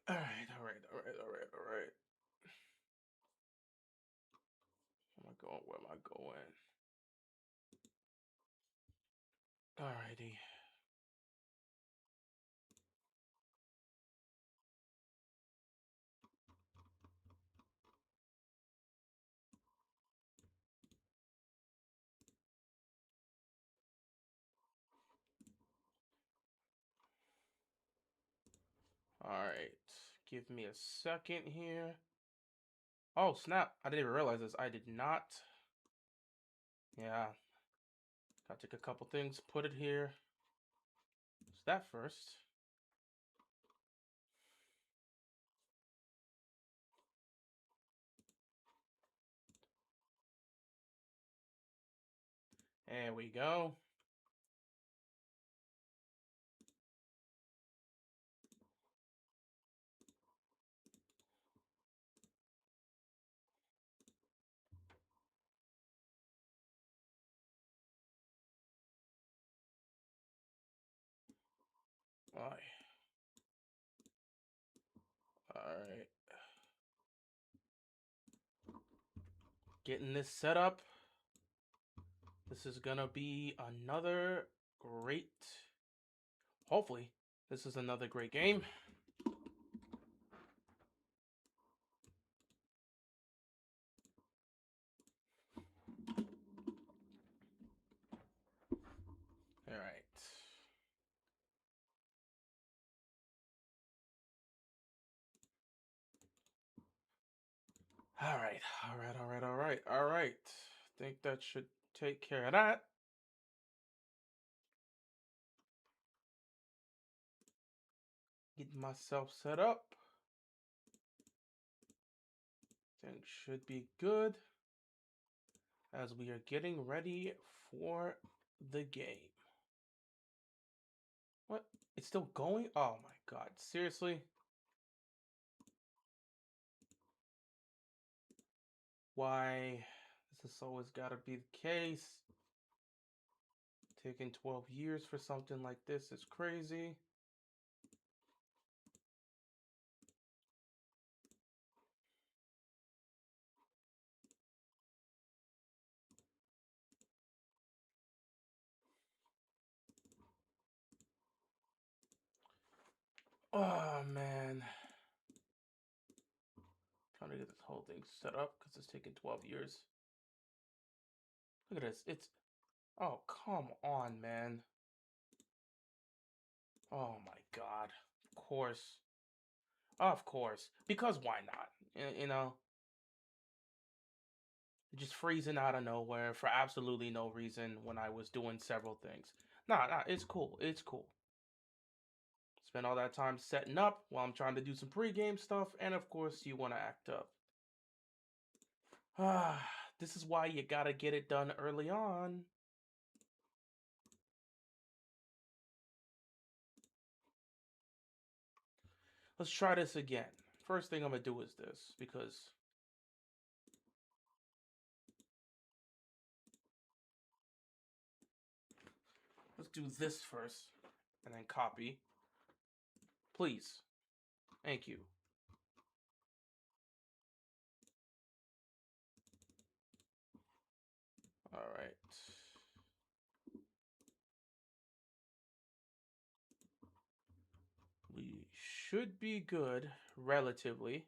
All right. All right. Where am I going? Where am I going? Alrighty. All right. Give me a second here. Oh, snap. I didn't even realize this. I did not. Yeah. Gotta take a couple things, put it here. It's that first. There we go. All right. Getting this set up. This is gonna be another great. Hopefully, this is another great game. All right. All right. Think that should take care of that. Get myself set up. Think should be good as we are getting ready for the game. What? It's still going? Oh my god. Seriously? Why? This has always got to be the case. Taking 12 years for something like this is crazy. Oh man. Trying to get this whole thing set up because it's taking 12 years. Look at this. It's. Oh, come on, man. Oh my god. Of course. Of course. Because why not? You know? Just freezing out of nowhere for absolutely no reason when I was doing several things. Nah, it's cool. It's cool. Spend all that time setting up while I'm trying to do some pregame stuff, and of course, you want to act up. Ah, this is why you gotta get it done early on. Let's try this again. First thing I'm gonna do is this, because let's do this first, and then copy. Please. Thank you. All right. We should be good, relatively.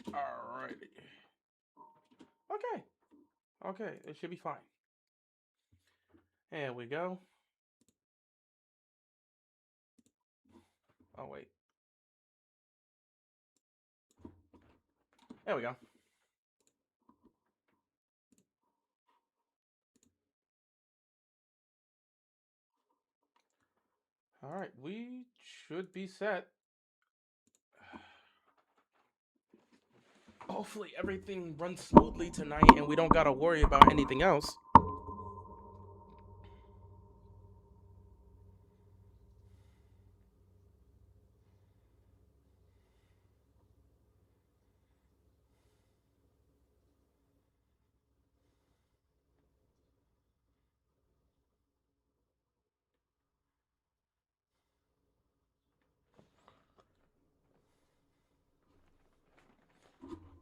Alrighty. Okay, it should be fine. There we go. Oh, wait. There we go. Alright, we should be set. Hopefully everything runs smoothly tonight and we don't gotta worry about anything else.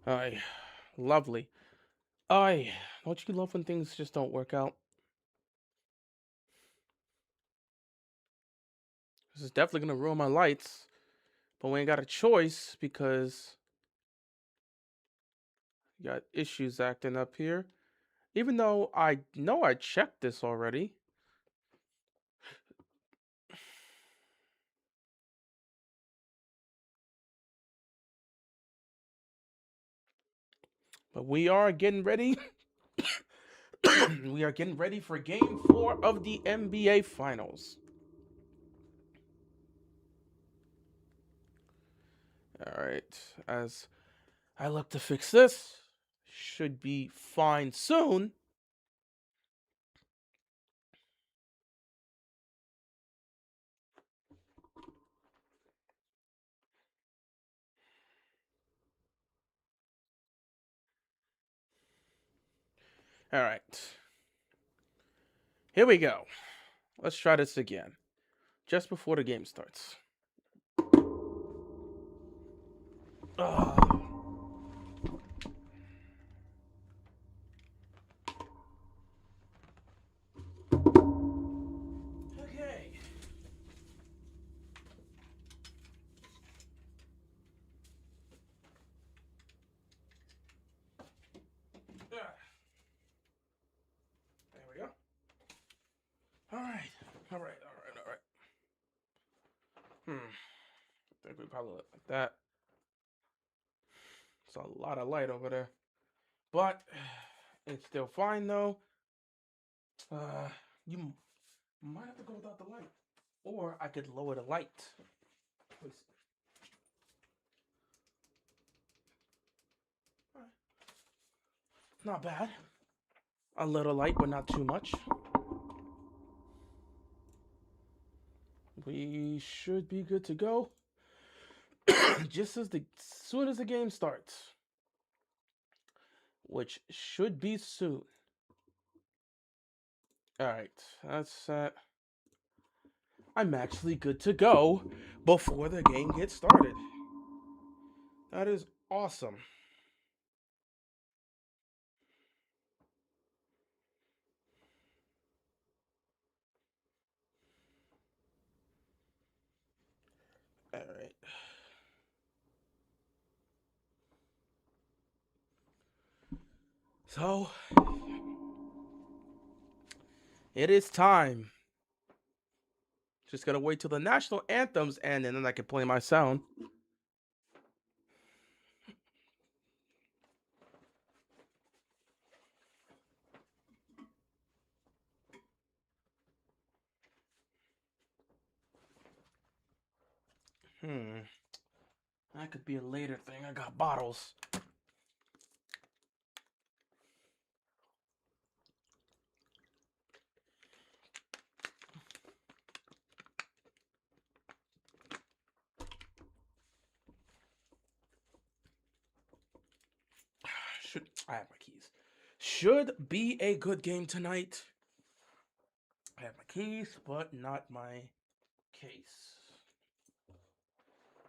Aye, lovely. Aye, don't you love when things just don't work out? This is definitely gonna ruin my lights, but we ain't got a choice because you got issues acting up here. Even though I know I checked this already. But we are getting ready. We are getting ready for game 4 of the NBA Finals. Alright, as I look to fix this, should be fine soon. Alright, here we go. Let's try this again, just before the game starts. Ugh. Okay. There we go. Alright, alright. I think we probably look like that. It's a lot of light over there. But it's still fine though. You might have to go without the light. Or I could lower the light. Not bad. A little light, but not too much. We should be good to go. Just as soon as the game starts. Which should be soon. Alright, that's set. I'm actually good to go before the game gets started. That is awesome. Alright. So, it is time. Just gotta wait till the national anthems end and then I can play my sound. That could be a later thing. I got bottles. I have my keys. Should be a good game tonight. I have my keys, but not my case.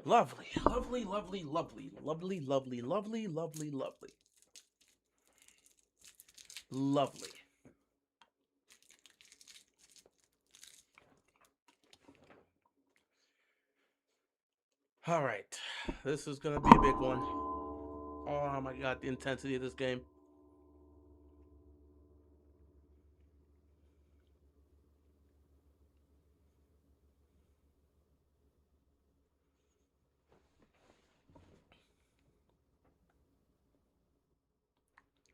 Lovely, lovely, lovely, lovely, lovely, lovely, lovely, lovely, lovely. Lovely. All right, this is gonna be a big one. Oh my god, the intensity of this game.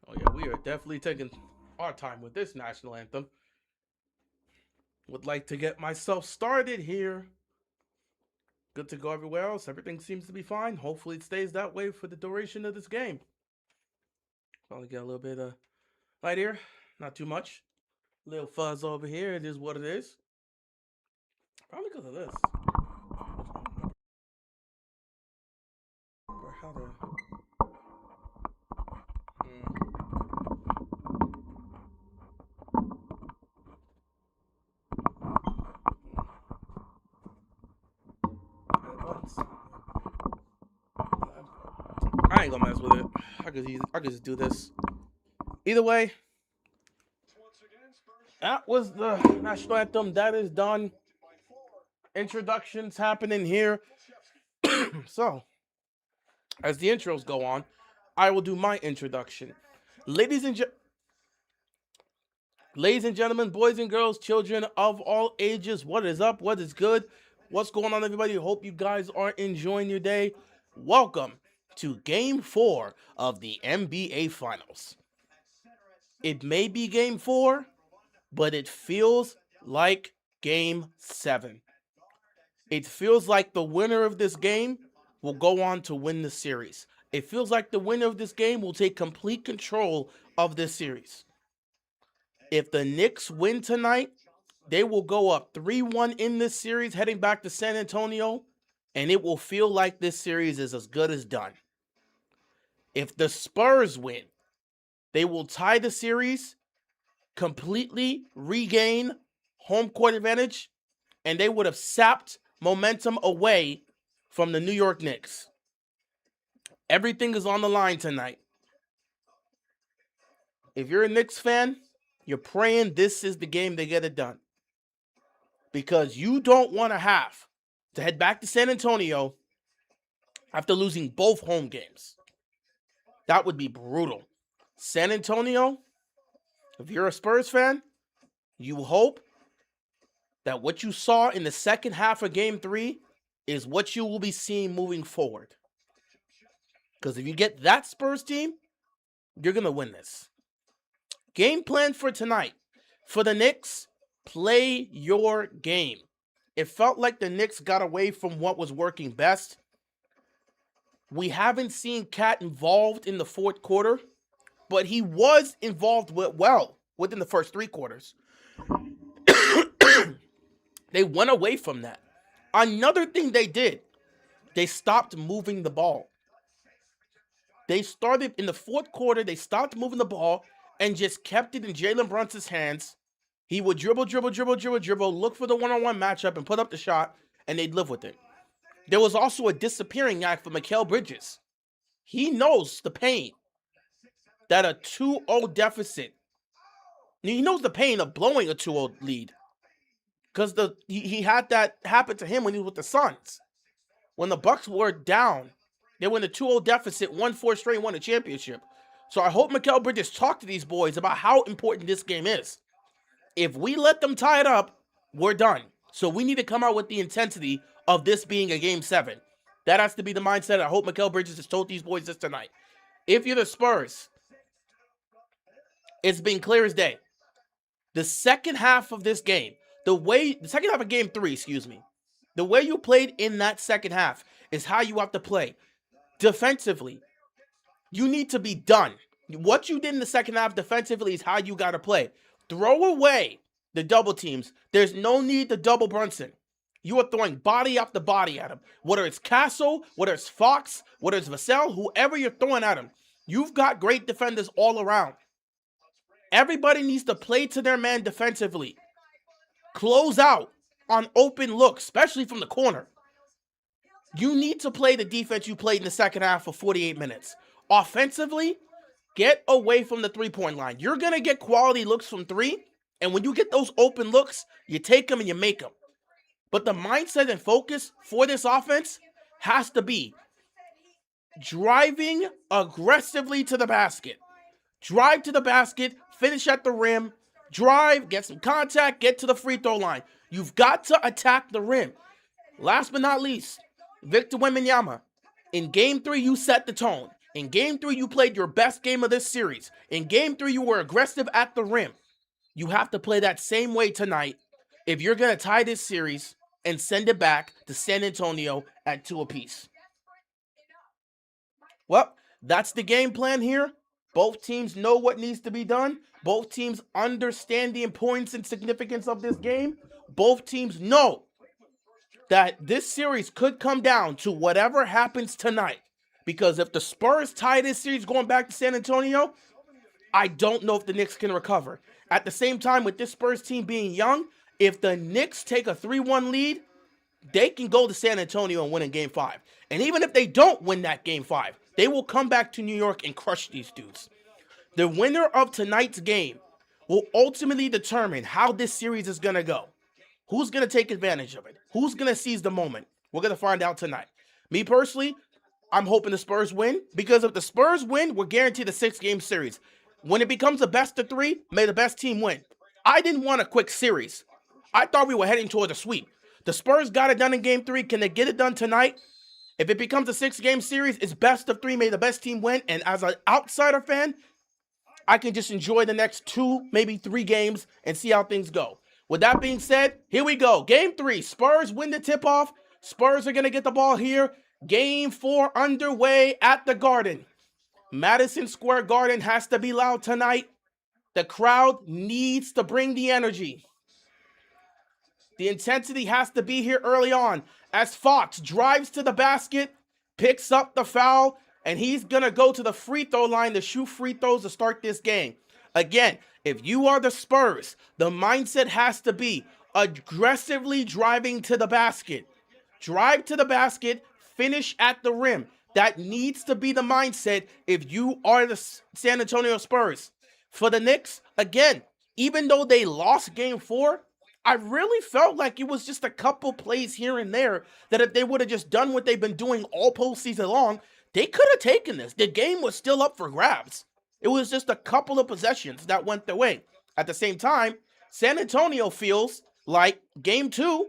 Oh yeah, we are definitely taking our time with this national anthem. Would like to get myself started here. Good to go everywhere else. Everything seems to be fine. Hopefully it stays that way for the duration of this game. Probably get a little bit of light here. Not too much. Little fuzz over here. It is what it is. Probably because of this. Or how to... I ain't gonna mess with it. I could just do this. Either way, that was the national anthem. That is done. Introductions happening here. So, as the intros go on, I will do my introduction. Ladies and gentlemen, boys and girls, children of all ages, what is up? What is good? What's going on, everybody? Hope you guys are enjoying your day. Welcome to Game 4 of the NBA Finals. It may be Game 4, but it feels like Game 7. It feels like the winner of this game will go on to win the series. It feels like the winner of this game will take complete control of this series. If the Knicks win tonight, they will go up 3-1 in this series, heading back to San Antonio, and it will feel like this series is as good as done. If the Spurs win, they will tie the series, completely regain home court advantage, and they would have sapped momentum away from the New York Knicks. Everything is on the line tonight. If you're a Knicks fan, you're praying this is the game they get it done. Because you don't want to have to head back to San Antonio after losing both home games. That would be brutal. San Antonio, if you're a Spurs fan, you hope that what you saw in the second half of Game 3 is what you will be seeing moving forward. Because if you get that Spurs team, you're going to win this. Game plan for tonight. For the Knicks, play your game. It felt like the Knicks got away from what was working best. We haven't seen Cat involved in the fourth quarter, but he was involved within the first 3 quarters. They went away from that. Another thing they did, they stopped moving the ball. They started in the fourth quarter, they stopped moving the ball and just kept it in Jalen Brunson's hands. He would dribble, look for the one-on-one matchup and put up the shot, and they'd live with it. There was also a disappearing act for Mikal Bridges. He knows the pain that a 2-0 deficit, he knows the pain of blowing a 2-0 lead. Because he had that happen to him when he was with the Suns. When the Bucks were down, they were in a 2-0 deficit, won 4 straight, won a championship. So I hope Mikal Bridges talked to these boys about how important this game is. If we let them tie it up, we're done. So we need to come out with the intensity of this being a Game 7. That has to be the mindset. I hope Mikal Bridges has told these boys this tonight. If you're the Spurs, it's been clear as day. The second half of this game, the second half of Game 3, the way you played in that second half is how you have to play. Defensively, you need to be done. What you did in the second half defensively is how you got to play. Throw away the double teams. There's no need to double Brunson. You are throwing body after body at him. Whether it's Castle, whether it's Fox, whether it's Vassell, whoever you're throwing at him, you've got great defenders all around. Everybody needs to play to their man defensively. Close out on open looks, especially from the corner. You need to play the defense you played in the second half for 48 minutes. Offensively, get away from the three-point line. You're going to get quality looks from 3, and when you get those open looks, you take them and you make them. But the mindset and focus for this offense has to be driving aggressively to the basket. Drive to the basket, finish at the rim, drive, get some contact, get to the free throw line. You've got to attack the rim. Last but not least, Victor Wembanyama. In Game 3, you set the tone. In Game 3, you played your best game of this series. In Game 3, you were aggressive at the rim. You have to play that same way tonight if you're going to tie this series and send it back to San Antonio at 2 apiece. Well, that's the game plan here. Both teams know what needs to be done. Both teams understand the importance and significance of this game. Both teams know that this series could come down to whatever happens tonight. Because if the Spurs tie this series going back to San Antonio, I don't know if the Knicks can recover. At the same time, with this Spurs team being young, if the Knicks take a 3-1 lead, they can go to San Antonio and win in Game 5. And even if they don't win that Game 5, They will come back to New York and crush these dudes. The winner of tonight's game will ultimately determine how this series is going to go. Who's going to take advantage of it? Who's going to seize the moment? We're going to find out tonight. Me personally, I'm hoping the Spurs win, because if the Spurs win, we're guaranteed a 6-game series. When it becomes a best of 3, may the best team win. I didn't want a quick series. I thought we were heading towards a sweep. The Spurs got it done in game 3. Can they get it done tonight? If it becomes a 6-game series, it's best of 3, may the best team win. And as an outsider fan, I can just enjoy the next 2, maybe 3 games and see how things go. With that being said, here we go. Game 3, Spurs win the tip-off. Spurs are going to get the ball here. Game 4 underway at the Garden. Madison Square Garden has to be loud tonight. The crowd needs to bring the energy. The intensity has to be here early on as Fox drives to the basket, picks up the foul, and he's going to go to the free throw line to shoot free throws to start this game. Again, if you are the Spurs, the mindset has to be aggressively driving to the basket. Drive to the basket, finish at the rim. That needs to be the mindset if you are the San Antonio Spurs. For the Knicks, again, even though they lost game 4, I really felt like it was just a couple plays here and there that if they would have just done what they've been doing all postseason long, they could have taken this. The game was still up for grabs. It was just a couple of possessions that went their way. At the same time, San Antonio feels like game 2,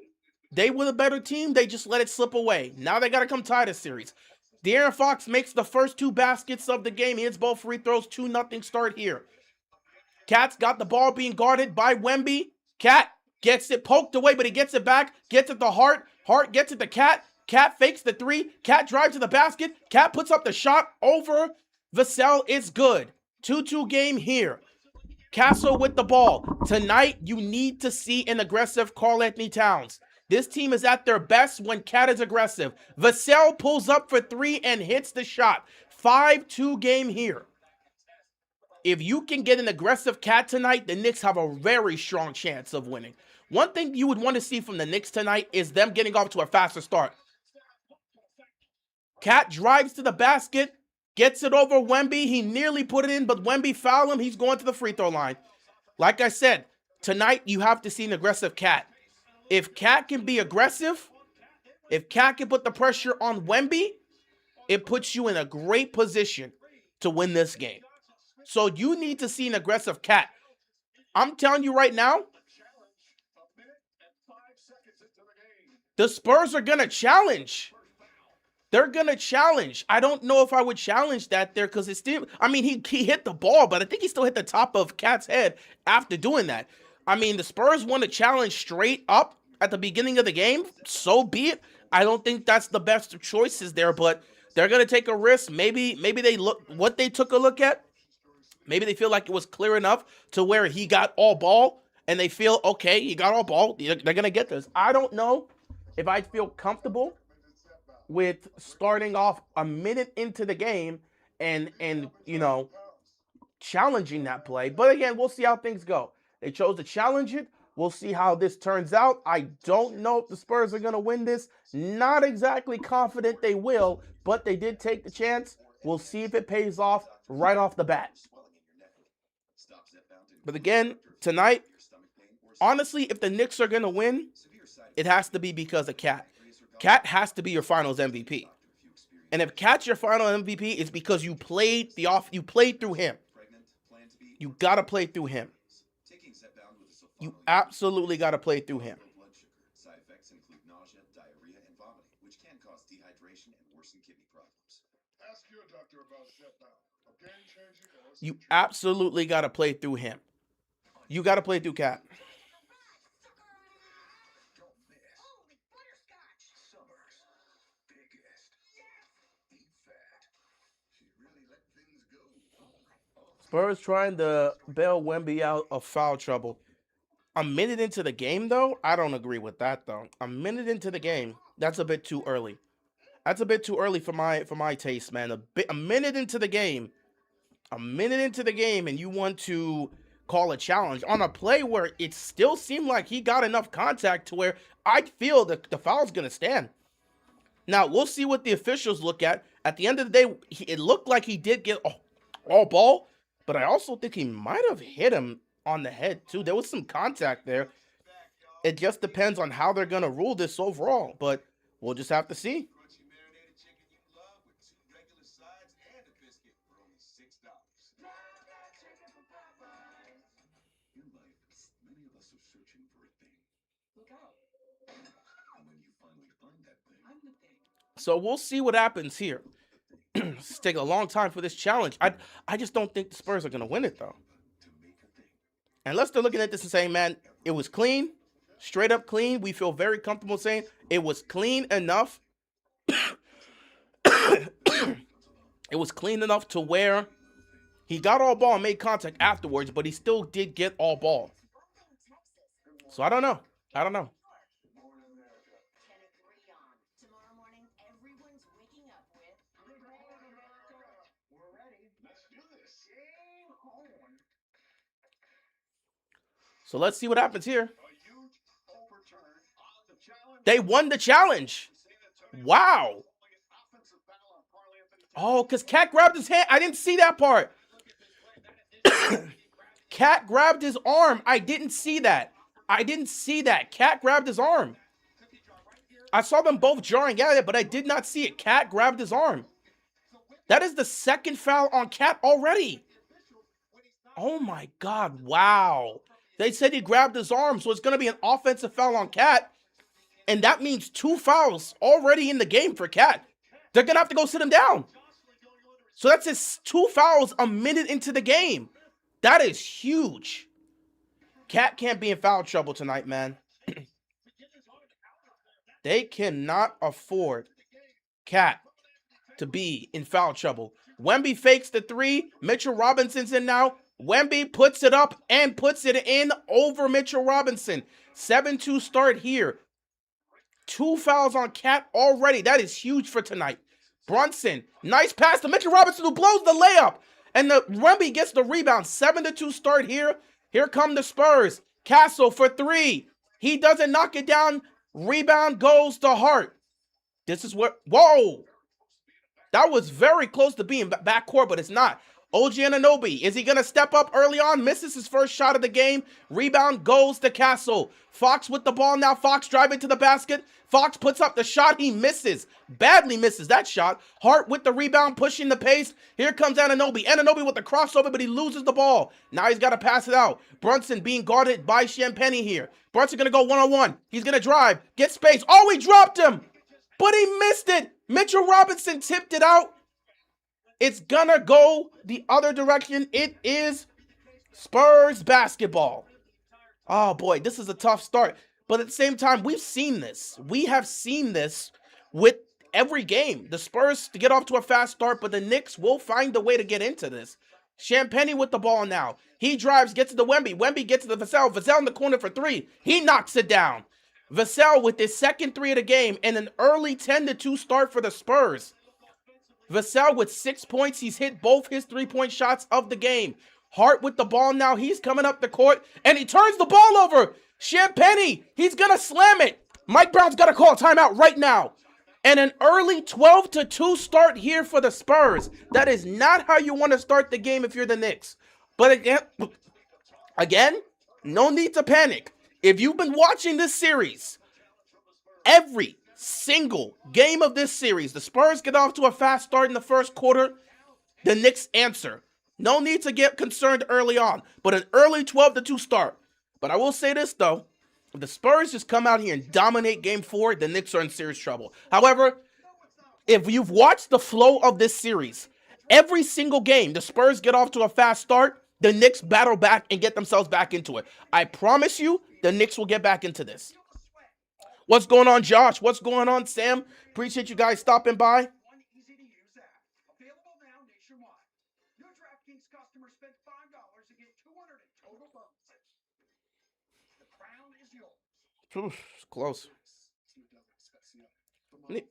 they were the better team. They just let it slip away. Now they got to come tie the series. De'Aaron Fox makes the first 2 baskets of the game. He hits both free throws. 2-0 start here. Cat's got the ball being guarded by Wemby. Cat gets it poked away, but he gets it back. Gets it to Hart. Hart gets it to Cat. Cat fakes the 3. Cat drives to the basket. Cat puts up the shot over Vassell. It's good. 2-2 game here. Castle with the ball. Tonight, you need to see an aggressive Karl-Anthony Towns. This team is at their best when Cat is aggressive. Vassell pulls up for 3 and hits the shot. 5-2 game here. If you can get an aggressive Cat tonight, the Knicks have a very strong chance of winning. One thing you would want to see from the Knicks tonight is them getting off to a faster start. Cat drives to the basket, gets it over Wemby. He nearly put it in, but Wemby fouled him. He's going to the free throw line. Like I said, tonight you have to see an aggressive Cat. If Cat can be aggressive, if Cat can put the pressure on Wemby, it puts you in a great position to win this game. So you need to see an aggressive Cat. I'm telling you right now, the Spurs are going to challenge. They're going to challenge. I don't know if I would challenge that there because it's still, I mean, he hit the ball, but I think he still hit the top of Cat's head after doing that. I mean, the Spurs want to challenge straight up at the beginning of the game. So be it. I don't think that's the best of choices there, but they're going to take a risk. Maybe they look what they took a look at. Maybe they feel like it was clear enough to where he got all ball and they feel, okay, he got all ball. They're going to get this. I don't know if I'd feel comfortable with starting off a minute into the game and you know, challenging that play. But again, we'll see how things go. They chose to challenge it. We'll see how this turns out. I don't know if the Spurs are going to win this. Not exactly confident they will, but they did take the chance. We'll see if it pays off right off the bat. But again, tonight, honestly, if the Knicks are going to win, it has to be because of Cat. Cat has to be your finals MVP. And if Cat's your final MVP, it's because you played through him. You got to play through him. You absolutely got to play through him. Side effects include nausea, diarrhea, and vomiting, which can cause dehydration and worsen kidney problems. Ask your doctor about Zepbound, a game-changing oral. You absolutely got to play through him. You got to play through Cat. Spurs trying to bail Wemby out of foul trouble. A minute into the game, though, I don't agree with that, though. A minute into the game, that's a bit too early. That's a bit too early for my taste, man. A minute into the game, and you want to call a challenge on a play where it still seemed like he got enough contact to where I feel that the foul's going to stand. Now, we'll see what the officials look at. At the end of the day, it looked like he did get all ball, but I also think he might have hit him on the head too. There was some contact there. It just depends on how they're going to rule this overall, but we'll just have to see. Crunchy marinated chicken you love with 2 regular sides and a biscuit for only $6. In life, many of us are searching for a thing. Look out. And when you finally find that thing, I'm the thing. So we'll see what happens here. It's taking a long time for this challenge. I just don't think the Spurs are going to win it, though. Unless they're looking at this and saying, man, it was clean, straight up clean. We feel very comfortable saying it was clean enough. It was clean enough to where he got all ball and made contact afterwards, but he still did get all ball. So I don't know. I don't know. So let's see what happens here. They won the challenge. Wow. Oh, because Cat grabbed his hand. I didn't see that part. Cat grabbed his arm. I didn't see that. Cat grabbed his arm. I saw them both jarring at it, but I did not see it. Cat grabbed his arm. That is the second foul on Cat already. Oh my God. Wow. They said he grabbed his arm, so it's going to be an offensive foul on Cat. And that means 2 fouls already in the game for Cat. They're going to have to go sit him down. So that's his 2 fouls a minute into the game. That is huge. Cat can't be in foul trouble tonight, man. They cannot afford Cat to be in foul trouble. Wemby fakes the 3. Mitchell Robinson's in now. Wemby puts it up and puts it in over Mitchell Robinson. 7-2 start here. 2 fouls on Cat already. That is huge for tonight. Brunson, nice pass to Mitchell Robinson, who blows the layup. And the Wemby gets the rebound. 7-2 start here. Here come the Spurs. Castle for 3. He doesn't knock it down. Rebound goes to Hart. This is what, whoa. That was very close to being backcourt, but it's not. OG Anunoby, is he going to step up early on? Misses his first shot of the game. Rebound goes to Castle. Fox with the ball now. Fox driving to the basket. Fox puts up the shot. He misses. Badly misses that shot. Hart with the rebound, pushing the pace. Here comes Anunoby. Anunoby with the crossover, but he loses the ball. Now he's got to pass it out. Brunson being guarded by Champagnie here. Brunson going to go one-on-one. He's going to drive. Get space. Oh, he dropped him. But he missed it. Mitchell Robinson tipped it out. It's gonna go the other direction. It is Spurs basketball. Oh boy, this is a tough start. But at the same time, we've seen this. We have seen this with every game. The Spurs to get off to a fast start, but the Knicks will find a way to get into this. Champagnie with the ball now. He drives, gets to the Wemby. Wemby gets to the Vassell. Vassell in the corner for 3. He knocks it down. Vassell with his second 3 of the game and an early 10-2 start for the Spurs. Vassell with 6 points. He's hit both his 3-point shots of the game. Hart with the ball now. He's coming up the court, and he turns the ball over. Champagnie, he's going to slam it. Mike Brown's got to call a timeout right now. And an early 12-2 start here for the Spurs. That is not how you want to start the game if you're the Knicks. But again, no need to panic. If you've been watching this series, every single game of this series, the Spurs get off to a fast start in the first quarter, the Knicks answer. No need to get concerned early on, but an early 12-2 start. But I will say this, though. If the Spurs just come out here and dominate Game 4, the Knicks are in serious trouble. However, if you've watched the flow of this series, every single game, the Spurs get off to a fast start, the Knicks battle back and get themselves back into it. I promise you, the Knicks will get back into this. What's going on, Josh? What's going on, Sam? Appreciate you guys stopping by. One easy-to-use app. Available now nationwide. New DraftKings customers spend $5 to get 200 in total bonuses. The crown is yours. It's close.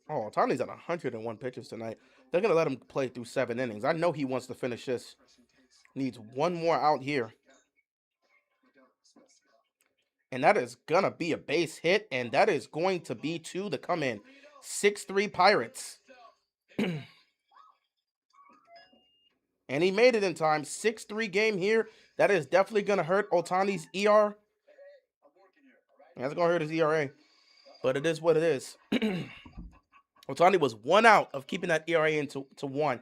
Oh, Tony's at 101 pitches tonight. They're going to let him play through 7 innings. I know he wants to finish this. Needs one more out here. And that is going to be a base hit. And that is going to be 2 to come in. 6-3 Pirates. And he made it in time. 6-3 game here. That is definitely going to hurt Otani's ER. That's going to hurt his ERA. But it is what it is. Otani was 1 out of keeping that ERA into 1.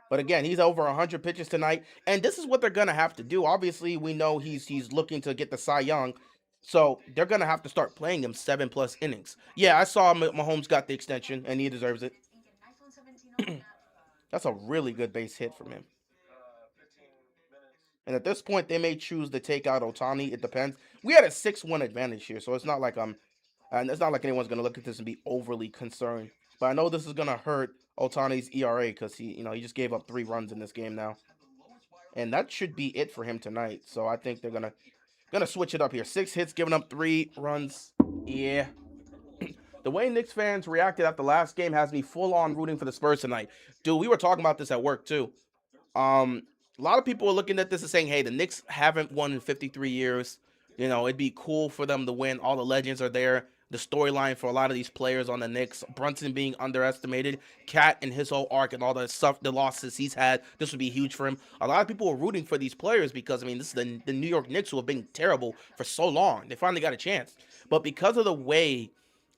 But again, he's over 100 pitches tonight. And this is what they're going to have to do. Obviously, we know he's looking to get the Cy Young. So they're going to have to start playing him 7+ innings. Yeah, I saw Mahomes got the extension, and he deserves it. That's a really good base hit from him. And at this point, they may choose to take out Otani. It depends. We had a 6-1 advantage here, so it's not like and it's not like anyone's gonna look at this and be overly concerned. But I know this is gonna hurt Otani's ERA because he just gave up 3 runs in this game now, and that should be it for him tonight. So I think they're gonna switch it up here. 6 hits, giving up 3 runs. Yeah. The way Knicks fans reacted at the last game has me full on rooting for the Spurs tonight. Dude, we were talking about this at work too. A lot of people are looking at this and saying, hey, the Knicks haven't won in 53 years. It'd be cool for them to win. All the legends are there. The storyline for a lot of these players on the Knicks, Brunson being underestimated, Cat and his whole arc and all the stuff, the losses he's had, this would be huge for him. A lot of people are rooting for these players because, this is the New York Knicks who have been terrible for so long. They finally got a chance. But because of the way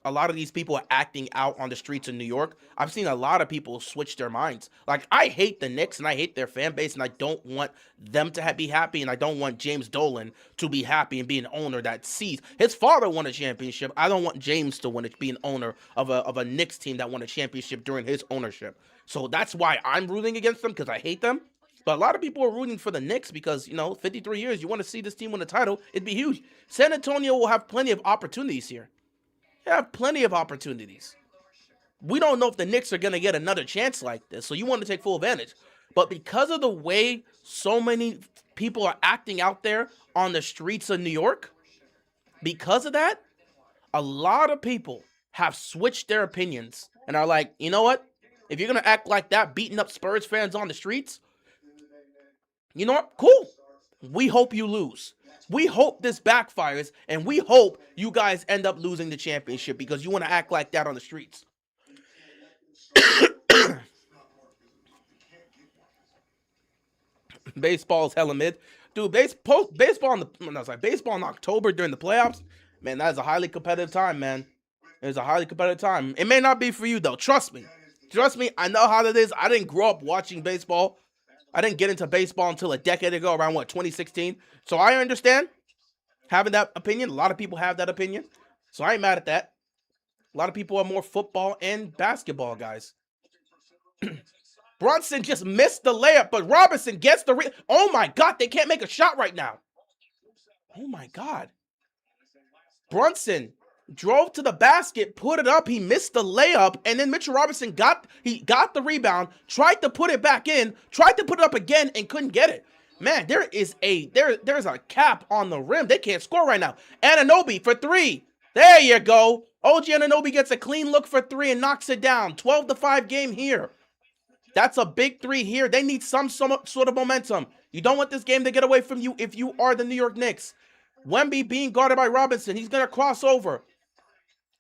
a lot of these people are acting out on the streets of New York, I've seen a lot of people switch their minds. Like, I hate the Knicks and I hate their fan base, and I don't want them to be happy, and I don't want James Dolan to be happy and be an owner that sees his father won a championship. I don't want James to be an owner of a Knicks team that won a championship during his ownership. So that's why I'm rooting against them, because I hate them. But a lot of people are rooting for the Knicks because, 53 years, you want to see this team win a title. It'd be huge. San Antonio will have plenty of opportunities here. They have plenty of opportunities. We don't know if the Knicks are going to get another chance like this, so you want to take full advantage. But because of the way so many people are acting out there on the streets of New York, because of that, a lot of people have switched their opinions and are like, you know what? If you're going to act like that, beating up Spurs fans on the streets, you know what? Cool. We hope you lose. We hope this backfires, and we hope you guys end up losing the championship because you want to act like that on the streets. Baseball is hella mid. Dude, baseball in October during the playoffs, man, that is a highly competitive time, man. It's a highly competitive time. It may not be for you, though. Trust me. Trust me, I know how that is. I didn't grow up watching baseball. I didn't get into baseball until a decade ago, around 2016. So I understand having that opinion. A lot of people have that opinion. So I ain't mad at that. A lot of people are more football and basketball guys. Brunson just missed the layup, but Robinson gets the oh my God, they can't make a shot right now. Oh my God. Brunson drove to the basket, put it up, he missed the layup, and then Mitchell Robinson got the rebound, tried to put it back in, tried to put it up again, and couldn't get it. Man, there's a cap on the rim. They can't score right now. Anunoby for 3. There you go. OG Anunoby gets a clean look for 3 and knocks it down. 12-5 game here. That's a big 3 here. They need some sort of momentum. You don't want this game to get away from you if you are the New York Knicks. Wemby being guarded by Robinson. He's going to cross over.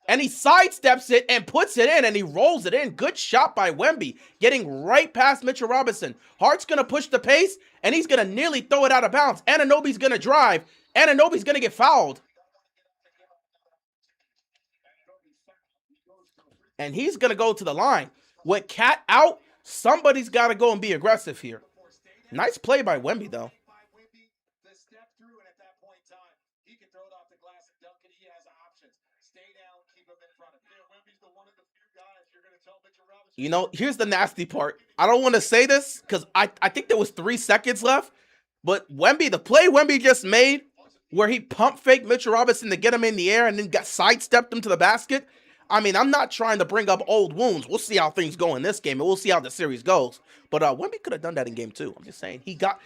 And he sidesteps it and puts it in, and he rolls it in. Good shot by Wemby, getting right past Mitchell Robinson. Hart's going to push the pace, and he's going to nearly throw it out of bounds. Anunoby's going to drive. Anunoby's going to get fouled. And he's going to go to the line. With Cat out, somebody's got to go and be aggressive here. Nice play by Wemby, though. Here's the nasty part. I don't want to say this because I think there was 3 seconds left. But the play Wemby just made where he pump faked Mitchell Robinson to get him in the air and then got sidestepped him to the basket. I'm not trying to bring up old wounds. We'll see how things go in this game, and we'll see how the series goes. But Wemby could have done that in game 2. I'm just saying. He got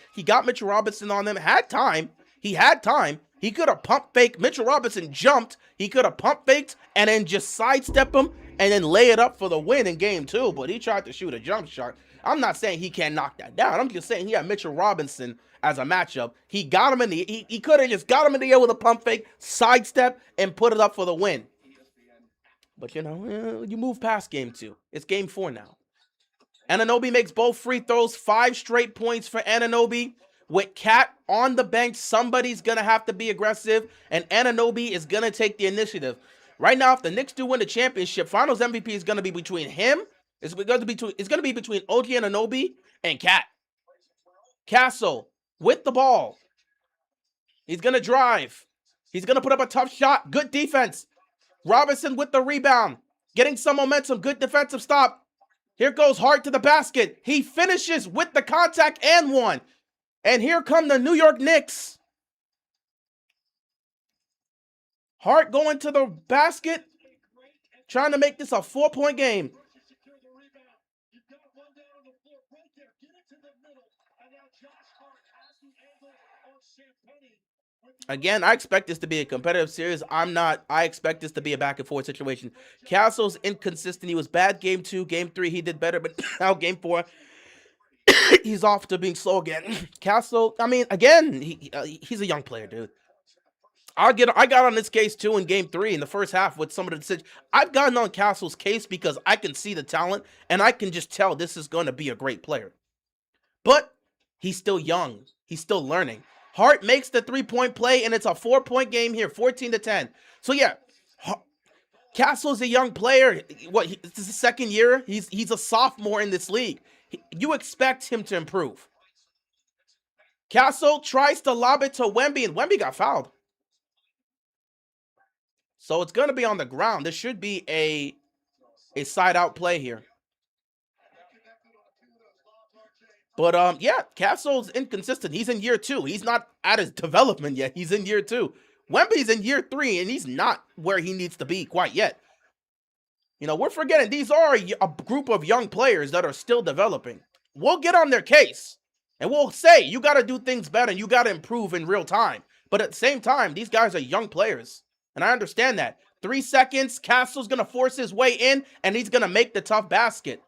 Mitchell Robinson on them. Had time. He had time. He could have pump faked. Mitchell Robinson jumped. He could have pump faked and then just sidestep him and then lay it up for the win in game 2. But he tried to shoot a jump shot. I'm not saying he can't knock that down. I'm just saying he had Mitchell Robinson as a matchup. He got him in the he could have just got him in the air with a pump fake, sidestep, and put it up for the win. But you move past game 2. It's game 4 now. Anunoby makes both free throws. 5 straight points for Anunoby. With Cat on the bench, somebody's going to have to be aggressive, and Anunoby is going to take the initiative. Right now, if the Knicks do win the championship, Finals MVP is going to be between him. It's going to be between OG Anunoby and Cat. Castle with the ball. He's going to drive. He's going to put up a tough shot. Good defense. Robinson with the rebound. Getting some momentum. Good defensive stop. Here goes Hart to the basket. He finishes with the contact and one. And here come the New York Knicks. Hart going to the basket. Trying to make this a 4-point game. Again, I expect this to be a competitive series. I expect this to be a back and forth situation. Castle's inconsistent. He was bad game 2. Game 3, he did better. But now game 4, he's off to being slow again. Castle, I mean, again, he's a young player, dude. I got on this case too in game 3 in the first half with some of the decisions. I've gotten on Castle's case because I can see the talent and I can just tell this is going to be a great player. But he's still young. He's still learning. Hart makes the 3-point play, and it's a 4-point game here, 14-10. So yeah, Castle's a young player. This is his second year. He's a sophomore in this league. You expect him to improve. Castle tries to lob it to Wemby, and Wemby got fouled. So it's going to be on the ground. This should be a side-out play here. But, yeah, Castle's inconsistent. He's in year 2. He's not at his development yet. He's in year 2. Wemby's in year 3, and he's not where he needs to be quite yet. You know, we're forgetting these are a group of young players that are still developing. We'll get on their case, and we'll say, you got to do things better, and you got to improve in real time. But at the same time, these guys are young players, and I understand that. 3 seconds, Castle's going to force his way in, and he's going to make the tough basket.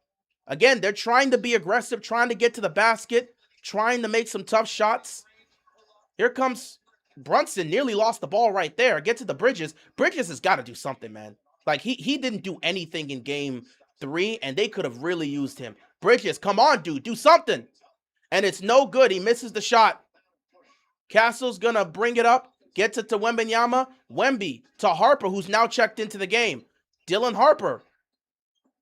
Again, they're trying to be aggressive, trying to get to the basket, trying to make some tough shots. Here comes Brunson, nearly lost the ball right there. Get to the Bridges. Bridges has got to do something, man. Like, he didn't do anything in game 3, and they could have really used him. Bridges, come on, dude, do something. And it's no good. He misses the shot. Castle's going to bring it up, gets it to Wembanyama. Wemby to Harper, who's now checked into the game. Dylan Harper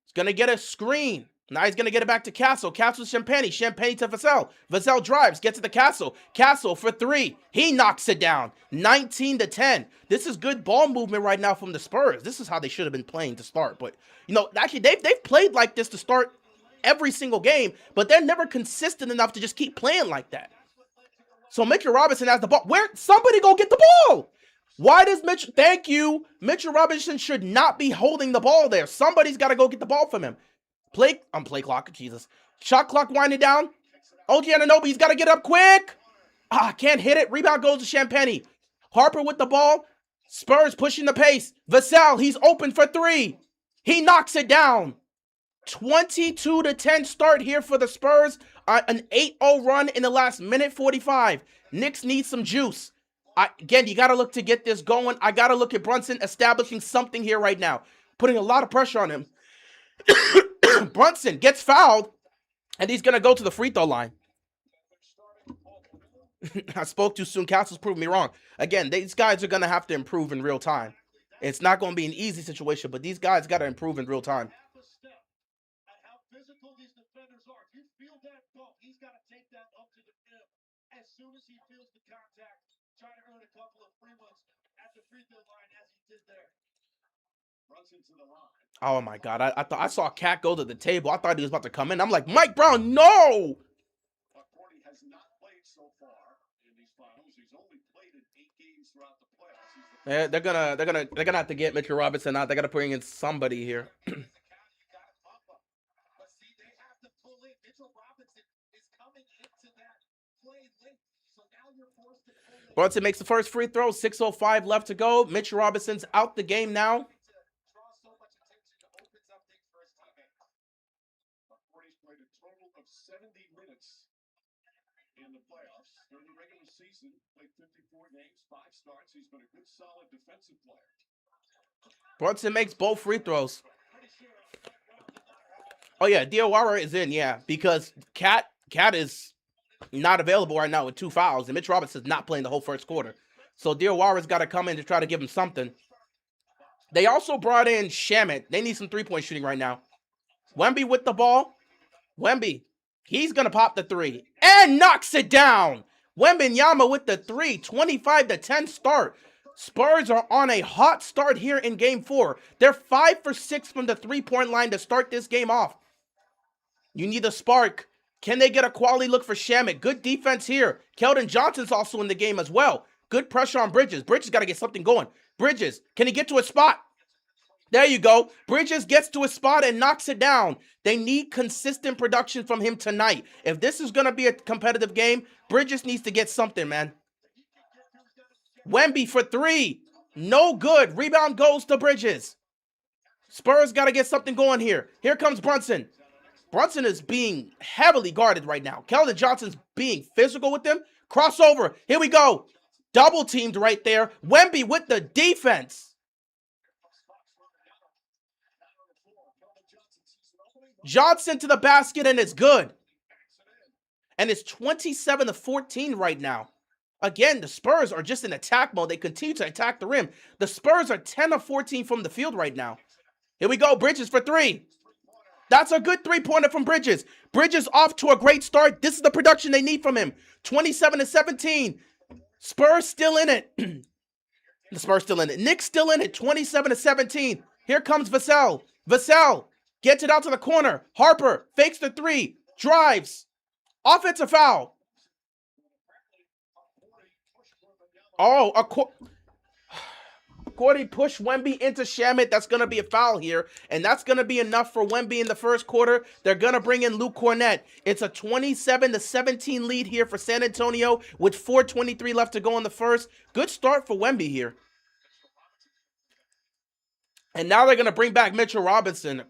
is going to get a screen. Now he's going to get it back to Castle. Castle to Champagnie. Champagnie to Vassell. Vassell drives. Gets it to Castle. Castle for 3. He knocks it down. 19-10. This is good ball movement right now from the Spurs. This is how they should have been playing to start. But, you know, actually, they've played like this to start every single game. But they're never consistent enough to just keep playing like that. So Mitchell Robinson has the ball. Somebody go get the ball. Why does Mitchell? Thank you. Mitchell Robinson should not be holding the ball there. Somebody's got to go get the ball from him. Play clock, Jesus. Shot clock winding down. OG Anunoby, he's got to get up quick. Can't hit it. Rebound goes to Champagnie. Harper with the ball. Spurs pushing the pace. Vassell, he's open for 3. He knocks it down. 22-10 start here for the Spurs. An 8-0 run in the last minute 45. Knicks need some juice. Again, you got to look to get this going. I got to look at Brunson establishing something here right now. Putting a lot of pressure on him. Brunson gets fouled, and he's going to go to the free throw line. I spoke too soon. Castle's proving me wrong. Again, these guys are going to have to improve in real time. It's not going to be an easy situation, but these guys got to improve in real time. As soon as he feels the contact, trying to earn a couple of free ones at the free throw line as he did there. Oh my God! I thought I saw Cat go to the table. I thought he was about to come in. I'm like, Mike Brown, no! Has not played so far in these finals. He's only played in 8 games throughout the playoffs. Yeah, they're gonna have to get Mitchell Robinson out. They got to bring in somebody here. Brunson makes the first free throw. 6:05 left to go. Mitchell Robinson's out the game now. Played a total of 70 minutes in the playoffs. During the regular season, played 54 games, 5 starts. He's been a good, solid defensive player. Brunson makes both free throws. Oh, yeah, Diawara is in, yeah, because Cat is not available right now with 2 fouls, and Mitch Robinson's not playing the whole first quarter. So Diawara's got to come in to try to give him something. They also brought in Shamet. They need some three-point shooting right now. Wemby with the ball. Wemby, he's going to pop the three and knocks it down. Wembanyama with the three, 25-10 start. Spurs are on a hot start here in Game 4. They're 5 for 6 from the three-point line to start this game off. You need a spark. Can they get a quality look for Shamet? Good defense here. Keldon Johnson's also in the game as well. Good pressure on Bridges. Bridges got to get something going. Bridges, can he get to a spot? There you go. Bridges gets to a spot and knocks it down. They need consistent production from him tonight. If this is going to be a competitive game, Bridges needs to get something, man. Wemby for three. No good. Rebound goes to Bridges. Spurs got to get something going here. Here comes Brunson. Brunson is being heavily guarded right now. Keldon Johnson's being physical with him. Crossover. Here we go. Double teamed right there. Wemby with the defense. Johnson to the basket, and it's good. And it's 27-14 right now. Again, the Spurs are just in attack mode. They continue to attack the rim. The Spurs are 10 of 14 from the field right now. Here we go. Bridges for three. That's a good three-pointer from Bridges. Bridges off to a great start. This is the production they need from him. 27-17. Spurs still in it. The Spurs still in it. Knicks still in it. 27-17. Here comes Vassell. Vassell gets it out to the corner. Harper fakes the three. Drives. Offensive foul. Oh, Gordy pushed Wemby into Shamet. That's going to be a foul here. And that's going to be enough for Wemby in the first quarter. They're going to bring in Luke Cornett. It's a 27-17 lead here for San Antonio with 4:23 left to go in the first. Good start for Wemby here. And now they're going to bring back Mitchell Robinson.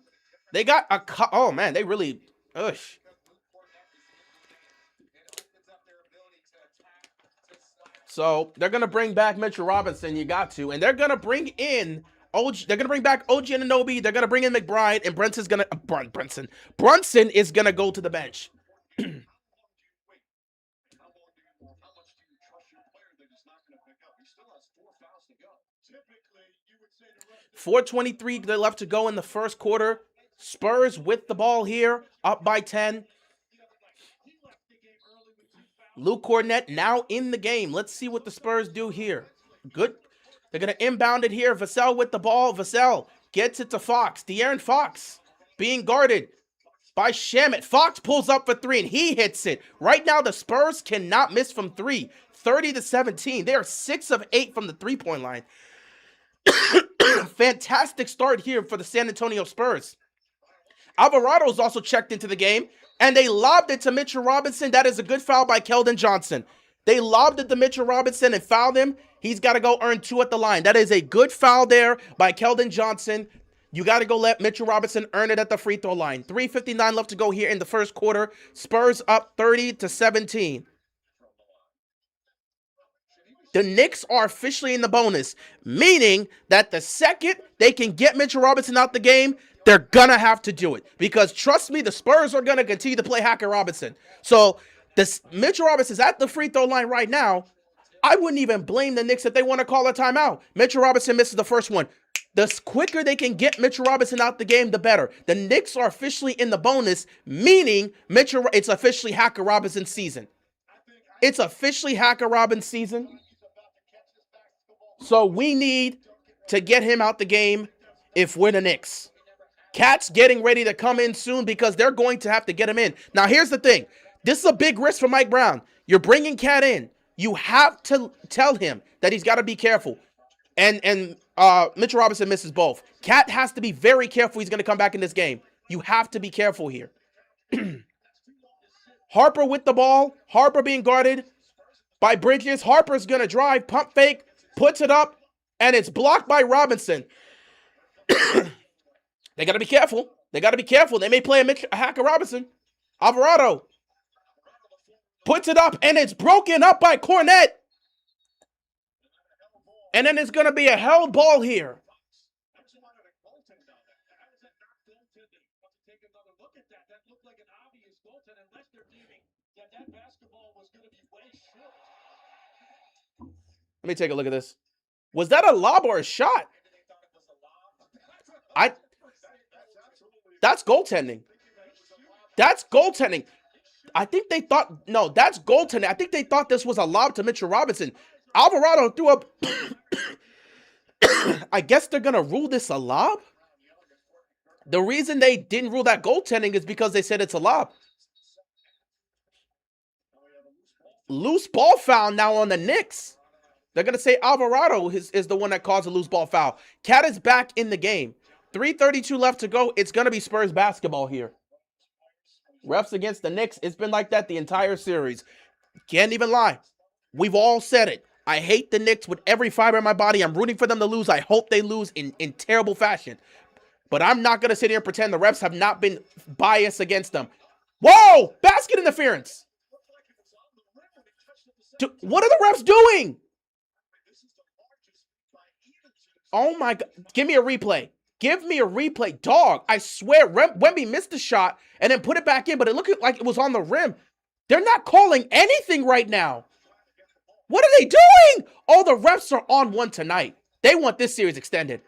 They got a... Oh, man, they really... Ugh. So they're going to bring back Mitchell Robinson. You got to. And they're going to bring in... They're going to bring back OG Anunoby. They're going to bring in McBride. And Brunson's going to... Brunson is going to go to the bench. 4:23 left to go in the first quarter. Spurs with the ball here, up by 10. Luke Cornett now in the game. Let's see what the Spurs do here. Good. They're going to inbound it here. Vassell with the ball. Vassell gets it to Fox. De'Aaron Fox being guarded by Shamet. Fox pulls up for three, and he hits it. Right now, the Spurs cannot miss from three. 30-17. They are 6 of 8 from the three-point line. Fantastic start here for the San Antonio Spurs. Alvarado's also checked into the game, and they lobbed it to Mitchell Robinson. That is a good foul by Keldon Johnson. They lobbed it to Mitchell Robinson and fouled him. He's got to go earn 2 at the line. That is a good foul there by Keldon Johnson. You got to go let Mitchell Robinson earn it at the free throw line. 3:59 left to go here in the first quarter. Spurs up 30-17. The Knicks are officially in the bonus, meaning that the second they can get Mitchell Robinson out the game, they're going to have to do it. Because trust me, the Spurs are going to continue to play Hacker Robinson. So this Mitchell Robinson's at the free throw line right now. I wouldn't even blame the Knicks if they want to call a timeout. Mitchell Robinson misses the first one. The quicker they can get Mitchell Robinson out the game, the better. The Knicks are officially in the bonus, meaning it's officially Hacker Robinson season. It's officially Hacker Robinson season. So we need to get him out the game if we're the Knicks. Cat's getting ready to come in soon because they're going to have to get him in. Now, here's the thing. This is a big risk for Mike Brown. You're bringing Cat in. You have to tell him that he's got to be careful. And Mitchell Robinson misses both. Cat has to be very careful. He's going to come back in this game. You have to be careful here. Harper with the ball. Harper being guarded by Bridges. Harper's going to drive, pump fake, puts it up, and it's blocked by Robinson. They got to be careful. They got to be careful. They may play a Hacker Robinson. Alvarado puts it up, and it's broken up by Cornett. And then it's going to be a held ball here. Let me take a look at this. Was that a lob or a shot? That's goaltending. That's goaltending. I think they thought, no, that's goaltending. I think they thought this was a lob to Mitchell Robinson. Alvarado threw up. I guess they're going to rule this a lob? The reason they didn't rule that goaltending is because they said it's a lob. Loose ball foul now on the Knicks. They're going to say Alvarado is the one that caused a loose ball foul. Cat is back in the game. 3:32 left to go. It's going to be Spurs basketball here. Refs against the Knicks. It's been like that the entire series. Can't even lie. We've all said it. I hate the Knicks with every fiber in my body. I'm rooting for them to lose. I hope they lose in terrible fashion. But I'm not going to sit here and pretend the refs have not been biased against them. Whoa! Basket interference. What are the refs doing? Oh my God. Give me a replay. Give me a replay. Dog, I swear, Wemby missed the shot and then put it back in, but it looked like it was on the rim. They're not calling anything right now. What are they doing? Oh, the refs are on one tonight. They want this series extended.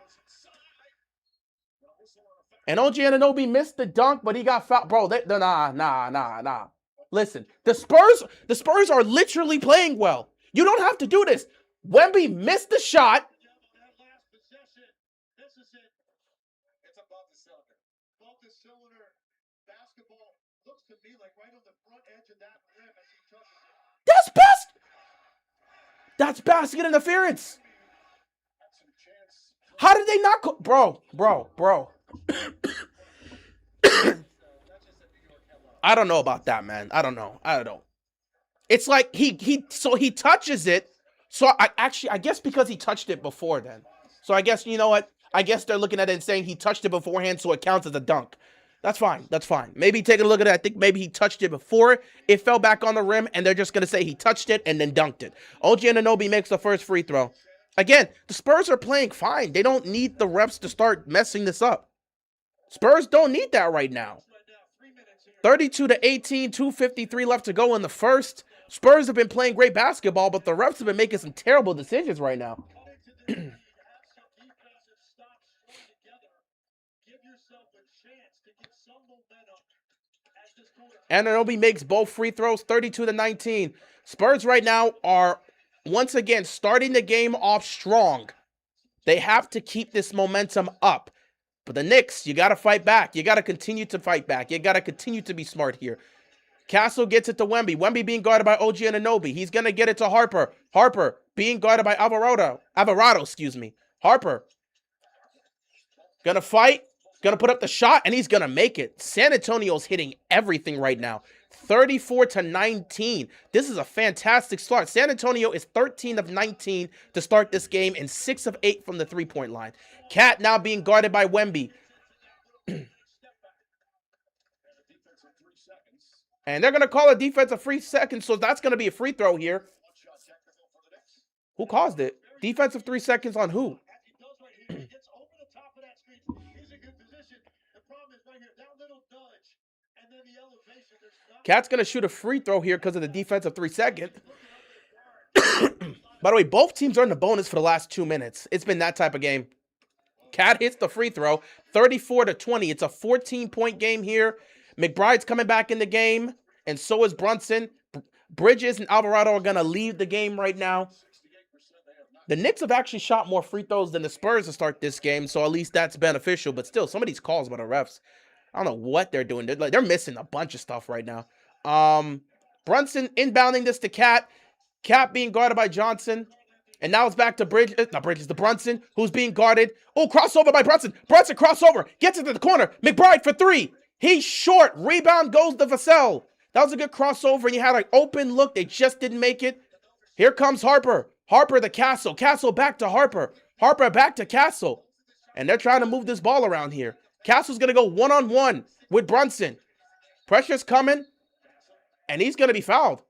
And OG Anunoby missed the dunk, but he got fouled. Bro, nah. Listen, the Spurs are literally playing well. You don't have to do this. Wemby missed the shot. That's basket interference. How did they not go? Bro. I don't know about that, man. I don't know. It's like he touches it. So I guess because he touched it before then. So I guess, you know what? I guess they're looking at it and saying he touched it beforehand, so it counts as a dunk. That's fine. Maybe take a look at it. I think maybe he touched it before it fell back on the rim, and they're just going to say he touched it and then dunked it. OG Anunoby makes the first free throw. Again, the Spurs are playing fine. They don't need the refs to start messing this up. Spurs don't need that right now. 32-18, 2:53 left to go in the first. Spurs have been playing great basketball, but the refs have been making some terrible decisions right now. Anunoby makes both free throws, 32-19. Spurs right now are, once again, starting the game off strong. They have to keep this momentum up. But the Knicks, you got to fight back. You got to continue to fight back. You got to continue to be smart here. Castle gets it to Wemby. Wemby being guarded by OG Anunoby. He's going to get it to Harper. Harper being guarded by Alvarado, Harper going to fight. Going to put up the shot, and he's going to make it. San Antonio's hitting everything right now. 34-19. This is a fantastic start. San Antonio is 13 of 19 to start this game and 6 of 8 from the three-point line. Cat now being guarded by Wemby. And they're going to call a defensive free second, so that's going to be a free throw here. Who caused it? Defensive 3 seconds on who? Cat's going to shoot a free throw here because of the defensive 3 second. By the way, both teams are in the bonus for the last 2 minutes. It's been that type of game. Cat hits the free throw, 34-20. It's a 14-point game here. McBride's coming back in the game, and so is Brunson. Bridges and Alvarado are going to leave the game right now. The Knicks have actually shot more free throws than the Spurs to start this game, so at least that's beneficial. But still, some of these calls by the refs, I don't know what they're doing. They're missing a bunch of stuff right now. Brunson inbounding this to Cat. Cat being guarded by Johnson. And now it's back to to Brunson, who's being guarded. Oh, crossover by Brunson. Brunson crossover. Gets it to the corner. McBride for 3. He's short. Rebound goes to Vassell. That was a good crossover, and you had an open look. They just didn't make it. Here comes Harper. Harper to Castle. Castle back to Harper. Harper back to Castle. And they're trying to move this ball around here. Castle's going to go one-on-one with Brunson. Pressure's coming, and he's going to be fouled.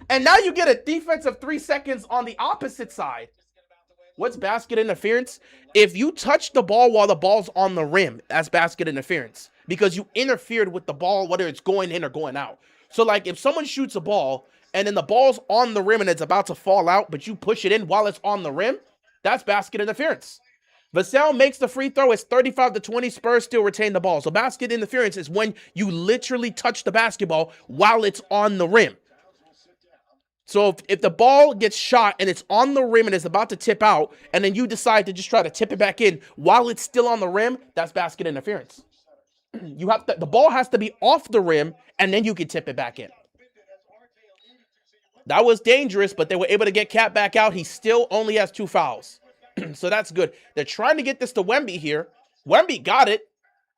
And now you get a defensive 3 seconds on the opposite side. What's basket interference? If you touch the ball while the ball's on the rim, that's basket interference. because you interfered with the ball, whether it's going in or going out. So, like, if someone shoots a ball and then the ball's on the rim and it's about to fall out, but you push it in while it's on the rim, that's basket interference. Vassell makes the free throw. It's 35-20. Spurs still retain the ball. So basket interference is when you literally touch the basketball while it's on the rim. So if the ball gets shot and it's on the rim and it's about to tip out, and then you decide to just try to tip it back in while it's still on the rim, that's basket interference. The ball has to be off the rim, and then you can tip it back in. That was dangerous, but they were able to get Cat back out. He still only has 2 fouls. So that's good. They're trying to get this to Wemby here. Wemby got it,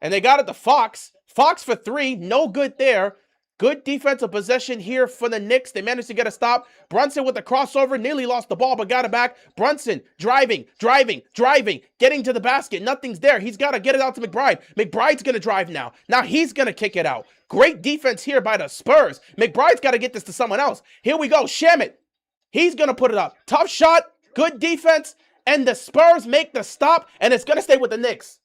and they got it to Fox. Fox for 3, no good there. Good defensive possession here for the Knicks. They managed to get a stop. Brunson with the crossover, nearly lost the ball, but got it back. Brunson driving, getting to the basket. Nothing's there. He's got to get it out to McBride. McBride's going to drive now. Now he's going to kick it out. Great defense here by the Spurs. McBride's got to get this to someone else. Here we go. Shamet. He's going to put it up. Tough shot. Good defense. And the Spurs make the stop, and it's going to stay with the Knicks.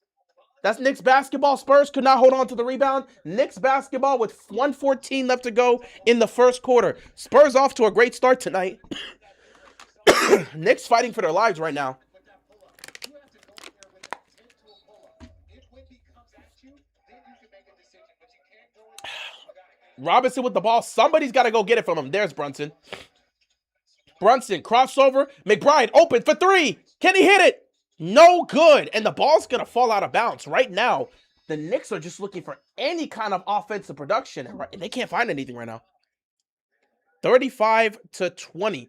That's Knicks basketball. Spurs could not hold on to the rebound. Knicks basketball with 1:14 left to go in the first quarter. Spurs off to a great start tonight. Knicks fighting for their lives right now. Robinson with the ball. Somebody's got to go get it from him. There's Brunson. Brunson, crossover. McBride open for 3. Can he hit it? No good. And the ball's going to fall out of bounds. Right now, the Knicks are just looking for any kind of offensive production. And they can't find anything right now. 35-20.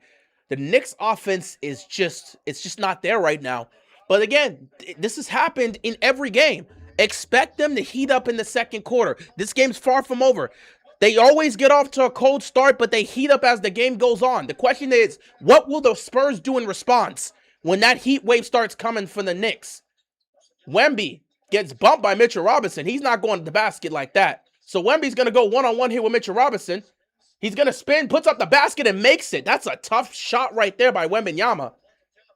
The Knicks offense is just not there right now. But again, this has happened in every game. Expect them to heat up in the second quarter. This game's far from over. They always get off to a cold start, but they heat up as the game goes on. The question is, what will the Spurs do in response when that heat wave starts coming for the Knicks? Wemby gets bumped by Mitchell Robinson. He's not going to the basket like that. So Wemby's going to go one-on-one here with Mitchell Robinson. He's going to spin, puts up the basket, and makes it. That's a tough shot right there by Wembanyama.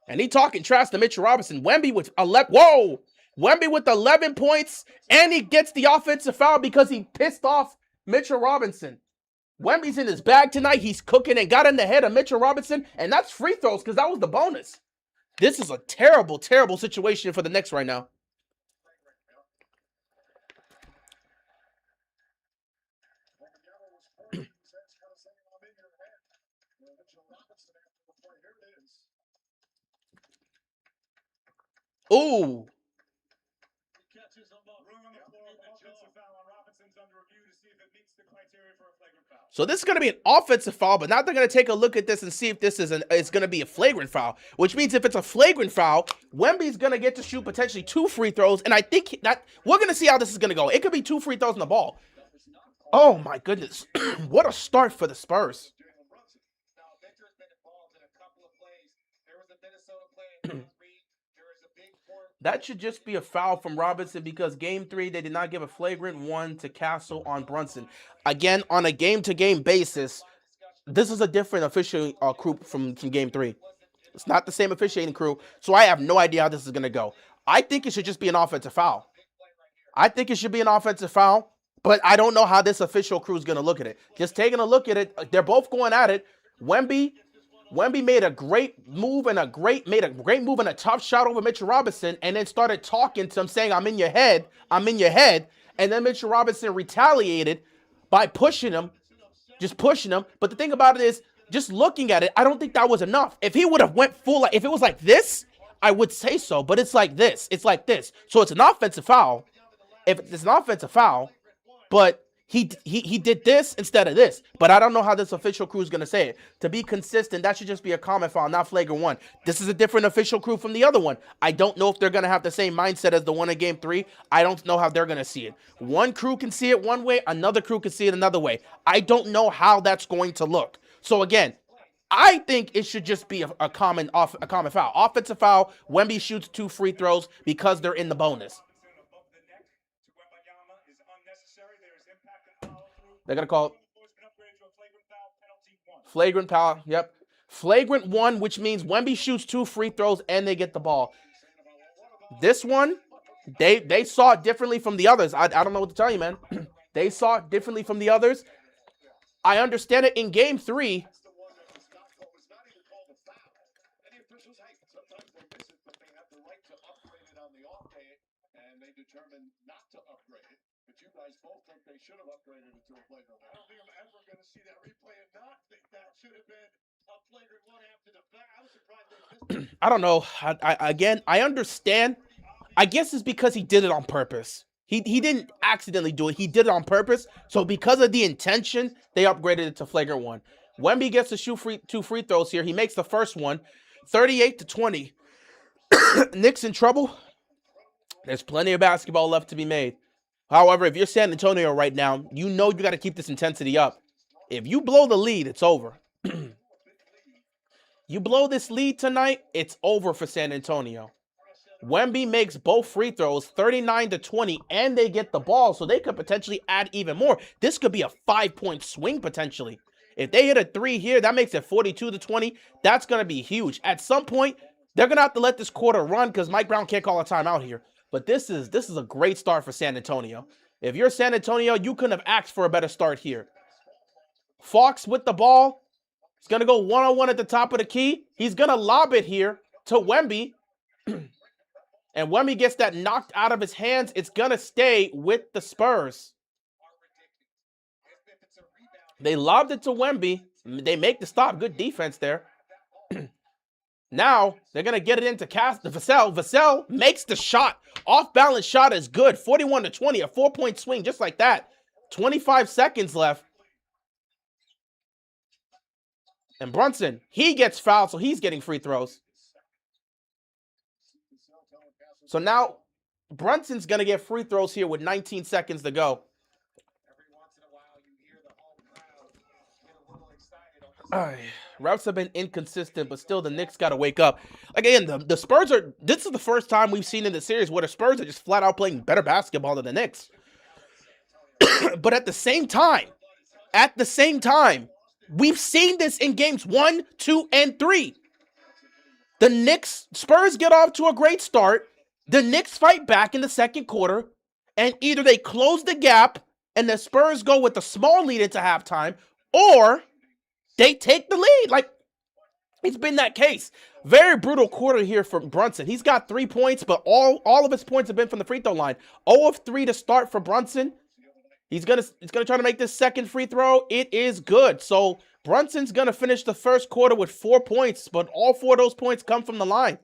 And he talking trash to Mitchell Robinson. Wemby with 11. Whoa! Wemby with 11 points, and he gets the offensive foul because he pissed off Mitchell Robinson. Wemby's in his bag tonight. He's cooking and got in the head of Mitchell Robinson, and that's free throws because that was the bonus. This is a terrible, terrible situation for the Knicks right now. Ooh. So this is going to be an offensive foul, but now they're going to take a look at this and see if this is it's going to be a flagrant foul, which means if it's a flagrant foul, Wemby's going to get to shoot potentially 2 free throws, and I think that we're going to see how this is going to go. It could be 2 free throws in the ball. Oh my goodness. What a start for the Spurs. That should just be a foul from Robinson because game 3, they did not give a flagrant 1 to Castle on Brunson. Again, on a game-to-game basis, this is a different officiating crew from game 3. It's not the same officiating crew, so I have no idea how this is going to go. I think it should just be an offensive foul. But I don't know how this official crew is going to look at it. Just taking a look at it, they're both going at it. Wemby made a great move and a great move and a tough shot over Mitchell Robinson, and then started talking to him, saying, I'm in your head. And then Mitchell Robinson retaliated by pushing him. But the thing about it is, just looking at it, I don't think that was enough. If he would have went full, if it was like this, I would say so. But it's like this. So it's an offensive foul. If it's an offensive foul, but he did this instead of this. But I don't know how this official crew is going to say it. To be consistent, that should just be a common foul, not flagrant 1. This is a different official crew from the other one. I don't know if they're going to have the same mindset as the one in game 3. I don't know how they're going to see it. One crew can see it one way, another crew can see it another way. I don't know how that's going to look. So again, I think it should just be a common foul. Offensive foul, Wemby shoots 2 free throws because they're in the bonus. They're going to call it flagrant foul. Yep. Flagrant 1, which means Wemby shoots 2 free throws and they get the ball. This one, They saw it differently from the others. I don't know what to tell you, man. They saw it differently from the others. I understand it in game 3. That's the one that was not even called a foul. And the officials, hey, sometimes they miss it, but they have the right to upgrade it on the off day, and they determined not to upgrade it. But you guys both think they should have upgraded it to a flagrant one. I don't think I'm ever going to see that replay and not think that should have been a flagrant one after the fact. I was surprised they missed it. I don't know. Again, I understand. I guess it's because he did it on purpose. He didn't accidentally do it. He did it on purpose. So because of the intention, they upgraded it to flagrant one. Wemby gets to shoot 2 free throws here. He makes the first one, 38-20. Knicks in trouble. There's plenty of basketball left to be made. However, if you're San Antonio right now, you know you got to keep this intensity up. If you blow the lead, it's over. You blow this lead tonight, it's over for San Antonio. Wemby makes both free throws, 39-20, and they get the ball, so they could potentially add even more. This could be a 5-point swing potentially. If they hit a 3 here, that makes it 42-20. That's going to be huge. At some point, they're going to have to let this quarter run because Mike Brown can't call a timeout here. But this is a great start for San Antonio. If you're San Antonio, you couldn't have asked for a better start here. Fox with the ball. He's going to go one-on-one at the top of the key. He's going to lob it here to Wemby. And Wemby gets that knocked out of his hands. It's going to stay with the Spurs. They lobbed it to Wemby. They make the stop. Good defense there. Now, they're going to get it into Vassell. Vassell makes the shot. Off-balance shot is good. 41-20, a 4-point swing just like that. 25 seconds left. And Brunson, he gets fouled, so he's getting free throws. So now, Brunson's going to get free throws here with 19 seconds to go. Refs have been inconsistent, but still the Knicks got to wake up. Again, the Spurs are, this is the first time we've seen in the series where the Spurs are just flat out playing better basketball than the Knicks. But at the same time, we've seen this in games 1, 2, and 3. The Spurs get off to a great start. The Knicks fight back in the second quarter, and either they close the gap and the Spurs go with a small lead into halftime, or they take the lead. Like, it's been that case. Very brutal quarter here for Brunson. He's got 3 points, but all of his points have been from the free throw line. 0 of 3 to start for Brunson. He's gonna try to make this second free throw. It is good. So Brunson's gonna finish the first quarter with 4 points, but all 4 of those points come from the line.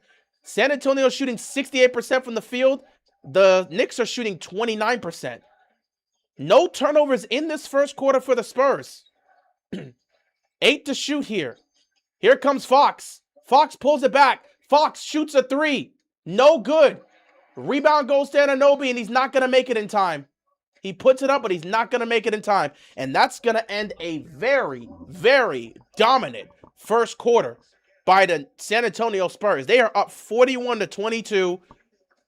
San Antonio shooting 68% from the field. The Knicks are shooting 29%. No turnovers in this first quarter for the Spurs. 8 to shoot here. Here comes Fox. Fox pulls it back. Fox shoots a 3. No good. Rebound goes to Anunoby, and he's not going to make it in time. He puts it up, but he's not going to make it in time. And that's going to end a very, very dominant first quarter by the San Antonio Spurs. They are up 41-22.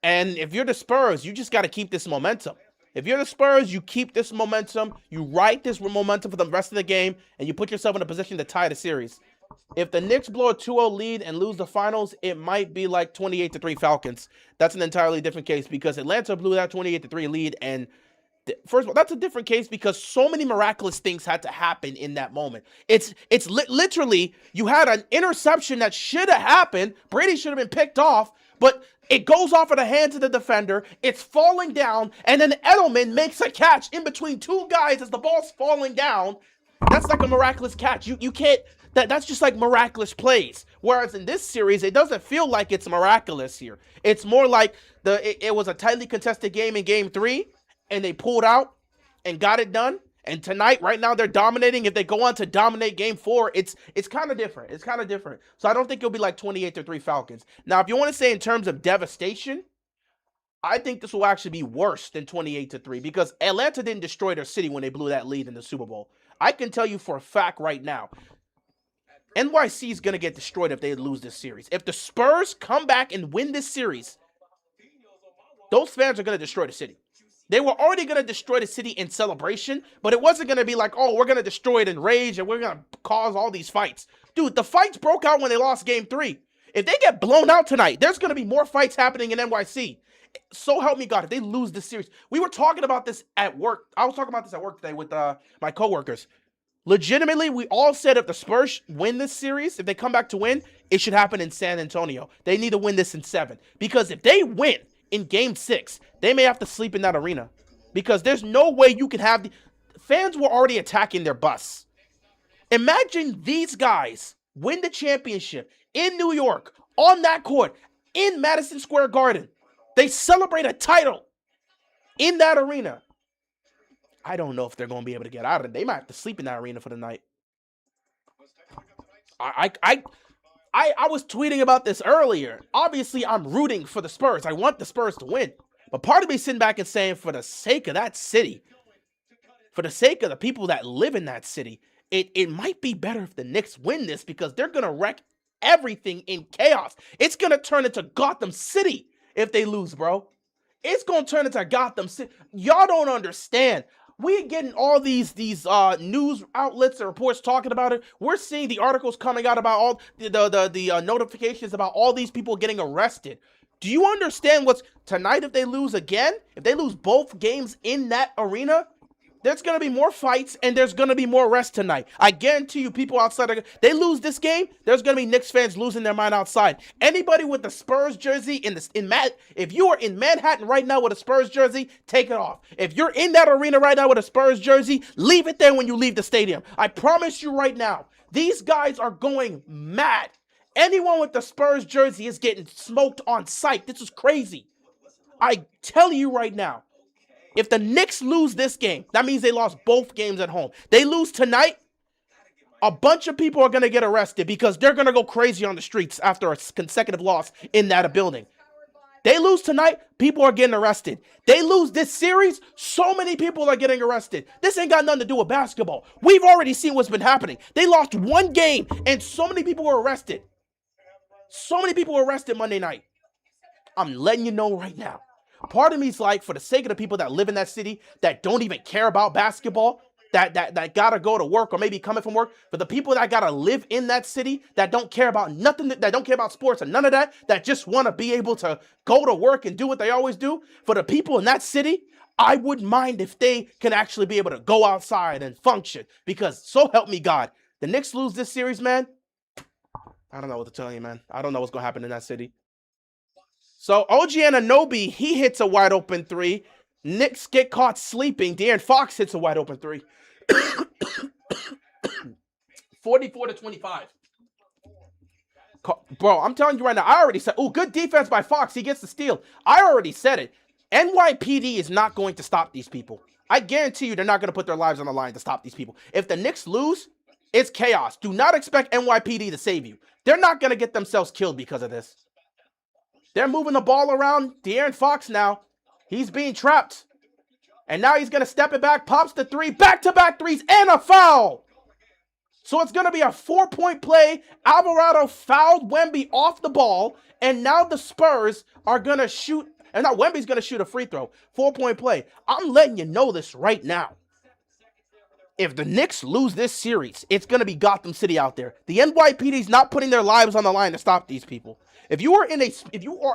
And if you're the Spurs, you just got to keep this momentum. If you're the Spurs, you keep this momentum, you ride this momentum for the rest of the game, and you put yourself in a position to tie the series. If the Knicks blow a 2-0 lead and lose the finals, it might be like 28-3 Falcons. That's an entirely different case because Atlanta blew that 28-3 lead, and first of all, that's a different case because so many miraculous things had to happen in that moment. It's literally, you had an interception that should have happened. Brady should have been picked off, but it goes off of the hands of the defender. It's falling down, and then Edelman makes a catch in between 2 guys as the ball's falling down. That's like a miraculous catch. You can't, that's just like miraculous plays. Whereas in this series, it doesn't feel like it's miraculous here. It's more like it was a tightly contested game in game 3, and they pulled out and got it done. And tonight, right now, they're dominating. If they go on to dominate game 4, it's kind of different. It's kind of different. So I don't think it'll be like 28-3 Falcons. Now, if you want to say in terms of devastation, I think this will actually be worse than 28-3 because Atlanta didn't destroy their city when they blew that lead in the Super Bowl. I can tell you for a fact right now, NYC is going to get destroyed if they lose this series. If the Spurs come back and win this series, those fans are going to destroy the city. They were already going to destroy the city in celebration, but it wasn't going to be like, oh, we're going to destroy it in rage and we're going to cause all these fights. Dude, the fights broke out when they lost game 3. If they get blown out tonight, there's going to be more fights happening in NYC. So help me God, if they lose this series, we were talking about this at work. I was talking about this at work today with my coworkers. Legitimately, we all said if the Spurs win this series, if they come back to win, it should happen in San Antonio. They need to win this in 7. Because if they win in game 6, they may have to sleep in that arena. Because there's no way you can have fans were already attacking their bus. Imagine these guys win the championship in New York, on that court, in Madison Square Garden. They celebrate a title in that arena. I don't know if they're going to be able to get out of it. They might have to sleep in that arena for the night. I was tweeting about this earlier. Obviously, I'm rooting for the Spurs. I want the Spurs to win. But part of me sitting back and saying, for the sake of that city, for the sake of the people that live in that city, it might be better if the Knicks win this because they're going to wreck everything in chaos. It's going to turn into Gotham City if they lose, bro. It's going to turn into Gotham City. Y'all don't understand. We're getting all these news outlets and reports talking about it. We're seeing the articles coming out about all the notifications about all these people getting arrested. Do you understand what's tonight if they lose again? If they lose both games in that arena, there's going to be more fights and there's going to be more arrests tonight. I guarantee you people outside, they lose this game, there's going to be Knicks fans losing their mind outside. Anybody with the Spurs jersey if you are in Manhattan right now with a Spurs jersey, take it off. If you're in that arena right now with a Spurs jersey, leave it there when you leave the stadium. I promise you right now, these guys are going mad. Anyone with the Spurs jersey is getting smoked on sight. This is crazy. I tell you right now. If the Knicks lose this game, that means they lost both games at home. They lose tonight, a bunch of people are going to get arrested because they're going to go crazy on the streets after a consecutive loss in that building. They lose tonight, people are getting arrested. They lose this series, so many people are getting arrested. This ain't got nothing to do with basketball. We've already seen what's been happening. They lost one game and so many people were arrested. So many people were arrested Monday night. I'm letting you know right now. Part of me is like, for the sake of the people that live in that city, that don't even care about basketball, that gotta go to work or maybe coming from work, for the people that gotta live in that city, that don't care about nothing, that don't care about sports and none of that, that just want to be able to go to work and do what they always do, for the people in that city, I wouldn't mind if they can actually be able to go outside and function, because so help me God, the Knicks lose this series, man, I don't know what to tell you, man. I don't know what's going to happen in that city. So OG Anunoby, he hits a wide open 3. Knicks get caught sleeping. De'Aaron Fox hits a wide open 3. 44-25. Bro, I'm telling you right now, I already said, oh, good defense by Fox. He gets the steal. I already said it. NYPD is not going to stop these people. I guarantee you they're not going to put their lives on the line to stop these people. If the Knicks lose, it's chaos. Do not expect NYPD to save you. They're not going to get themselves killed because of this. They're moving the ball around. De'Aaron Fox now. He's being trapped. And now he's going to step it back, pops the 3, back-to-back 3s, and a foul. So it's going to be a 4-point play. Alvarado fouled Wemby off the ball. And now the Spurs are going to shoot. And now Wemby's going to shoot a free throw. 4-point play. I'm letting you know this right now. If the Knicks lose this series, it's going to be Gotham City out there. The NYPD's not putting their lives on the line to stop these people. If you are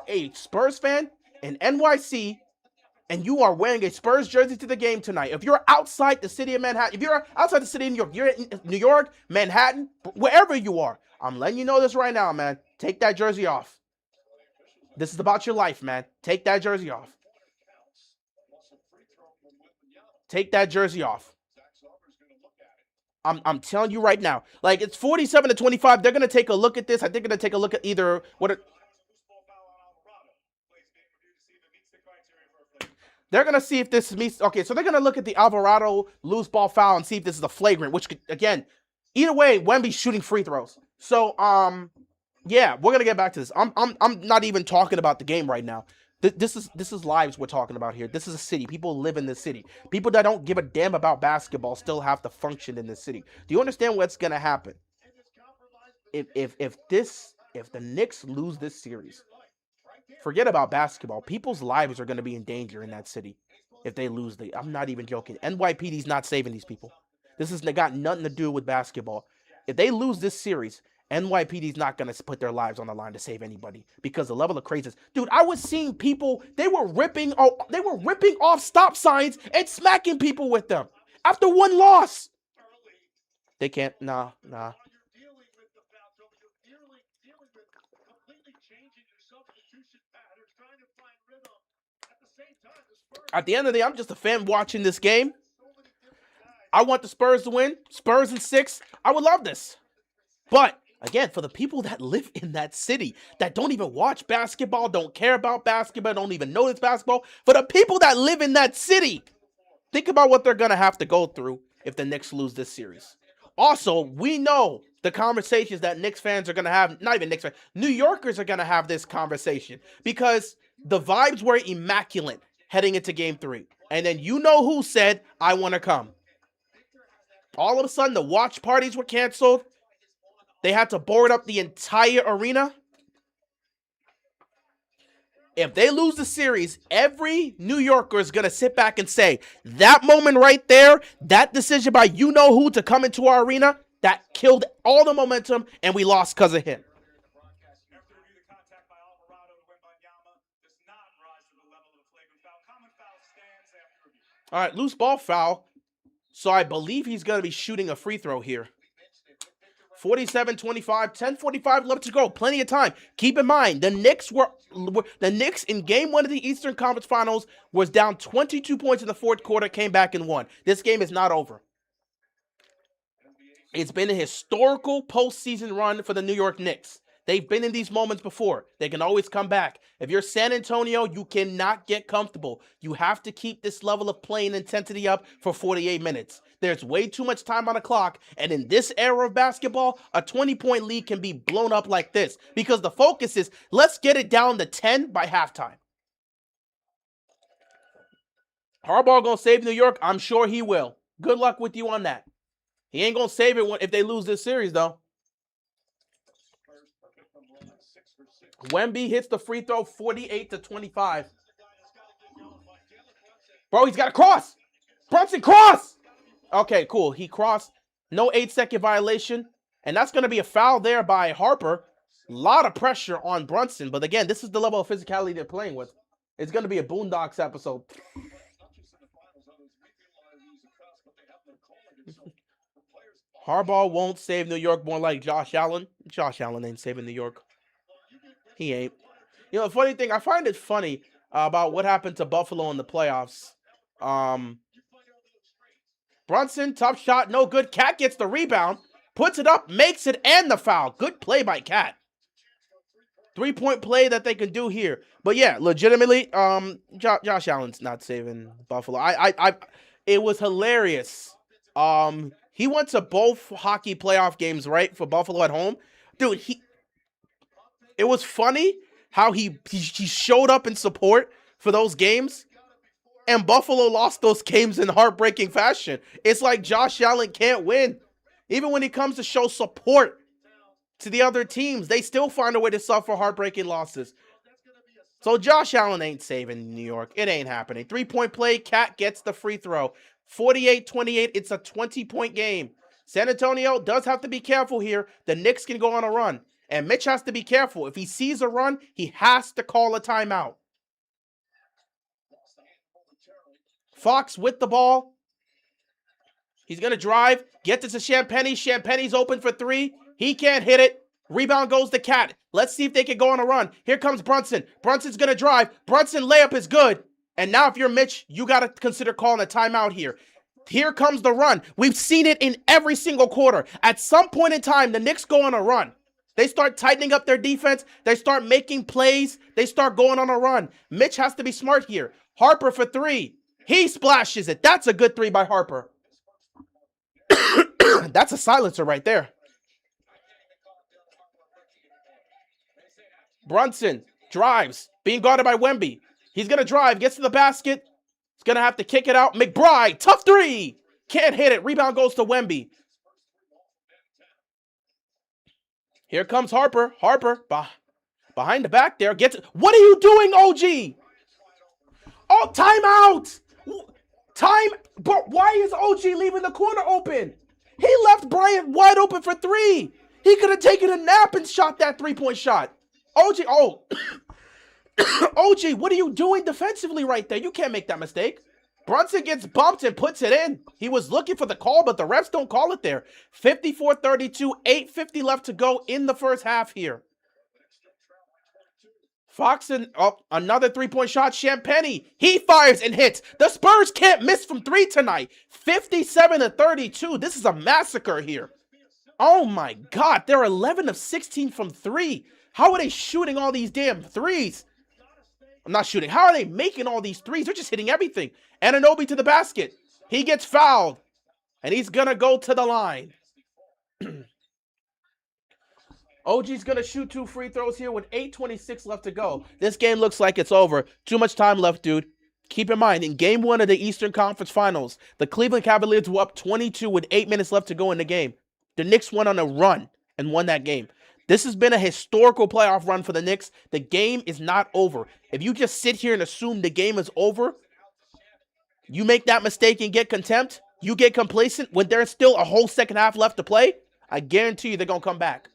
a Spurs fan in NYC and you are wearing a Spurs jersey to the game tonight, if you're outside the city of Manhattan, if you're outside the city of New York, you're in New York, Manhattan, wherever you are, I'm letting you know this right now, man. Take that jersey off. This is about your life, man. Take that jersey off. Take that jersey off. I'm telling you right now, like it's 47-25. They're gonna take a look at this. I think they're gonna take a look at either they're gonna see if this meets. Okay, so they're gonna look at the Alvarado loose ball foul and see if this is a flagrant. Which again, either way, Wemby's shooting free throws. So yeah, we're gonna get back to this. I'm not even talking about the game right now. This is lives we're talking about here. This is a city. People live in this city. People that don't give a damn about basketball still have to function in this city. Do you understand what's gonna happen? If the Knicks lose this series, forget about basketball. People's lives are gonna be in danger in that city if they lose. I'm not even joking. NYPD's not saving these people. This has got nothing to do with basketball. If they lose this series, NYPD's not going to put their lives on the line to save anybody because the level of craziness. Dude, I was seeing people, they were ripping off stop signs and smacking people with them after one loss. They can't, nah. At the end of the day, I'm just a fan watching this game. I want the Spurs to win. Spurs in 6. I would love this. But, again, for the people that live in that city, that don't even watch basketball, don't care about basketball, don't even know it's basketball, for the people that live in that city, think about what they're going to have to go through if the Knicks lose this series. Also, we know the conversations that Knicks fans are going to have, not even Knicks fans, New Yorkers are going to have this conversation because the vibes were immaculate heading into Game 3. And then you know who said, I want to come. All of a sudden, the watch parties were canceled. They had to board up the entire arena. If they lose the series, every New Yorker is going to sit back and say, that moment right there, that decision by you know who to come into our arena, that killed all the momentum, and we lost because of him. All right, loose ball foul. So I believe he's going to be shooting a free throw here. 47-25, 10:45 left to go. Plenty of time. Keep in mind, the Knicks in Game 1 of the Eastern Conference Finals was down 22 points in the fourth quarter, came back and won. This game is not over. It's been a historical postseason run for the New York Knicks. They've been in these moments before. They can always come back. If you're San Antonio, you cannot get comfortable. You have to keep this level of playing intensity up for 48 minutes. There's way too much time on the clock, and in this era of basketball, a 20-point lead can be blown up like this because the focus is, let's get it down to 10 by halftime. Harbaugh gonna save New York? I'm sure he will. Good luck with you on that. He ain't gonna save it if they lose this series, though. Wemby hits the free throw, 48-25. Bro, he's got a cross. Brunson cross. Okay, cool. He crossed. No 8-second violation. And that's going to be a foul there by Harper. A lot of pressure on Brunson. But again, this is the level of physicality they're playing with. It's going to be a Boondocks episode. Harbaugh won't save New York, more like Josh Allen. Josh Allen ain't saving New York. He ain't. You know, the funny thing, I find it funny about what happened to Buffalo in the playoffs. Brunson, tough shot, no good. Cat gets the rebound, puts it up, makes it, and the foul. Good play by Cat. 3-point play that they can do here. But yeah, legitimately, Josh Allen's not saving Buffalo. It was hilarious. He went to both hockey playoff games, right, for Buffalo at home. Dude, it was funny how he showed up in support for those games, and Buffalo lost those games in heartbreaking fashion. It's like Josh Allen can't win. Even when he comes to show support to the other teams, they still find a way to suffer heartbreaking losses. So Josh Allen ain't saving New York. It ain't happening. 3-point play, Cat gets the free throw. 48-28, it's a 20-point game. San Antonio does have to be careful here. The Knicks can go on a run. And Mitch has to be careful. If he sees a run, he has to call a timeout. Fox with the ball. He's going to drive. Gets it to Champagnie. Champagnie's open for 3. He can't hit it. Rebound goes to Cat. Let's see if they can go on a run. Here comes Brunson. Brunson's going to drive. Brunson layup is good. And now if you're Mitch, you got to consider calling a timeout here. Here comes the run. We've seen it in every single quarter. At some point in time, the Knicks go on a run. They start tightening up their defense. They start making plays. They start going on a run. Mitch has to be smart here. Harper for 3. He splashes it. That's a good 3 by Harper. That's a silencer right there. Brunson drives. Being guarded by Wemby. He's going to drive. Gets to the basket. He's going to have to kick it out. McBride. Tough 3. Can't hit it. Rebound goes to Wemby. Here comes Harper. Harper, behind the back there. Gets it. What are you doing, OG? Oh, timeout. But why is OG leaving the corner open? He left Bryant wide open for 3. He could have taken a nap and shot that three-point shot. OG, oh. OG, what are you doing defensively right there? You can't make that mistake. Brunson gets bumped and puts it in. He was looking for the call, but the refs don't call it there. 54-32, 8:50 left to go in the first half here. Foxen, oh, another three-point shot. Champagny, he fires and hits. The Spurs can't miss from three tonight. 57-32. This is a massacre here. Oh my God, they're 11 of 16 from three. How are they shooting all these damn threes? I'm not shooting. How are they making all these threes? They're just hitting everything. Anunoby to the basket. He gets fouled, and he's going to go to the line. OG's going to shoot 2 free throws here with 8:26 left to go. This game looks like it's over. Too much time left, dude. Keep in mind, in Game 1 of the Eastern Conference Finals, the Cleveland Cavaliers were up 22 with 8 minutes left to go in the game. The Knicks went on a run and won that game. This has been a historical playoff run for the Knicks. The game is not over. If you just sit here and assume the game is over, you make that mistake and get contempt, you get complacent when there's still a whole second half left to play, I guarantee you they're going to come back.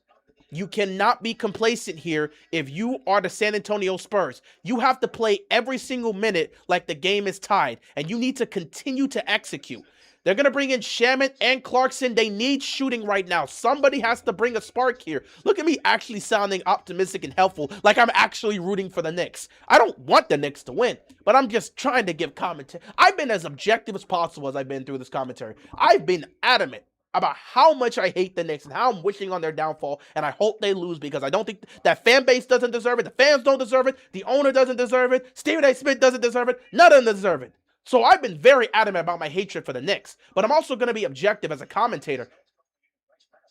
You cannot be complacent here if you are the San Antonio Spurs. You have to play every single minute like the game is tied, and you need to continue to execute. They're going to bring in Shamet and Clarkson. They need shooting right now. Somebody has to bring a spark here. Look at me actually sounding optimistic and helpful, like I'm actually rooting for the Knicks. I don't want the Knicks to win, but I'm just trying to give commentary. I've been as objective as possible as I've been through this commentary. I've been adamant about how much I hate the Knicks and how I'm wishing on their downfall, and I hope they lose because I don't think that fan base doesn't deserve it. The fans don't deserve it. The owner doesn't deserve it. Stephen A. Smith doesn't deserve it. None of them deserve it. So I've been very adamant about my hatred for the Knicks, but I'm also going to be objective as a commentator.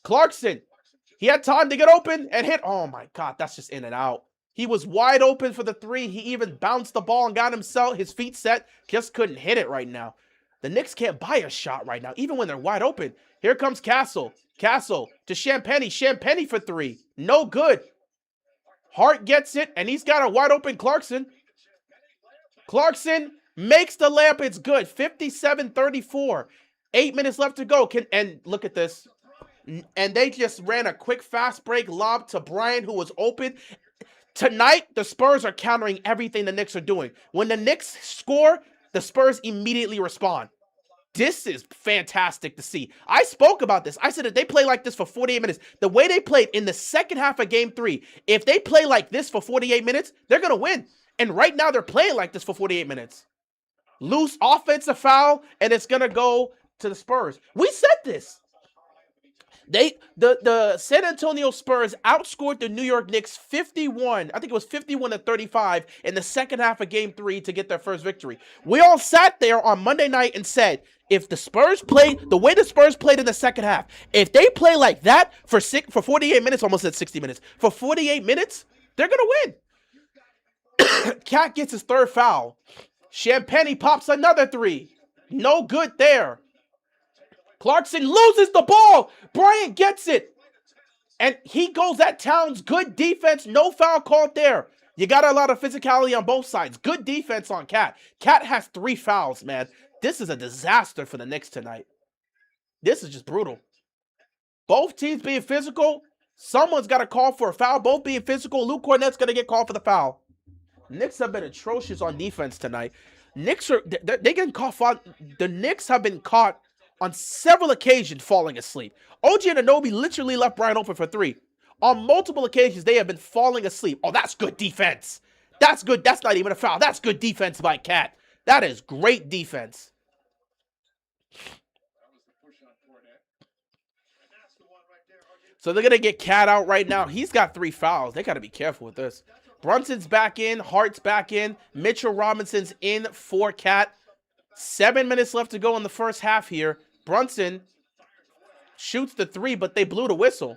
Clarkson, he had time to get open and hit. Oh my God, that's just in and out. He was wide open for the three. He even bounced the ball and got himself his feet set. Just couldn't hit it right now. The Knicks can't buy a shot right now, even when they're wide open. Here comes Castle. Castle to Champagny. Champagny for three. No good. Hart gets it, and he's got a wide open Clarkson. Clarkson makes the layup. It's good. 57-34. 8 minutes left to go. And look at this. And they just ran a quick fast break lob to Bryant, who was open. Tonight, the Spurs are countering everything the Knicks are doing. When the Knicks score, the Spurs immediately respond. This is fantastic to see. I spoke about this. I said that they play like this for 48 minutes. The way they played in the second half of Game 3, if they play like this for 48 minutes, they're going to win. And right now, they're playing like this for 48 minutes. Loose offensive foul, and it's going to go to the Spurs. We said this. The San Antonio Spurs outscored the New York Knicks 51, I think it was 51-35 in the second half of Game 3 to get their first victory. We all sat there on Monday night and said, if the Spurs play the way the Spurs played in the second half, if they play like that for 48 minutes, almost at 60 minutes, for 48 minutes, they're going to win. Cat gets his third foul. Champagny pops another three. No good there. Clarkson loses the ball. Bryant gets it. And he goes at Towns. Good defense. No foul called there. You got a lot of physicality on both sides. Good defense on Cat. Cat has 3 fouls, man. This is a disaster for the Knicks tonight. This is just brutal. Both teams being physical. Someone's got to call for a foul. Both being physical. Luke Cornett's going to get called for the foul. Knicks have been atrocious on defense tonight. They're getting caught. The Knicks have been caught on several occasions falling asleep. OG Anunoby literally left Bryant open for 3. On multiple occasions, they have been falling asleep. Oh, that's good defense. That's good. That's not even a foul. That's good defense by Cat. That is great defense. So they're going to get Cat out right now. He's got 3 fouls. They got to be careful with this. Brunson's back in. Hart's back in. Mitchell Robinson's in for Cat. 7 minutes left to go in the first half here. Brunson shoots the 3, but they blew the whistle.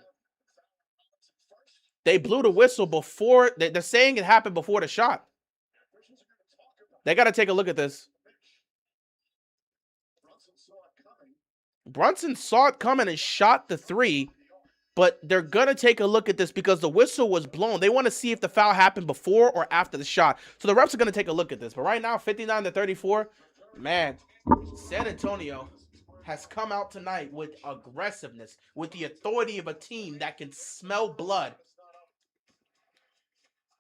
They blew the whistle before. They're saying it happened before the shot. They got to take a look at this. Brunson saw it coming and shot the 3, but they're going to take a look at this because the whistle was blown. They want to see if the foul happened before or after the shot. So the refs are going to take a look at this. But right now, 59-34, man, San Antonio has come out tonight with aggressiveness, with the authority of a team that can smell blood.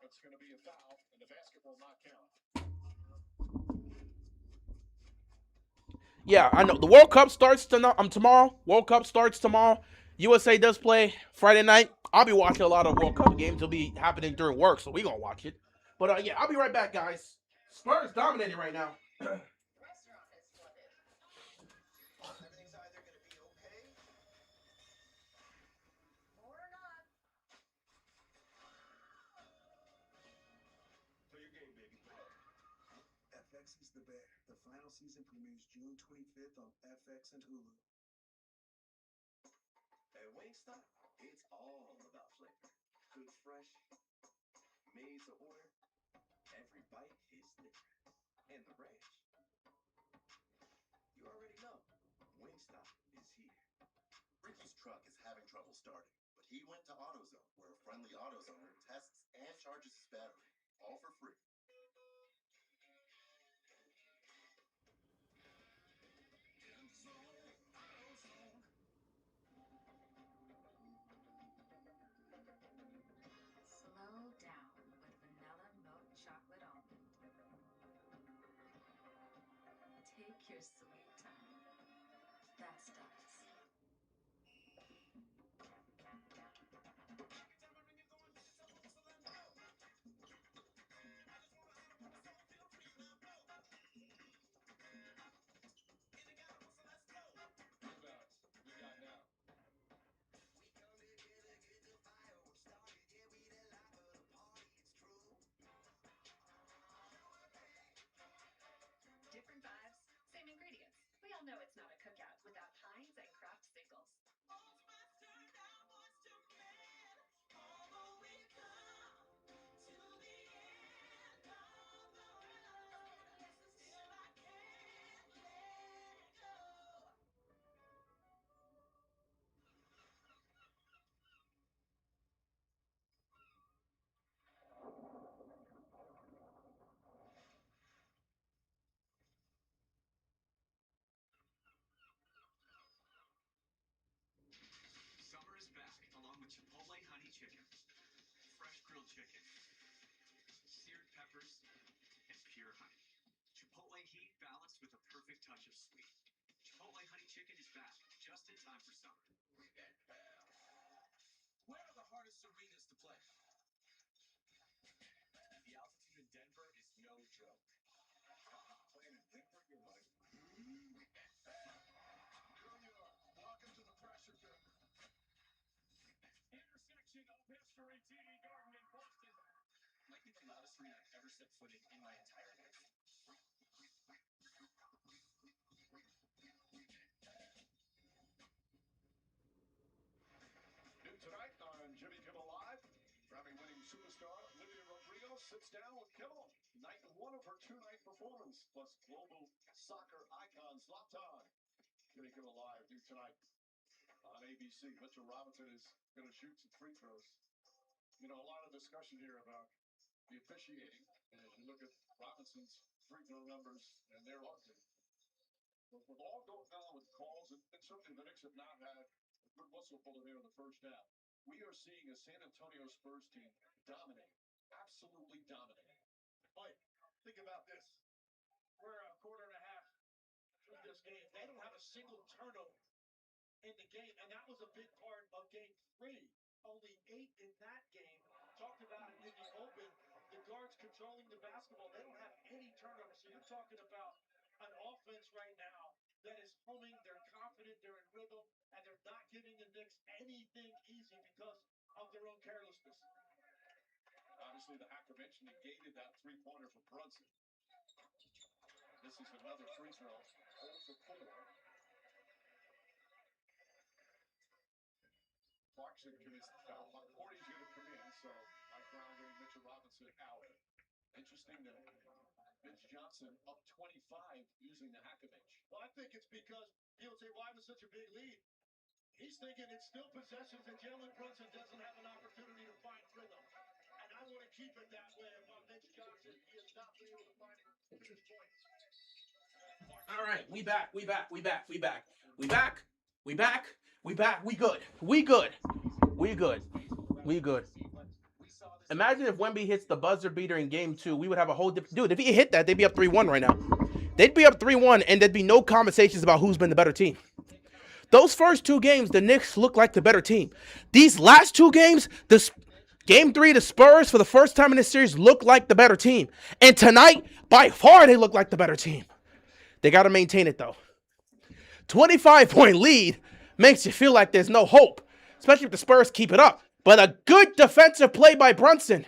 It's going to be a foul, and the basket will not count. Yeah, I know. The World Cup starts tomorrow. World Cup starts tomorrow. USA does play Friday night. I'll be watching a lot of World Cup games. It'll be happening during work, so we gonna watch it. But yeah, I'll be right back, guys. Spurs dominating right now. Everything's either going to be okay or not. Play your game, baby. FX is the Bear. The final season premieres June 25th on FX and Hulu. At Wingstop, it's all about flavor. Good, fresh, made to order. Every bite is different. And the ranch, you already know. Wingstop is here. Ricky's truck is having trouble starting, but he went to AutoZone, where a friendly AutoZoner tests and charges his battery, all for free. Slow down with vanilla milk chocolate almond. Take your sweet time. That's Starbucks. Different vibes, same ingredients. We all know it's not a cookout without Heinz and Kraft singles. Summer is back, along with Chipotle honey chicken, fresh grilled chicken, seared peppers, and pure honey. Chipotle heat balanced with a perfect touch of sweet. Chipotle honey chicken is back, just in time for summer. Where are the hardest arenas to play? The altitude in Denver is no joke. Playing in Denver, you're like, here you are. Welcome to the pressure pit. Intersection of history, TD Garden in Boston. Might be the loudest arena I've ever set foot in my entire life. New tonight on Jimmy Kimmel Live, Grammy-winning superstar Olivia Rodrigo sits down with Kimmel. Night one of her two-night performance, plus global soccer icon Zlatan. Jimmy Kimmel Live, new tonight on ABC. Mitchell Robinson is going to shoot some free throws. You know, a lot of discussion here about the officiating. And as you look at Robinson's free throw numbers, and they're ugly. But with all going on with calls, and certainly the Knicks have not had a good whistle puller there in the first half, we are seeing a San Antonio Spurs team dominate, absolutely dominate. Mike, think about this. We're a quarter and a half through this game. They don't have a single turnover in the game, and that was a big part of game three. Only 8 in that game. Talked about it in the open. The guards controlling the basketball. They don't have any turnovers. So you're talking about an offense right now that is humming. They're confident. They're in rhythm. And they're not giving the Knicks anything easy because of their own carelessness. Obviously, the Hakovic negated that three-pointer for Brunson. This is another free throw. 0 for 4. Clarkson commits the foul. McCourty's going to come in, so Mike Brown getting Mitchell Robinson out. Interesting that Vince Johnson up 25 using the Hakovic. Well, I think it's because people say, why was such a big lead? He's thinking it's still possessions and Jalen Brunson doesn't have an opportunity to find rhythm. And I want to keep it that way about Vince Johnson. He has not been able to find it at this point. All right, we back. We back. We back. We back. We good. We good. We good. We good. Imagine if Wemby hits the buzzer beater in game 2, we would have a whole different... Dude, if he hit that, they'd be up 3-1 right now. They'd be up 3-1, and there'd be no conversations about who's been the better team. Those first 2 games, the Knicks look like the better team. These last 2 games, Game 3, the Spurs, for the first time in this series, look like the better team. And tonight, by far, they look like the better team. They got to maintain it, though. 25-point lead makes you feel like there's no hope, especially if the Spurs keep it up. But a good defensive play by Brunson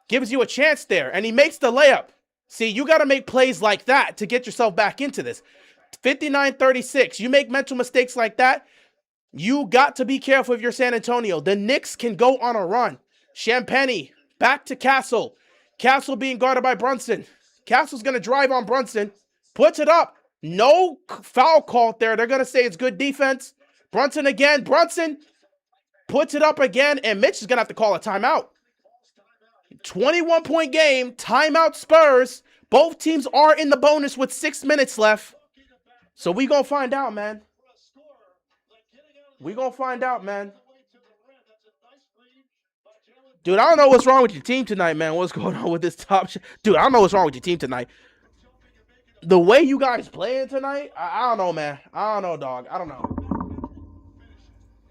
gives you a chance there, and he makes the layup. See, you got to make plays like that to get yourself back into this. 59-36. You make mental mistakes like that, you got to be careful if you're San Antonio. The Knicks can go on a run. Champagnie, back to Castle. Castle being guarded by Brunson. Castle's going to drive on Brunson. Puts it up. No foul called there. They're going to say it's good defense. Brunson again. Brunson puts it up again, and Mitch is going to have to call a timeout. 21-point game. Timeout Spurs. Both teams are in the bonus with 6 minutes left. So we going to find out, man. We going to find out, man. Dude, I don't know what's wrong with your team tonight, man. What's going on with this top shot? Dude, I don't know what's wrong with your team tonight. The way you guys playing tonight, I don't know, man. I don't know, dog. I don't know.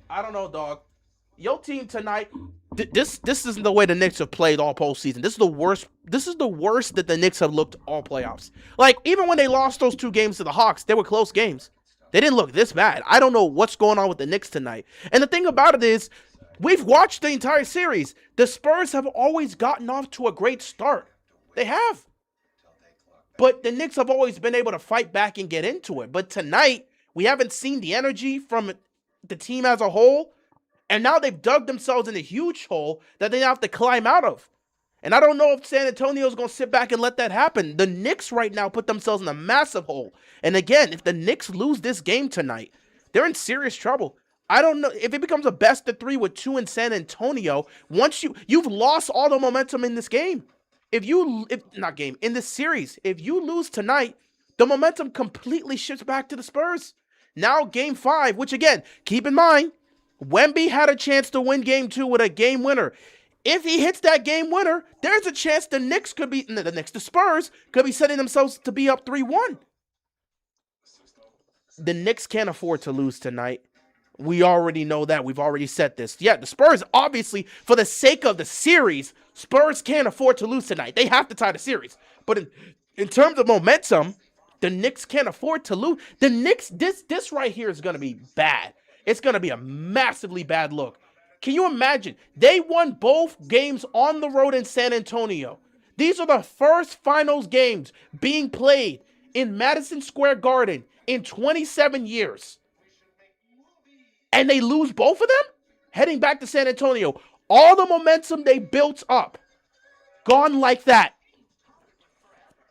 I don't know, dog. Your team tonight, this isn't the way the Knicks have played all postseason. This is the worst. This is the worst that the Knicks have looked all playoffs. Like, even when they lost those 2 games to the Hawks, they were close games. They didn't look this bad. I don't know what's going on with the Knicks tonight. And the thing about it is, we've watched the entire series. The Spurs have always gotten off to a great start. They have. But the Knicks have always been able to fight back and get into it. But tonight, we haven't seen the energy from the team as a whole. And now they've dug themselves in a huge hole that they have to climb out of. And I don't know if San Antonio is going to sit back and let that happen. The Knicks right now put themselves in a massive hole. And again, if the Knicks lose this game tonight, they're in serious trouble. I don't know if it becomes a best of 3 with 2 in San Antonio. Once you've lost all the momentum in this game. In this series, if you lose tonight, the momentum completely shifts back to the Spurs. Now game 5, which again, keep in mind, Wemby had a chance to win game 2 with a game winner. If he hits that game winner, there's a chance the Spurs could be setting themselves to be up 3-1. The Knicks can't afford to lose tonight. We already know that. We've already said this. Yeah, the Spurs, obviously, for the sake of the series, Spurs can't afford to lose tonight. They have to tie the series. But in terms of momentum, the Knicks can't afford to lose. The Knicks, this right here is going to be bad. It's going to be a massively bad look. Can you imagine? They won both games on the road in San Antonio. These are the first finals games being played in Madison Square Garden in 27 years. And they lose both of them? Heading back to San Antonio. All the momentum they built up, gone like that.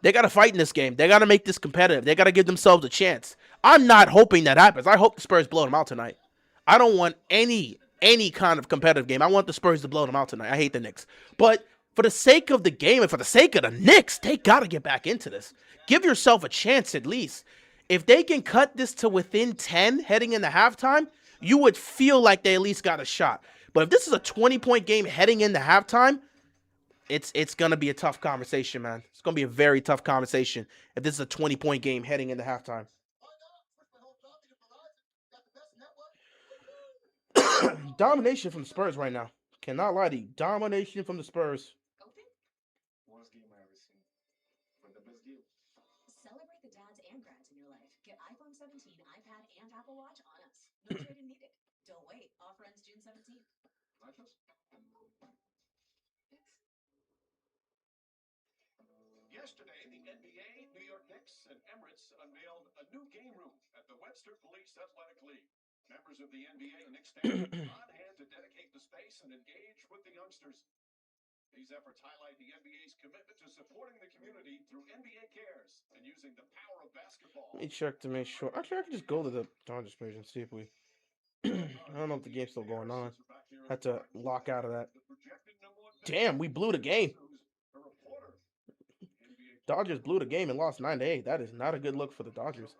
They got to fight in this game. They got to make this competitive. They got to give themselves a chance. I'm not hoping that happens. I hope the Spurs blow them out tonight. I don't want any kind of competitive game. I want the Spurs to blow them out tonight. I hate the Knicks. But for the sake of the game and for the sake of the Knicks, they got to get back into this. Give yourself a chance at least. If they can cut this to within 10 heading into halftime, you would feel like they at least got a shot. But if this is a 20-point game heading into halftime, it's going to be a tough conversation, man. It's going to be a very tough conversation if this is a 20-point game heading into halftime. Domination from the Spurs right now. Cannot lie to you. Domination from the Spurs. Worst game I ever seen. But the best deal. Celebrate the dads and grads in your life. Get iPhone 17, iPad, and Apple Watch on us. No trade-in needed. Don't wait. Offer ends June 17th. Yesterday, the NBA, New York Knicks, and Emirates unveiled a new game room at the Webster Police Athletic League. Members of the NBA and Knicks stand on hand to dedicate the space and engage with the youngsters. These efforts highlight the NBA's commitment to supporting the community through NBA Cares and using the power of basketball. Let me check to make sure. Actually, I can just go to the Dodgers page and see if we... I don't know if the game's still going on. Had to lock out of that. Damn, we blew the game. Dodgers blew the game and lost 9-8. That is not a good look for the Dodgers.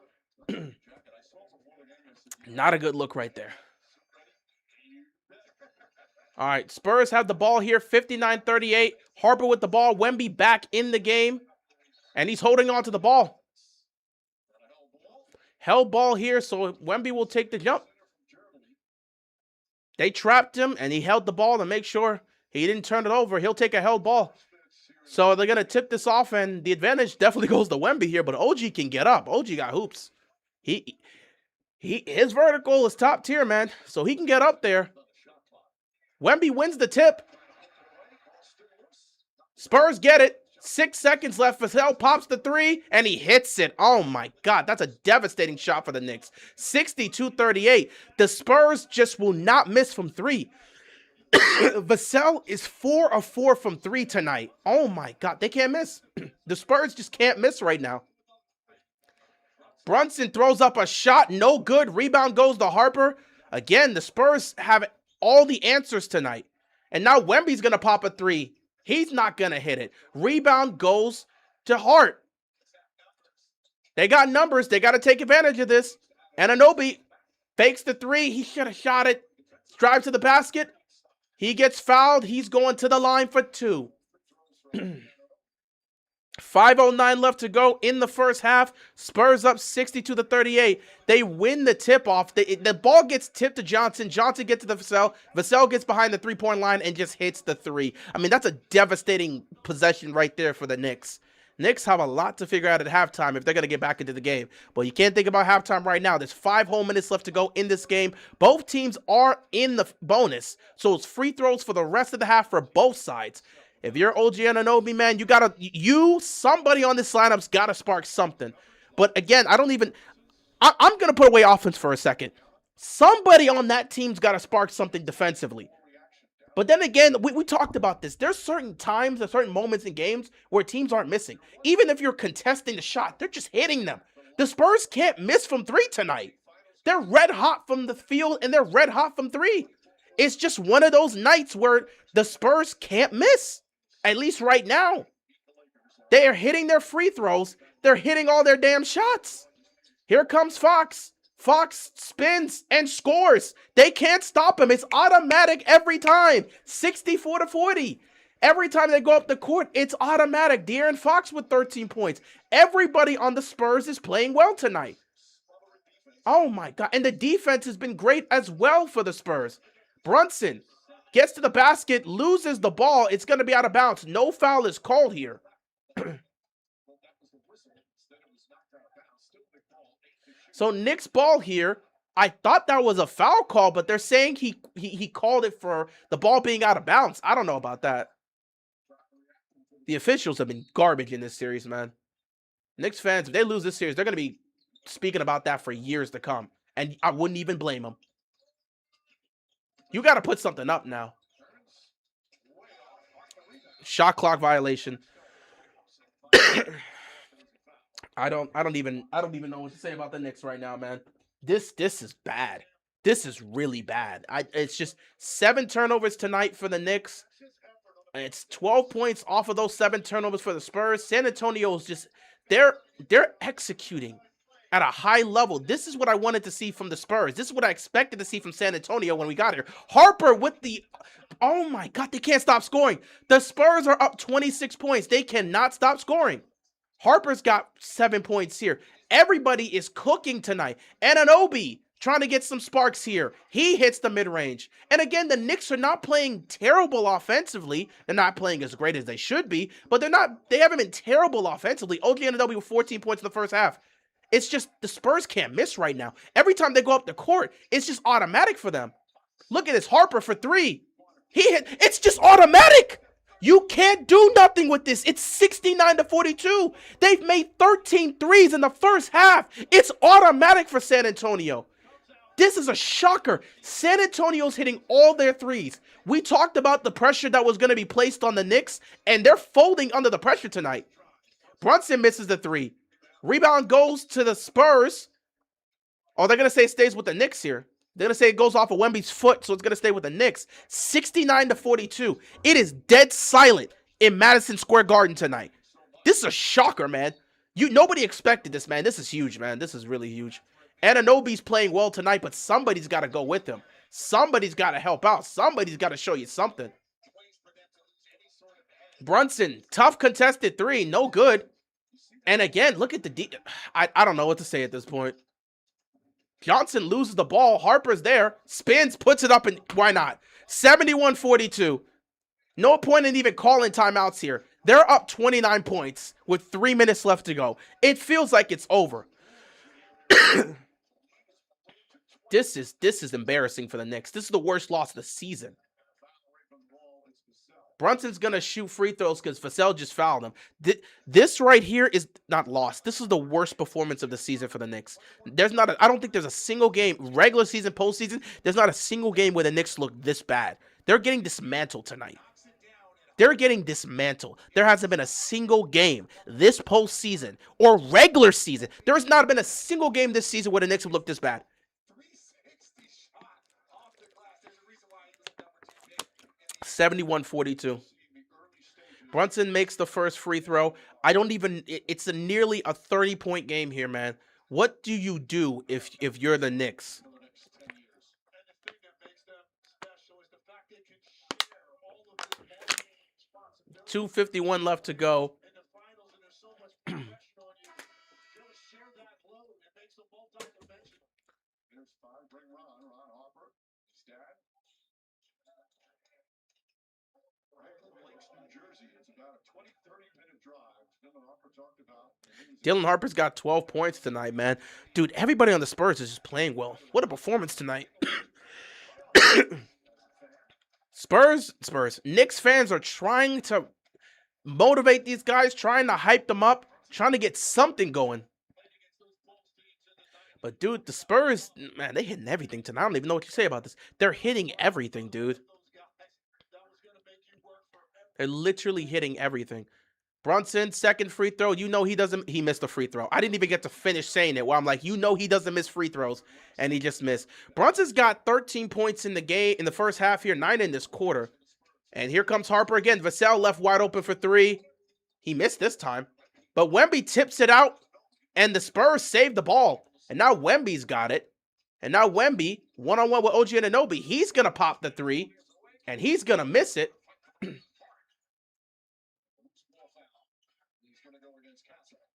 Not a good look right there. All right, Spurs have the ball here, 59-38. Harper with the ball. Wemby back in the game, and he's holding on to the ball. Held ball here, so Wemby will take the jump. They trapped him, and he held the ball to make sure he didn't turn it over. He'll take a held ball. So they're going to tip this off, and the advantage definitely goes to Wemby here, but OG can get up. OG got hoops. His vertical is top tier, man, so he can get up there. Wemby wins the tip. Spurs get it. 6 seconds left. Vassell pops the three, and he hits it. Oh, my God. That's a devastating shot for the Knicks. 62-38. The Spurs just will not miss from three. Vassell is 4 of 4 from three tonight. Oh, my God. They can't miss. The Spurs just can't miss right now. Brunson throws up a shot. No good. Rebound goes to Harper. Again, the Spurs have all the answers tonight. And now Wemby's going to pop a three. He's not going to hit it. Rebound goes to Hart. They got numbers. They got to take advantage of this. Anunoby fakes the three. He should have shot it. Drives to the basket. He gets fouled. He's going to the line for two. 5:09 left to go in the first half. Spurs up 62-38. They win the tip-off. The ball gets tipped to Johnson. Johnson gets to the Vassell. Vassell gets behind the three-point line and just hits the three. I mean, that's a devastating possession right there for the Knicks. Knicks have a lot to figure out at halftime if they're going to get back into the game. But you can't think about halftime right now. There's 5 whole minutes left to go in this game. Both teams are in the bonus. So it's free throws for the rest of the half for both sides. If you're OG Anunoby, man, somebody on this lineup's got to spark something. But again, I'm going to put away offense for a second. Somebody on that team's got to spark something defensively. But then again, we talked about this. There's certain times and certain moments in games where teams aren't missing. Even if you're contesting the shot, they're just hitting them. The Spurs can't miss from three tonight. They're red hot from the field, and they're red hot from three. It's just one of those nights where the Spurs can't miss. At least right now. They are hitting their free throws. They're hitting all their damn shots. Here comes Fox. Fox spins and scores. They can't stop him. It's automatic every time. 64-40. Every time they go up the court, it's automatic. De'Aaron Fox with 13 points. Everybody on the Spurs is playing well tonight. Oh, my God. And the defense has been great as well for the Spurs. Brunson gets to the basket, loses the ball. It's going to be out of bounds. No foul is called here. So Knicks ball here. I thought that was a foul call, but they're saying he called it for the ball being out of bounds. I don't know about that. The officials have been garbage in this series, man. Knicks fans, if they lose this series, they're going to be speaking about that for years to come. And I wouldn't even blame them. You got to put something up now. Shot clock violation. I don't even know what to say about the Knicks right now, man. This is bad. This is really bad. It's just 7 turnovers tonight for the Knicks. It's 12 points off of those 7 turnovers for the Spurs. San Antonio's just they're executing at a high level. This is what I wanted to see from the Spurs. This is what I expected to see from San Antonio when we got here. Harper with oh my God, they can't stop scoring. The Spurs are up 26 points. They cannot stop scoring. Harper's got 7 points here. Everybody is cooking tonight. Anunoby trying to get some sparks here. He hits the mid-range. And again, the Knicks are not playing terrible offensively. They're not playing as great as they should be, but they haven't been terrible offensively. OG Anunoby with 14 points in the first half. It's just the Spurs can't miss right now. Every time they go up the court, it's just automatic for them. Look at this. Harper for 3. It's just automatic. You can't do nothing with this. It's 69-42. They've made 13 threes in the first half. It's automatic for San Antonio. This is a shocker. San Antonio's hitting all their threes. We talked about the pressure that was going to be placed on the Knicks, and they're folding under the pressure tonight. Brunson misses the 3. Rebound goes to the Spurs. Oh, they're going to say it stays with the Knicks here. They're going to say it goes off of Wemby's foot, so it's going to stay with the Knicks. 69-42. It is dead silent in Madison Square Garden tonight. This is a shocker, man. Nobody expected this, man. This is huge, man. This is really huge. Anunoby's playing well tonight, but somebody's got to go with him. Somebody's got to help out. Somebody's got to show you something. Brunson, tough contested three, no good. And again, look at the I don't know what to say at this point. Johnson loses the ball. Harper's there. Spins, puts it up, and why not? 71-42. No point in even calling timeouts here. They're up 29 points with 3 minutes left to go. It feels like it's over. This is embarrassing for the Knicks. This is the worst loss of the season. Brunson's going to shoot free throws because Vassell just fouled him. This right here is not lost. This is the worst performance of the season for the Knicks. I don't think there's a single game, regular season, postseason, there's not a single game where the Knicks look this bad. They're getting dismantled tonight. They're getting dismantled. There hasn't been a single game this postseason or regular season. There has not been a single game this season where the Knicks have looked this bad. 71-42. Brunson makes the first free throw. It's nearly a 30-point game here, man. What do you do if you're the Knicks? 2:51 left to go. Dylan Harper's got 12 points tonight, man. Dude, everybody on the Spurs is just playing well. What a performance tonight. Spurs. Knicks fans are trying to motivate these guys, trying to hype them up, trying to get something going. But, dude, the Spurs, man, they're hitting everything tonight. I don't even know what you say about this. They're hitting everything, dude. They're literally hitting everything. Brunson, second free throw. You know he missed a free throw. I didn't even get to finish saying it. Well, I'm like, you know he doesn't miss free throws, and he just missed. Brunson's got 13 points in the game in the first half here, 9 in this quarter. And here comes Harper again. Vassell left wide open for 3. He missed this time. But Wemby tips it out, and the Spurs save the ball. And now Wemby's got it. And now Wemby, one-on-one with OG Anunoby, he's going to pop the 3, and he's going to miss it.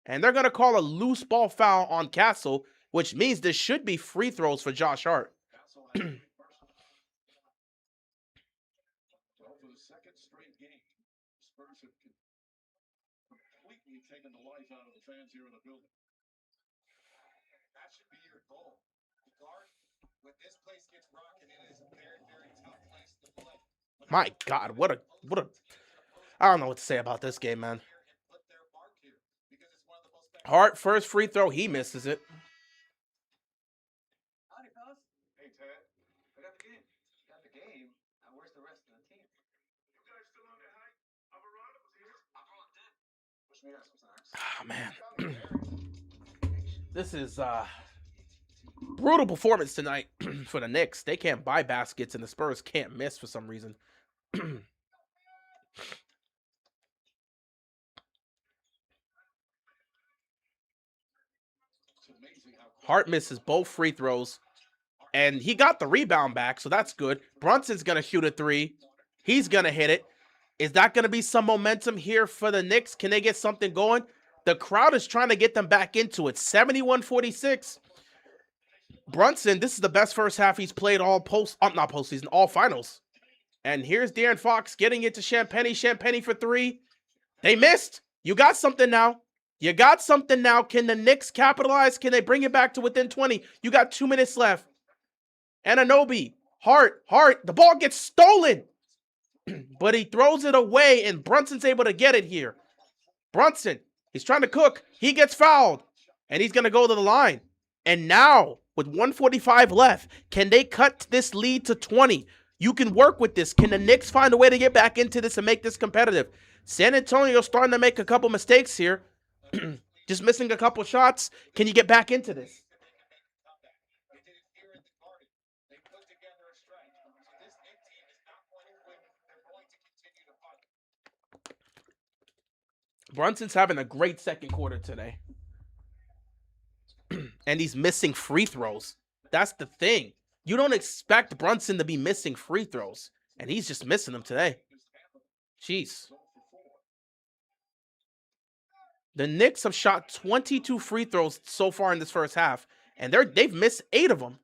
And they're going to call a loose ball foul on Castle, which means there should be free throws for Josh Hart. My God, what a I don't know what to say about this game, man. Hart, first free throw, he misses it. Hey, Ted. I got the game. Got the game? Now, where's the rest of the team? You guys still on the hype? Alvarado was here. I brought them. Oh, man. This is brutal performance tonight for the Knicks. They can't buy baskets, and the Spurs can't miss for some reason. Hart misses both free throws, and he got the rebound back, so that's good. Brunson's going to shoot a 3. He's going to hit it. Is that going to be some momentum here for the Knicks? Can they get something going? The crowd is trying to get them back into it. 71-46. Brunson, this is the best first half he's played all postseason, all finals. And here's De'Aaron Fox getting it to Champagnie. Champagnie for 3. They missed. You got something now. You got something now. Can the Knicks capitalize? Can they bring it back to within 20? You got 2 minutes left. Anunoby, Hart. The ball gets stolen. But he throws it away, and Brunson's able to get it here. Brunson, he's trying to cook. He gets fouled, and he's going to go to the line. And now, with 1:45 left, can they cut this lead to 20? You can work with this. Can the Knicks find a way to get back into this and make this competitive? San Antonio starting to make a couple mistakes here. Just missing a couple shots. Can you get back into this? Brunson's having a great second quarter today. And he's missing free throws. That's the thing. You don't expect Brunson to be missing free throws. And he's just missing them today. Jeez. The Knicks have shot 22 free throws so far in this first half. And they've missed 8 of them.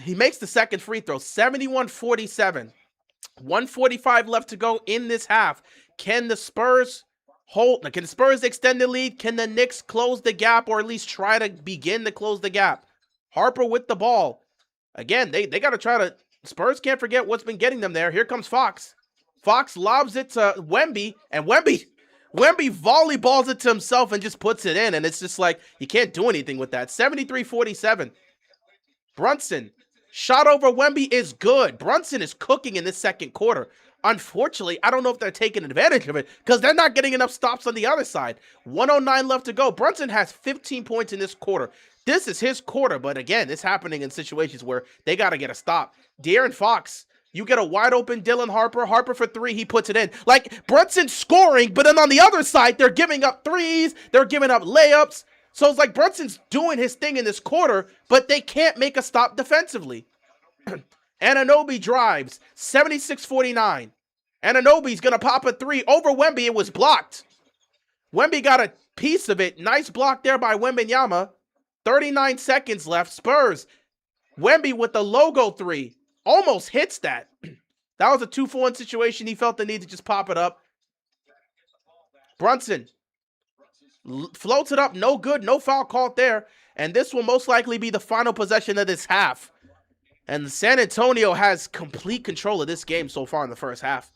He makes the second free throw. 71-47. 1:45 left to go in this half. Can the Spurs Can the Spurs extend the lead? Can the Knicks close the gap, or at least try to begin to close the gap? Harper with the ball. Again, they got to try to... Spurs can't forget what's been getting them there. Here comes Fox. Fox lobs it to Wemby, and Wemby volleyballs it to himself and just puts it in, and it's just like, you can't do anything with that. 73-47. Brunson. Shot over Wemby is good. Brunson is cooking in this second quarter. Unfortunately, I don't know if they're taking advantage of it because they're not getting enough stops on the other side. 109 left to go. Brunson has 15 points in this quarter. This is his quarter, but again, it's happening in situations where they got to get a stop. De'Aaron Fox, you get a wide open Dylan Harper. Harper for 3, he puts it in. Like, Brunson's scoring, but then on the other side, they're giving up threes. They're giving up layups. So it's like Brunson's doing his thing in this quarter, but they can't make a stop defensively. Anunoby drives, 76-49. Anunoby's going to pop a 3 over Wemby. It was blocked. Wemby got a piece of it. Nice block there by Wembanyama. 39 seconds left. Spurs. Wemby with the logo 3. Almost hits that. That was a 2-for-1 situation. He felt the need to just pop it up. Brunson floats it up. No good. No foul called there. And this will most likely be the final possession of this half. And San Antonio has complete control of this game so far in the first half.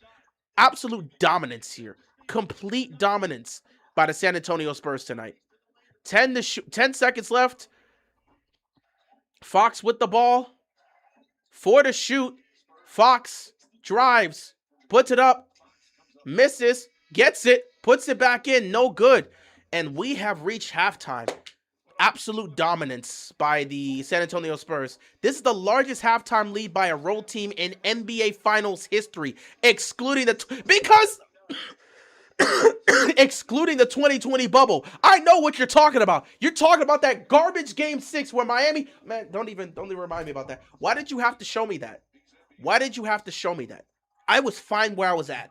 Absolute dominance here. Complete dominance by the San Antonio Spurs tonight. 10 seconds left. Fox with the ball. 4 to shoot. Fox drives. Puts it up. Misses. Gets it. Puts it back in. No good. And we have reached halftime. Absolute dominance by the San Antonio Spurs. This is the largest halftime lead by a road team in NBA Finals history, excluding the 2020 bubble. I know what you're talking about. You're talking about that garbage game 6 where Miami, man, don't even remind me about that. Why did you have to show me that? Why did you have to show me that? I was fine where I was at.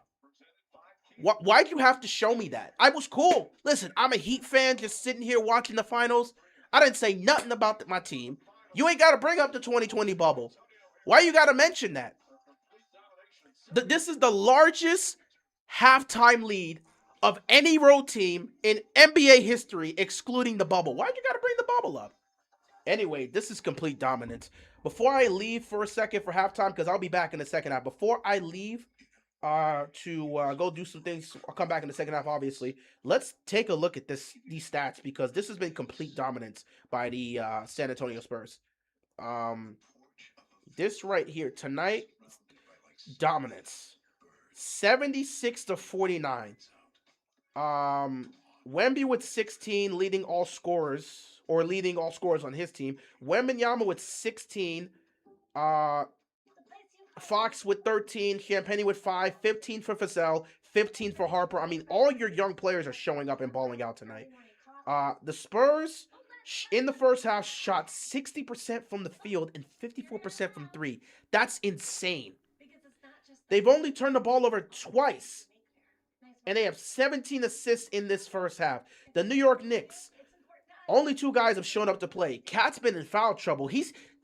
Why'd you have to show me that? I was cool. Listen, I'm a Heat fan just sitting here watching the finals. I didn't say nothing about my team. You ain't got to bring up the 2020 bubble. Why you got to mention that? This is the largest halftime lead of any road team in NBA history, excluding the bubble. Why'd you got to bring the bubble up? Anyway, this is complete dominance. Before I leave for a second for halftime, because I'll be back in the second half. Before I leave, to go do some things. I'll come back in the second half, obviously. Let's take a look at these stats, because this has been complete dominance by the San Antonio Spurs. This right here tonight, dominance, 76-49. Wemby with 16, leading all scorers on his team. Wembanyama with 16. Fox with 13, Champagnie with 5, 15 for Vassell, 15 for Harper. I mean, all your young players are showing up and balling out tonight. The Spurs, in the first half, shot 60% from the field and 54% from 3. That's insane. They've only turned the ball over twice, and they have 17 assists in this first half. The New York Knicks, only 2 guys have shown up to play. Cat's been in foul trouble.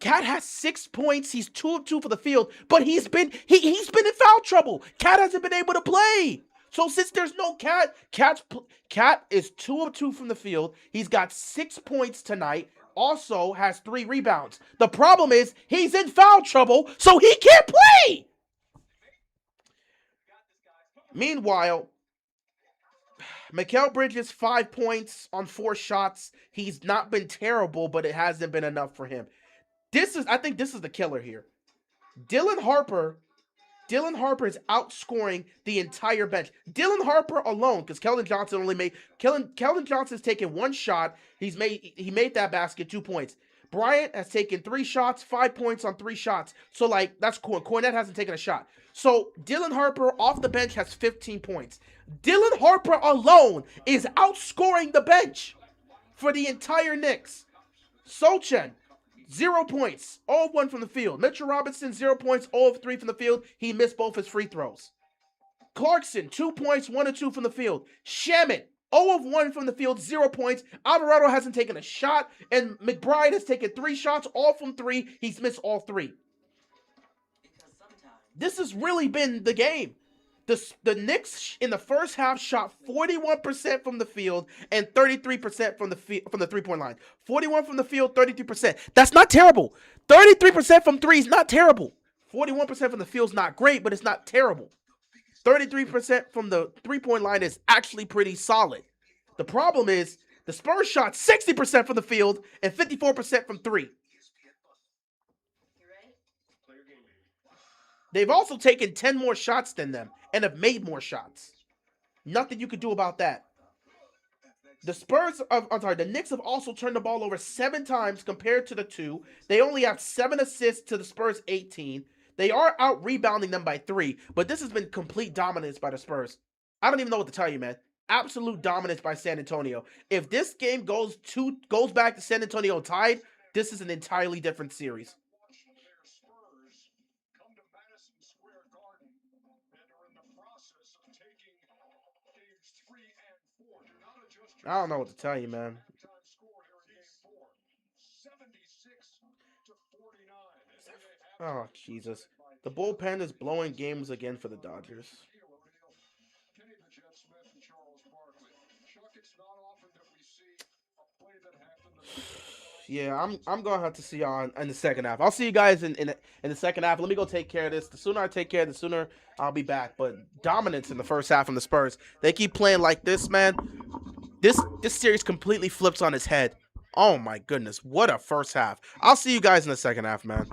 Cat has 6 points. He's 2 of 2 for the field, but he's been in foul trouble. Cat hasn't been able to play. So since there's no Cat is 2 of 2 from the field. He's got 6 points tonight. Also has 3 rebounds. The problem is he's in foul trouble, so he can't play. Meanwhile, Mikal Bridges, 5 points on 4 shots. He's not been terrible, but it hasn't been enough for him. I think this is the killer here. Dylan Harper is outscoring the entire bench. Dylan Harper alone, because Keldon Johnson's taken 1 shot. He made that basket, 2 points. Bryant has taken 3 shots, 5 points on 3 shots. So, like, that's cool. Cornette hasn't taken a shot. So, Dylan Harper off the bench has 15 points. Dylan Harper alone is outscoring the bench for the entire Knicks. Sochan, 0 points, 0 of 1 from the field. Mitchell Robinson, 0 points, 0 of 3 from the field. He missed both his free throws. Clarkson, 2 points, 1 of 2 from the field. Shamet, 0 of 1 from the field, 0 points. Alvarado hasn't taken a shot, and McBride has taken 3 shots, all from 3. He's missed all 3. This has really been the game. The Knicks in the first half shot 41% from the field and 33% from the 3-point line. 41 from the field, 33%. That's not terrible. 33% from 3 is not terrible. 41% from the field is not great, but it's not terrible. 33% from the 3-point line is actually pretty solid. The problem is the Spurs shot 60% from the field and 54% from 3. They've also taken 10 more shots than them and have made more shots. Nothing you could do about that. The Knicks have also turned the ball over 7 times compared to the 2. They only have 7 assists to the Spurs 18. They are out rebounding them by 3, but this has been complete dominance by the Spurs. I don't even know what to tell you, man. Absolute dominance by San Antonio. If this game goes back to San Antonio tied, this is an entirely different series. I don't know what to tell you, man. Oh, Jesus. The bullpen is blowing games again for the Dodgers. Yeah, I'm gonna have to see y'all in the second half. I'll see you guys in the second half. Let me go take care of this. The sooner I take care of it, the sooner I'll be back. But dominance in the first half from the Spurs. They keep playing like this, man. This series completely flips on its head. Oh my goodness, what a first half. I'll see you guys in the second half, man.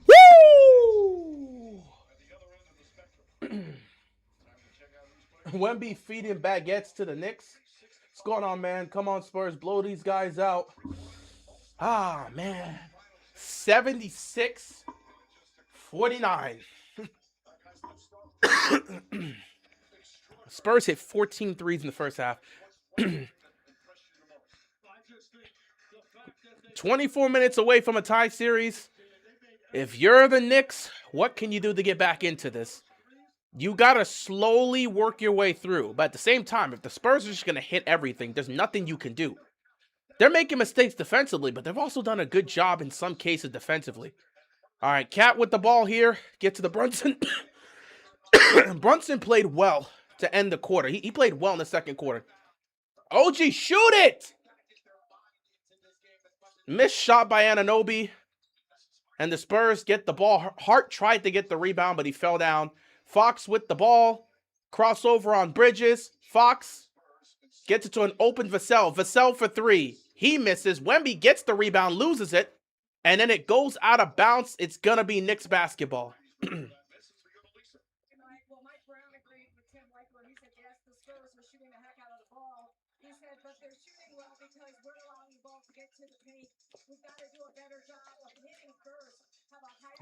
Woo! Wemby feeding baguettes to the Knicks. What's going on, man? Come on, Spurs. Blow these guys out. Ah, man. 76-49. Spurs hit 14 threes in the first half. 24 minutes away from a tie series. If you're the Knicks, what can you do to get back into this? You got to slowly work your way through. But at the same time, if the Spurs are just going to hit everything, there's nothing you can do. They're making mistakes defensively, but they've also done a good job in some cases defensively. All right, Cat with the ball here. Get to the Brunson. Brunson played well to end the quarter. He played well in the second quarter. OG, shoot it! Missed shot by Anunoby. And the Spurs get the ball. Hart tried to get the rebound, but he fell down. Fox with the ball. Crossover on Bridges. Fox gets it to an open Vassell. Vassell for three. He misses. Wemby gets the rebound, loses it. And then it goes out of bounds. It's going to be Knicks basketball.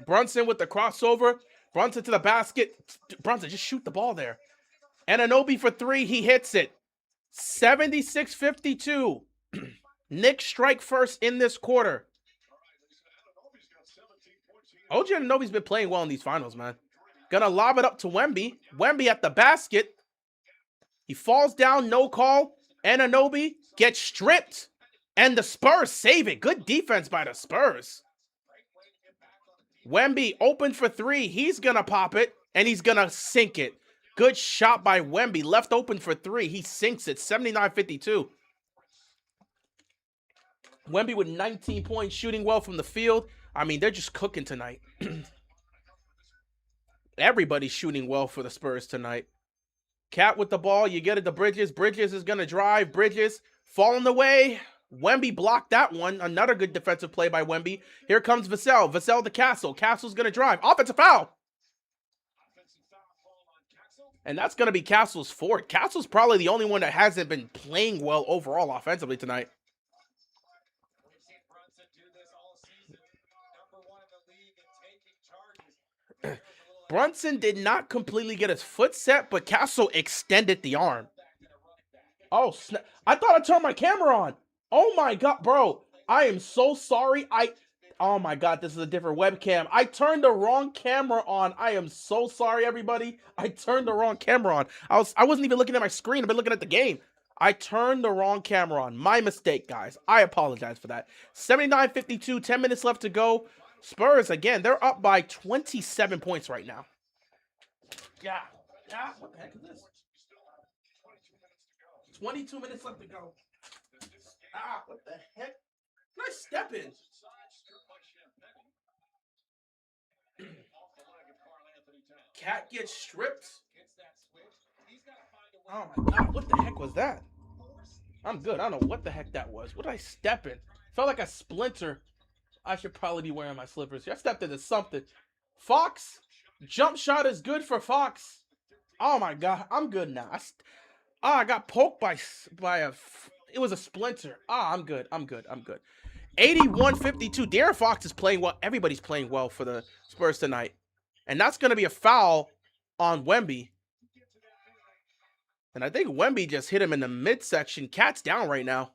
Brunson with the crossover. Brunson to the basket. Brunson, just shoot the ball there. Anunoby for three. He hits it. 76-52. Knicks strike first in this quarter. OG Anunoby's been playing well in these finals, man. Gonna lob it up to Wemby. Wemby at the basket. He falls down, no call. Anunoby gets stripped. And the Spurs save it. Good defense by the Spurs. Wemby open for three. He's gonna pop it. And he's gonna sink it. Good shot by Wemby. Left open for three. He sinks it. 79-52. Wemby with 19 points, shooting well from the field. I mean, they're just cooking tonight. Everybody's shooting well for the Spurs tonight. Cat with the ball. You get it to Bridges. Bridges is going to drive. Bridges falling away. Wemby blocked that one. Another good defensive play by Wemby. Here comes Vassell. Vassell to Castle. Castle's going to drive. Offensive foul. And that's going to be Castle's fourth. Castle's probably the only one that hasn't been playing well overall offensively tonight. Brunson did not completely get his foot set, but Castle extended the arm. Oh, snap. I thought I turned my camera on. Oh, my God, bro. I am so sorry. Oh, my God, this is a different webcam. I turned the wrong camera on. I am so sorry, everybody. I turned the wrong camera on. I wasn't even looking at my screen. I've been looking at the game. I turned the wrong camera on. My mistake, guys. I apologize for that. 79-52, 10 minutes left to go. Spurs, again, they're up by 27 points right now. Yeah. What the heck is this? 22 minutes left to go. What the heck? Nice step in. Cat gets stripped. Oh my God, what the heck was that? I'm good. I don't know what the heck that was. What did I step in? Felt like a splinter. I should probably be wearing my slippers here. I stepped into something. Fox. Jump shot is good for Fox. Oh my God. I'm good now. I got poked by it was a splinter. I'm good. 81-52. De'Aaron Fox is playing well. Everybody's playing well for the Spurs tonight. And that's going to be a foul on Wemby. And I think Wemby just hit him in the midsection. Cat's down right now.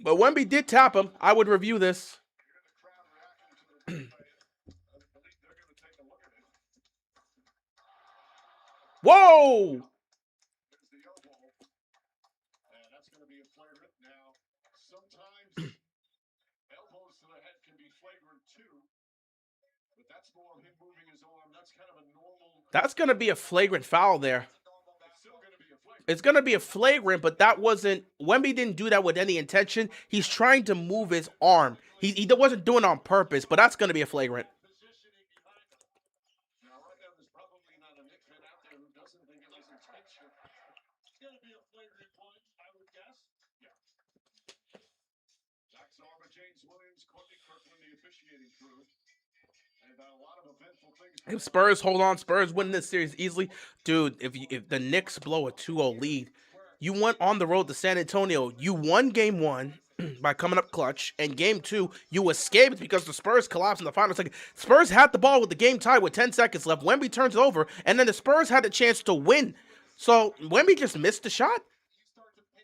But Wemby did tap him. I would review this. Whoa! That's going to be a flagrant. Now, sometimes elbows to the head can be flagrant too. But that's more of him moving his arm. That's kind of a normal. That's going to be a flagrant foul there. It's going to be a flagrant, but that wasn't... Wemby didn't do that with any intention. He's trying to move his arm. He wasn't doing it on purpose, but that's going to be a flagrant. Now, right now, there's probably not a Knicks fan out there who doesn't think it was intentional. It's going to be a flagrant one, I would guess. Yeah. Zach Zarba, James Williams, Courtney Kirkland, the officiating crew. If Spurs hold on, Spurs win this series easily, dude. If the Knicks blow a 2-0 lead, you went on the road to San Antonio. You won game one by coming up clutch, and game two you escaped because the Spurs collapsed in the final second. Spurs had the ball with the game tied with 10 seconds left. Wemby turns it over, and then the Spurs had a chance to win. So Wemby just missed the shot.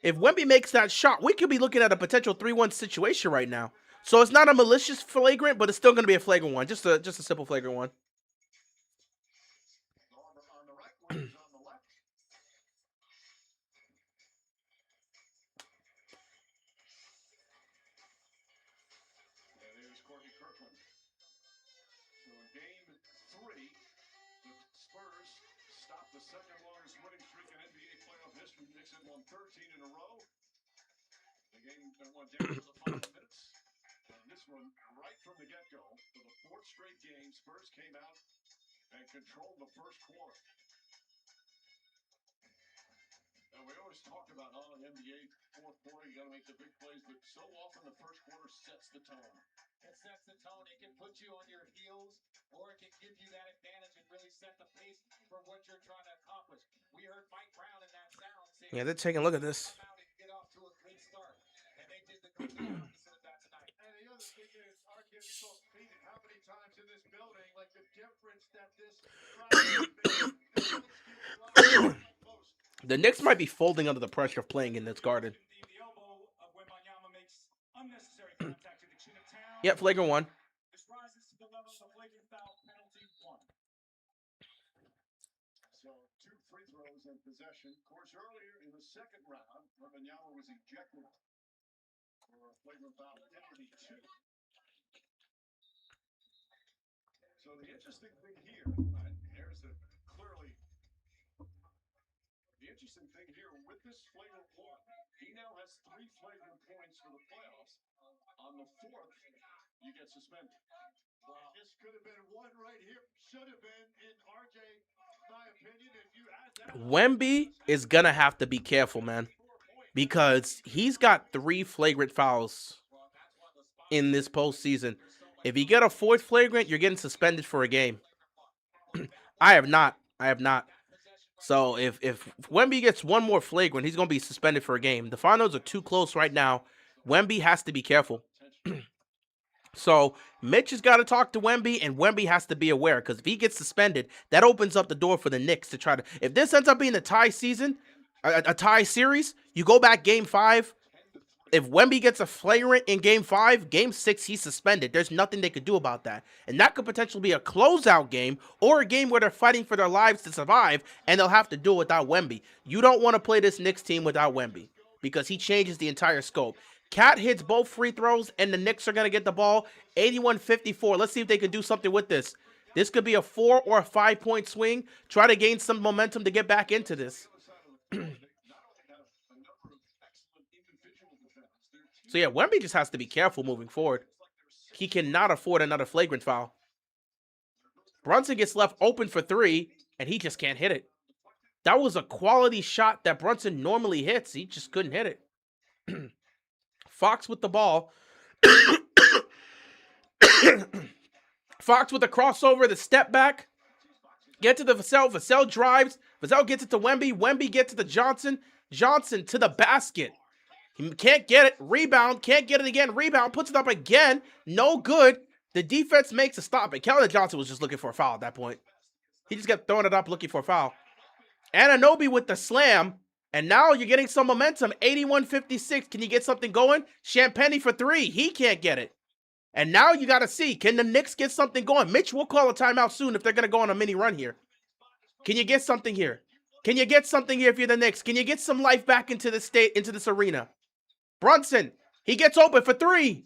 If Wemby makes that shot, we could be looking at a potential 3-1 situation right now. So it's not a malicious flagrant, but it's still going to be a flagrant one, just a simple flagrant one. Spurs stopped the second longest winning streak in NBA playoff history. Knicks had won 13 in a row. The game went down to the final minutes. And this one, right from the get-go, for the fourth straight game, Spurs came out and controlled the first quarter. And we always talk about, NBA fourth quarter, you got to make the big plays, but so often the first quarter sets the tone. It sets the tone. It can put you on your heels, or it can give you that advantage and really set the pace for what you're trying to accomplish. We heard Mike Brown in that sound say, Yeah, they're taking a look at this. come out and get off to a good start. And they did the complete opposite of that tonight. And the other thing is, RJ, you saw Pete how many times in this building, like the difference that this The Knicks might be folding under the pressure of playing in this garden. The elbow of Wembanyama makes unnecessary contact to the chin of town. Yeah, flagrant one. This rises to the level of the flagrant foul penalty 1. So 2 free throws in possession. Of course, earlier in the second round, Wembanyama was ejected for a flagrant foul penalty 2. So the interesting thing here, here's the clearly. The interesting thing here with this flagrant one, he now has 3 flagrant points for the playoffs. On the 4th, you get suspended. Wow. This could have been one right here. Should have been, in RJ, my opinion, if you had that. Wemby is gonna have to be careful, man, because he's got 3 flagrant fouls in this postseason. If you get a 4th flagrant, you're getting suspended for a game. I have not. So if Wemby gets one more flagrant, he's going to be suspended for a game. The finals are too close right now. Wemby has to be careful. So Mitch has got to talk to Wemby, and Wemby has to be aware, because if he gets suspended, that opens up the door for the Knicks to try to... If this ends up being a tie season, a tie series, you go back game 5. If Wemby gets a flagrant in game 5, game 6, he's suspended. There's nothing they could do about that. And that could potentially be a closeout game, or a game where they're fighting for their lives to survive, and they'll have to do it without Wemby. You don't want to play this Knicks team without Wemby, because he changes the entire scope. Cat hits both free throws, and the Knicks are going to get the ball 81-54. Let's see if they can do something with this. This could be a 4 or a 5-point swing. Try to gain some momentum to get back into this. So yeah, Wemby just has to be careful moving forward. He cannot afford another flagrant foul. Brunson gets left open for 3, and he just can't hit it. That was a quality shot that Brunson normally hits. He just couldn't hit it. Fox with the ball. Fox with the crossover, the step back. Get to the Vassell. Vassell drives. Vassell gets it to Wemby. Wemby gets it to Johnson. Johnson to the basket. He can't get it. Rebound. Can't get it again. Rebound. Puts it up again. No good. The defense makes a stop. And Keldon Johnson was just looking for a foul at that point. He just kept throwing it up looking for a foul. Anunoby with the slam. And now you're getting some momentum. 81-56. Can you get something going? Champagnie for 3. He can't get it. And now you got to see, can the Knicks get something going? Mitch will call a timeout soon if they're going to go on a mini run here. Can you get something here? Can you get something here if you're the Knicks? Can you get some life back into the state, into this arena? Brunson, he gets open for 3.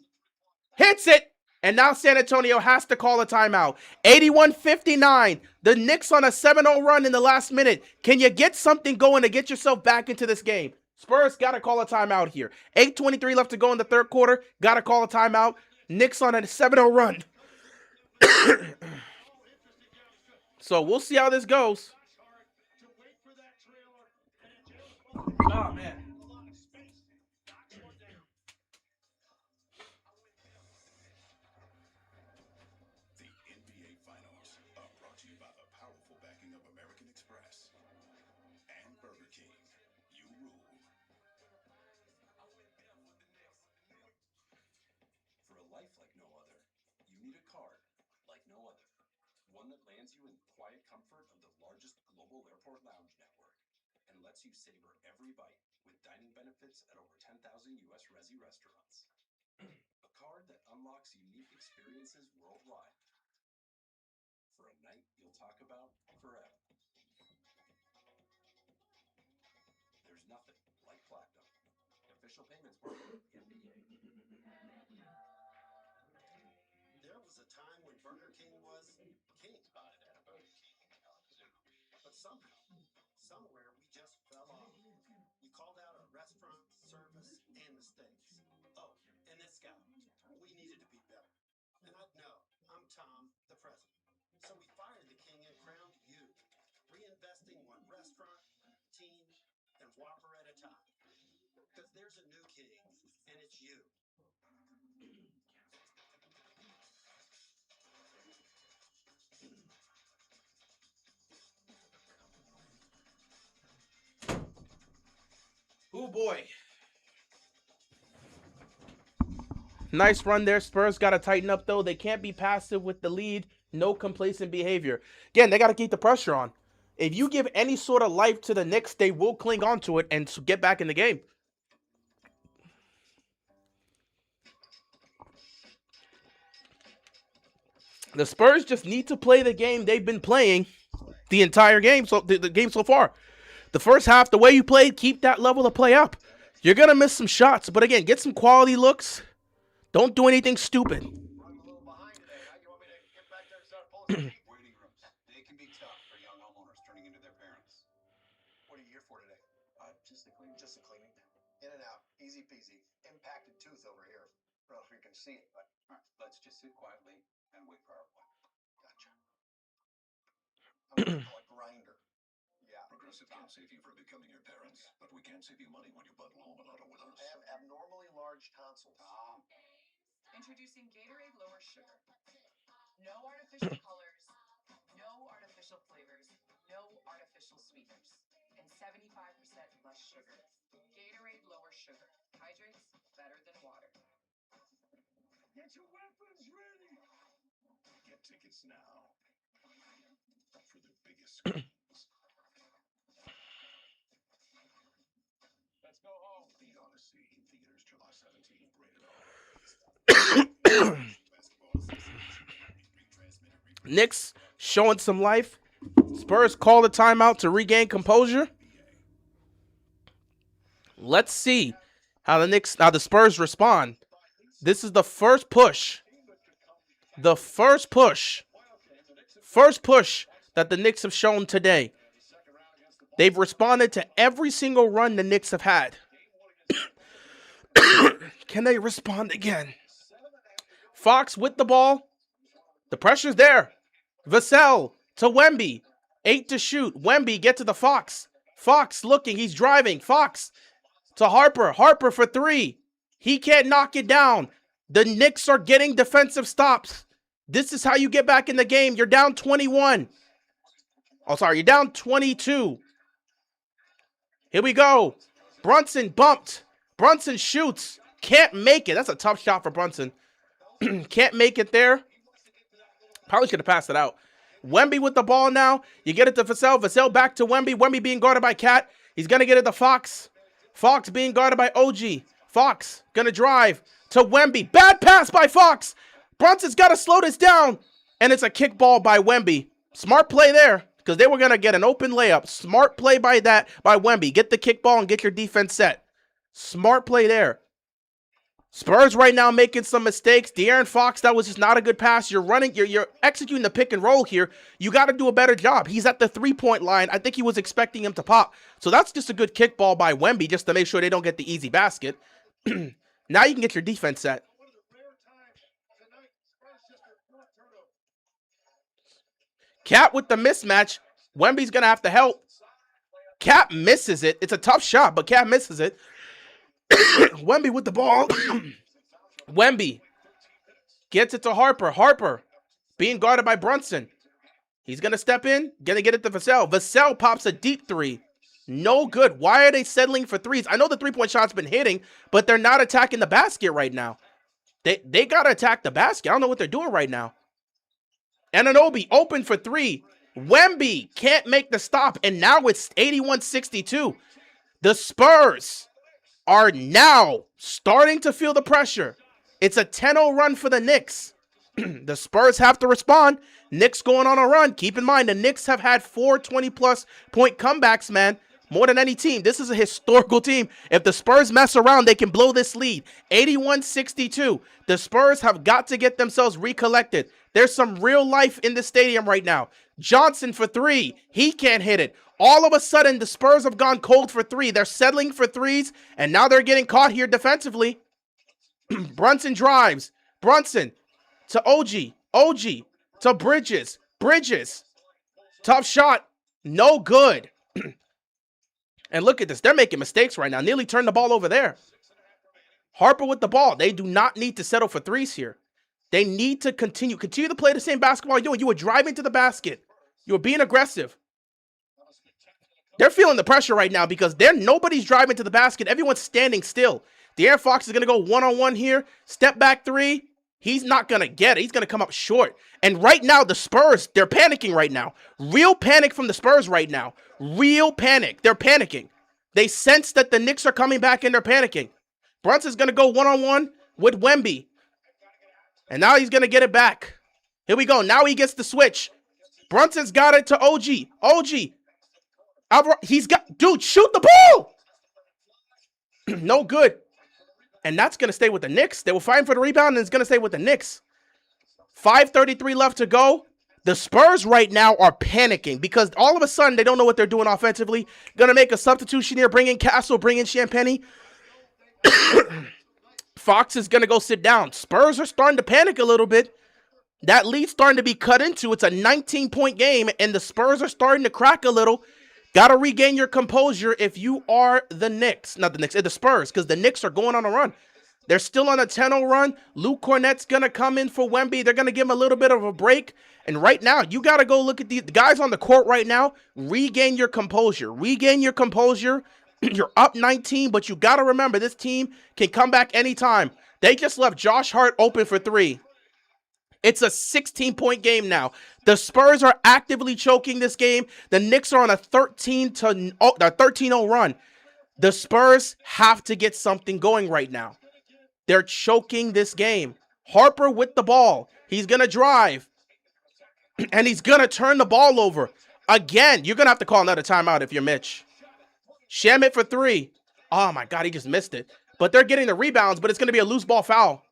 Hits it. And now San Antonio has to call a timeout. 81-59. The Knicks on a 7-0 run in the last minute. Can you get something going to get yourself back into this game? Spurs got to call a timeout here. 8:23 left to go in the third quarter. Got to call a timeout. Knicks on a 7-0 run. So we'll see how this goes. Oh, man. The NBA Finals one that lands you in the quiet comfort of the largest global airport lounge network and lets you savor every bite with dining benefits at over 10,000 U.S. Resi restaurants. A card that unlocks unique experiences worldwide for a night you'll talk about forever. There's nothing like Platinum. Official payments partner of the NBA. There was a time when Burger King was king. Spotted at a Burger King on Zoom. But somehow, somewhere, we just fell off. We called out our restaurant, service, and mistakes. Oh, and this guy. We needed to be better. And I'd know, I'm Tom, the president. So we fired the king and crowned you, reinvesting one restaurant, team, and Whopper at a time. Because there's a new king, and it's you. Oh boy. Nice run there. Spurs got to tighten up, though. They can't be passive with the lead. No complacent behavior. Again, they got to keep the pressure on. If you give any sort of life to the Knicks, they will cling on to it and get back in the game. The Spurs just need to play the game they've been playing the entire game, so the game so far. The first half, the way you played, keep that level of play up. You're going to miss some shots, but again, get some quality looks. Don't do anything stupid. Running a little behind today, huh? You want me to get back there and start pulling some Waiting rooms. They can be tough for young homeowners turning into their parents. What are you here for today? Just the cleaning. Just the cleaning. In and out. Easy peasy. Impacted tooth over here. I don't know if you can see it, but All right, let's just sit quietly and wait for our appointment. gotcha. I'm going to call it grinder. Yeah. Progressive can save you from becoming your parents, but we can't save you money when you bundle home and auto with us. I have abnormally large tonsils. Introducing Gatorade Lower Sugar. No artificial colors, no artificial flavors, no artificial sweeteners, and 75% less sugar. Gatorade Lower Sugar. Hydrates better than water. Get your weapons ready. Get tickets now for the biggest screens. Let's go home. The Odyssey in theaters July 17th. Rated R. Basketball Association. Retransmitted. Knicks showing some life. Spurs call the timeout to regain composure. Let's see how the Spurs respond. This is the first push. The first push that the Knicks have shown today. They've responded to every single run the Knicks have had. Can they respond again? Fox with the ball. The pressure's there. Vassell to Wemby. 8 to shoot. Wemby get to the Fox. Fox looking. He's driving. Fox to Harper. Harper for 3. He can't knock it down. The Knicks are getting defensive stops. This is how you get back in the game. You're down 21. Oh, sorry. You're down 22. Here we go. Brunson bumped. Brunson shoots. Can't make it. That's a tough shot for Brunson. Can't make it there. Probably should have passed it out. Wemby with the ball now. You get it to Vassell. Vassell back to Wemby. Wemby being guarded by Cat. He's going to get it to Fox. Fox being guarded by OG. Fox going to drive to Wemby. Bad pass by Fox. Brunson's got to slow this down. And it's a kick ball by Wemby. Smart play there because they were going to get an open layup. Smart play by Wemby. Get the kick ball and get your defense set. Smart play there. Spurs right now making some mistakes. De'Aaron Fox, that was just not a good pass. You're executing the pick and roll here. You got to do a better job. He's at the 3-point line. I think he was expecting him to pop. So that's just a good kick ball by Wemby just to make sure they don't get the easy basket. Now you can get your defense set. Cat with the mismatch. Wemby's going to have to help. Cat misses it. It's a tough shot, but Cat misses it. Wemby with the ball. Wemby gets it to Harper. Harper being guarded by Brunson. He's going to step in. Going to get it to Vassell. Vassell pops a deep 3. No good. Why are they settling for threes? I know the 3-point shot's been hitting, but they're not attacking the basket right now. They got to attack the basket. I don't know what they're doing right now. Anunoby open for three. Wemby can't make the stop, and now it's 81-62. The Spurs are now starting to feel the pressure. It's a 10-0 run for the Knicks. The Spurs have to respond. Knicks going on a run. Keep in mind, the Knicks have had 4 20-plus point comebacks, man. More than any team. This is a historical team. If the Spurs mess around, they can blow this lead. 81-62. The Spurs have got to get themselves recollected. There's some real life in the stadium right now. Johnson for three. He can't hit it. All of a sudden, the Spurs have gone cold for three. They're settling for threes, and now they're getting caught here defensively. Brunson drives. Brunson to OG. OG to Bridges. Bridges. Tough shot. No good. And look at this. They're making mistakes right now. Nearly turned the ball over there. Harper with the ball. They do not need to settle for threes here. They need to continue to play the same basketball you're doing. You were driving to the basket. You were being aggressive. They're feeling the pressure right now because nobody's driving to the basket. Everyone's standing still. De'Aaron Fox is going to go one-on-one here. Step back three. He's not going to get it. He's going to come up short. And right now, the Spurs, they're panicking right now. Real panic from the Spurs right now. Real panic. They're panicking. They sense that the Knicks are coming back and they're panicking. Brunson's going to go one-on-one with Wemby. And now he's going to get it back. Here we go. Now he gets the switch. Brunson's got it to OG. OG. He's got... Dude, shoot the ball! No good. And that's going to stay with the Knicks. They were fighting for the rebound, and it's going to stay with the Knicks. 5:33 left to go. The Spurs right now are panicking because all of a sudden they don't know what they're doing offensively. Going to make a substitution here, bring in Castle, bring in Champagnie. Fox is going to go sit down. Spurs are starting to panic a little bit. That lead's starting to be cut into. It's a 19-point game, and the Spurs are starting to crack a little. Got to regain your composure if you are the Knicks. Not the Knicks, the Spurs, because the Knicks are going on a run. They're still on a 10-0 run. Luke Cornett's going to come in for Wemby. They're going to give him a little bit of a break. And right now, you got to go look at the guys on the court right now. Regain your composure. Regain your composure. You're up 19, but you got to remember this team can come back anytime. They just left Josh Hart open for three. It's a 16-point game now. The Spurs are actively choking this game. The Knicks are on a 13-0 run. The Spurs have to get something going right now. They're choking this game. Harper with the ball. He's going to drive. And he's going to turn the ball over. Again, you're going to have to call another timeout if you're Mitch. Shamet for three. Oh, my God, he just missed it. But they're getting the rebounds, but it's going to be a loose ball foul.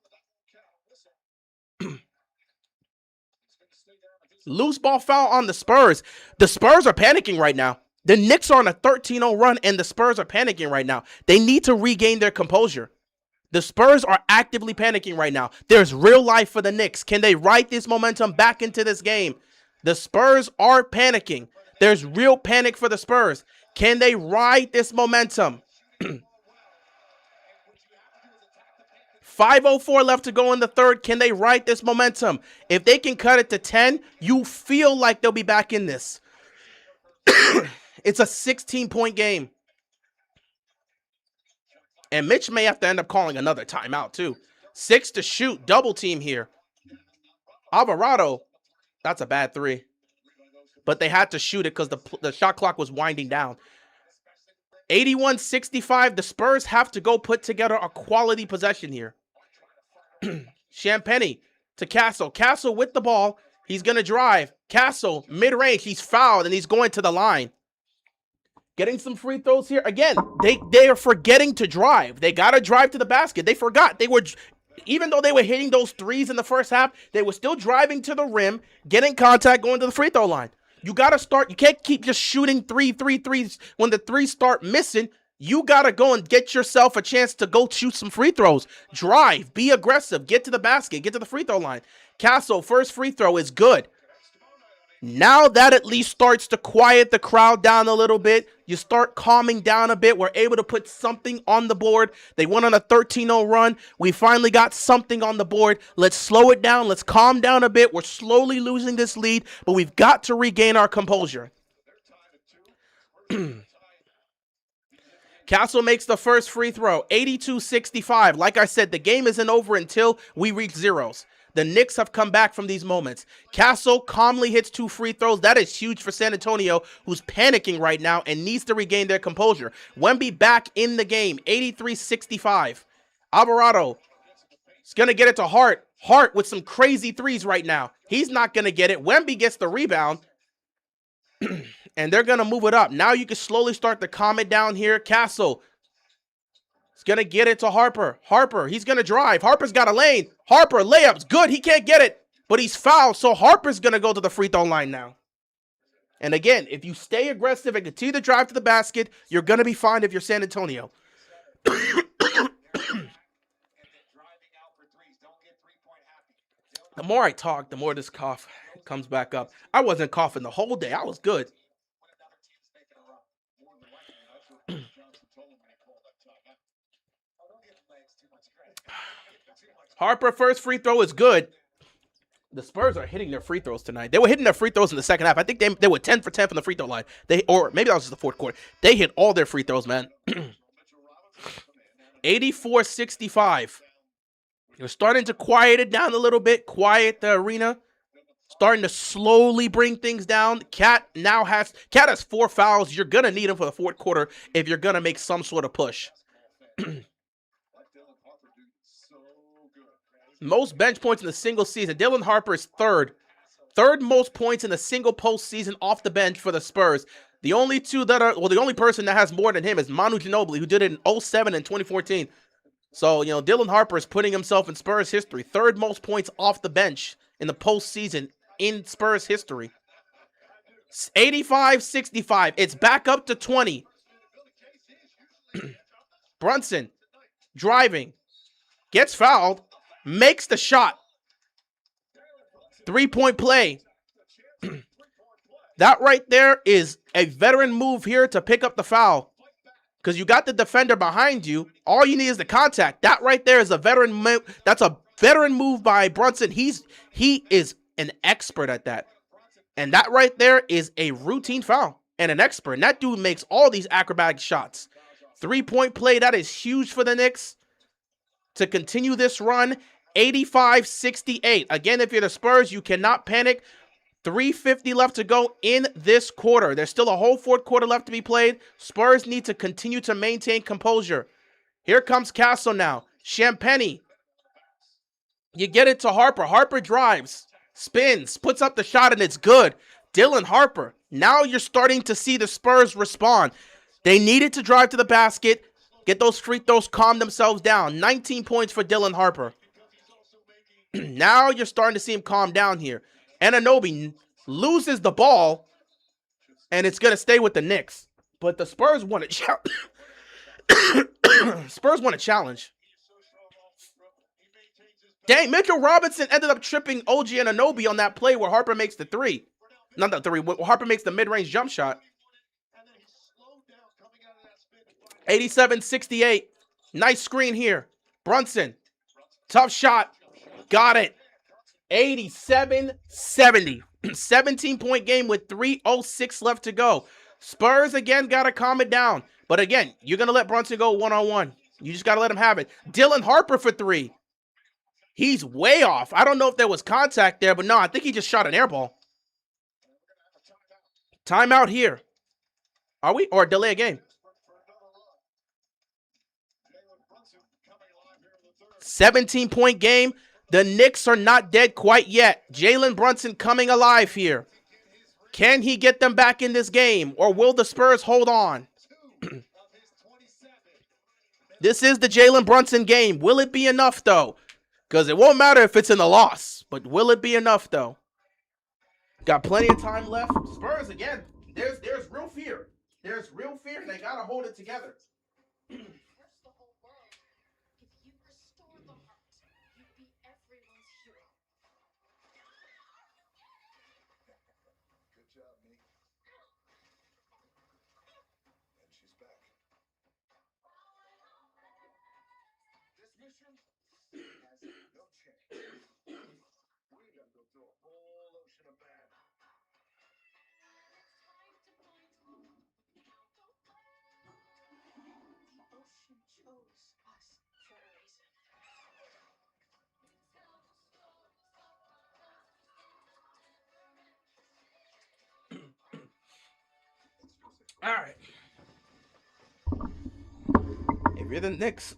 Loose ball foul on the Spurs. The Spurs are panicking right now. The Knicks are on a 13-0 run, and the Spurs are panicking right now. They need to regain their composure. The Spurs are actively panicking right now. There's real life for the Knicks. Can they ride this momentum back into this game? The Spurs are panicking. There's real panic for the Spurs. Can they ride this momentum? 5:04 left to go in the third. Can they ride this momentum? If they can cut it to 10, you feel like they'll be back in this. It's a 16-point game. And Mitch may have to end up calling another timeout, too. 6 to shoot. Double team here. Alvarado. That's a bad three. But they had to shoot it because the shot clock was winding down. 81-65. The Spurs have to go put together a quality possession here. Champagnie to Castle. Castle with the ball. He's going to drive. Castle, mid-range. He's fouled, and he's going to the line. Getting some free throws here. Again, they are forgetting to drive. They got to drive to the basket. They forgot. They were, even though they were hitting those threes in the first half, they were still driving to the rim, getting contact, going to the free throw line. You got to start. You can't keep just shooting threes. When the threes start missing, you got to go and get yourself a chance to go shoot some free throws. Drive. Be aggressive. Get to the basket. Get to the free throw line. Castle, first free throw is good. Now that at least starts to quiet the crowd down a little bit. You start calming down a bit. We're able to put something on the board. They went on a 13-0 run. We finally got something on the board. Let's slow it down. Let's calm down a bit. We're slowly losing this lead, but we've got to regain our composure. Castle makes the first free throw, 82-65. Like I said, the game isn't over until we reach zeros. The Knicks have come back from these moments. Castle calmly hits 2 free throws. That is huge for San Antonio, who's panicking right now and needs to regain their composure. Wemby back in the game, 83-65. Alvarado is going to get it to Hart. Hart with some crazy threes right now. He's not going to get it. Wemby gets the rebound. And they're going to move it up. Now you can slowly start to calm it down here. Castle is going to get it to Harper. Harper, he's going to drive. Harper's got a lane. Harper, layups. Good. He can't get it. But he's fouled. So Harper's going to go to the free throw line now. And again, if you stay aggressive and continue to drive to the basket, you're going to be fine if you're San Antonio. The more I talk, the more this cough comes back up. I wasn't coughing the whole day. I was good. Harper first free throw is good. The Spurs are hitting their free throws tonight. They were hitting their free throws in the second half. I think they were 10 for 10 from the free throw line. Or maybe that was just the fourth quarter. They hit all their free throws, man. 84-65. They're starting to quiet it down a little bit. Quiet the arena. Starting to slowly bring things down. Cat has 4 fouls. You're going to need him for the fourth quarter if you're going to make some sort of push. Most bench points in the single season. Dylan Harper is third. Third most points in the single postseason off the bench for the Spurs. The only the only person that has more than him is Manu Ginobili, who did it in 2007 and 2014. So, Dylan Harper is putting himself in Spurs history. Third most points off the bench in the postseason in Spurs history. 85-65. It's back up to 20. Brunson driving. Gets fouled. Makes the shot. 3-point play. That right there is a veteran move here to pick up the foul. Because you got the defender behind you. All you need is the contact. That right there is a veteran move. That's a veteran move by Brunson. He is an expert at that. And that right there is a routine foul and an expert. And that dude makes all these acrobatic shots. 3-point play. That is huge for the Knicks to continue this run. 85-68. Again, if you're the Spurs, you cannot panic. 3:50 left to go in this quarter. There's still a whole fourth quarter left to be played. Spurs need to continue to maintain composure. Here comes Castle now. Champagny. You get it to Harper. Harper drives, spins, puts up the shot, and it's good. Dylan Harper. Now you're starting to see the Spurs respond. They needed to drive to the basket, get those free throws, calm themselves down. 19 points for Dylan Harper. Now you're starting to see him calm down here. Anunoby loses the ball, and it's going to stay with the Knicks. But the Spurs want a challenge. Spurs want a challenge. Dang, Mitchell Robinson ended up tripping OG Anunoby on that play where Harper makes the three. Not the three, where Harper makes the mid-range jump shot. 87-68. Nice screen here. Brunson. Tough shot. Got it. 87-70. 17-point game with 3:06 left to go. Spurs, again, got to calm it down. But again, you're going to let Brunson go one-on-one. You just got to let him have it. Dylan Harper for 3. He's way off. I don't know if there was contact there, but no, I think he just shot an air ball. Timeout here. Are we? Or delay a game. 17-point game. The Knicks are not dead quite yet. Jalen Brunson coming alive here. Can he get them back in this game, or will the Spurs hold on? This is the Jalen Brunson game. Will it be enough, though? Because it won't matter if it's in the loss, but will it be enough, though? Got plenty of time left. Spurs, again, there's real fear. There's real fear. They got to hold it together. All right. If you're the Knicks,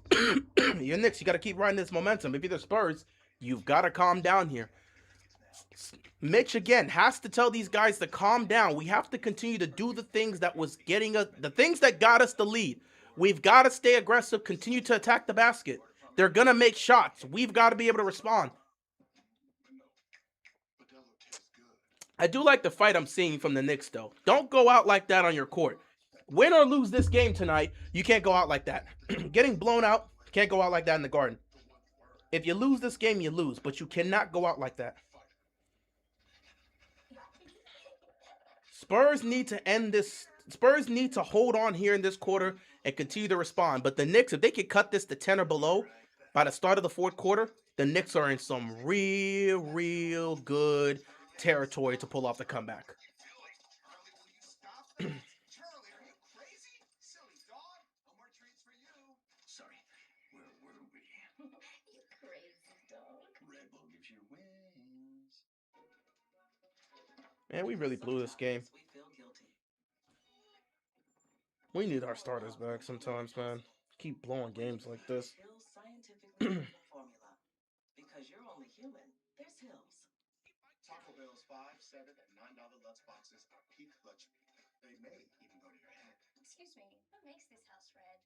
you're Knicks, you got to keep riding this momentum. If you're the Spurs, you've got to calm down here. Mitch again has to tell these guys to calm down. We have to continue to do the things that was getting us, the things that got us the lead. We've got to stay aggressive, continue to attack the basket. They're gonna make shots. We've got to be able to respond. I do like the fight I'm seeing from the Knicks, though. Don't go out like that on your court. Win or lose this game tonight, you can't go out like that. Getting blown out, can't go out like that in the Garden. If you lose this game, you lose, but you cannot go out like that. Spurs need to end this. Spurs need to hold on here in this quarter and continue to respond. But the Knicks, if they can cut this to 10 or below by the start of the fourth quarter, the Knicks are in some real good territory to pull off the comeback. Charlie, are you crazy? Silly dog. No more treats for you. Sorry, where were we? You crazy dog. Red Bull gives you wings. Man, we really blew this game. We need our starters back sometimes, man. Keep blowing games like this. Because you're only human. There's hills. Taco Bell's $5, $7, and $9 Lutz boxes are peak lunch meat. They may even go to your head. Excuse me, what makes this house red?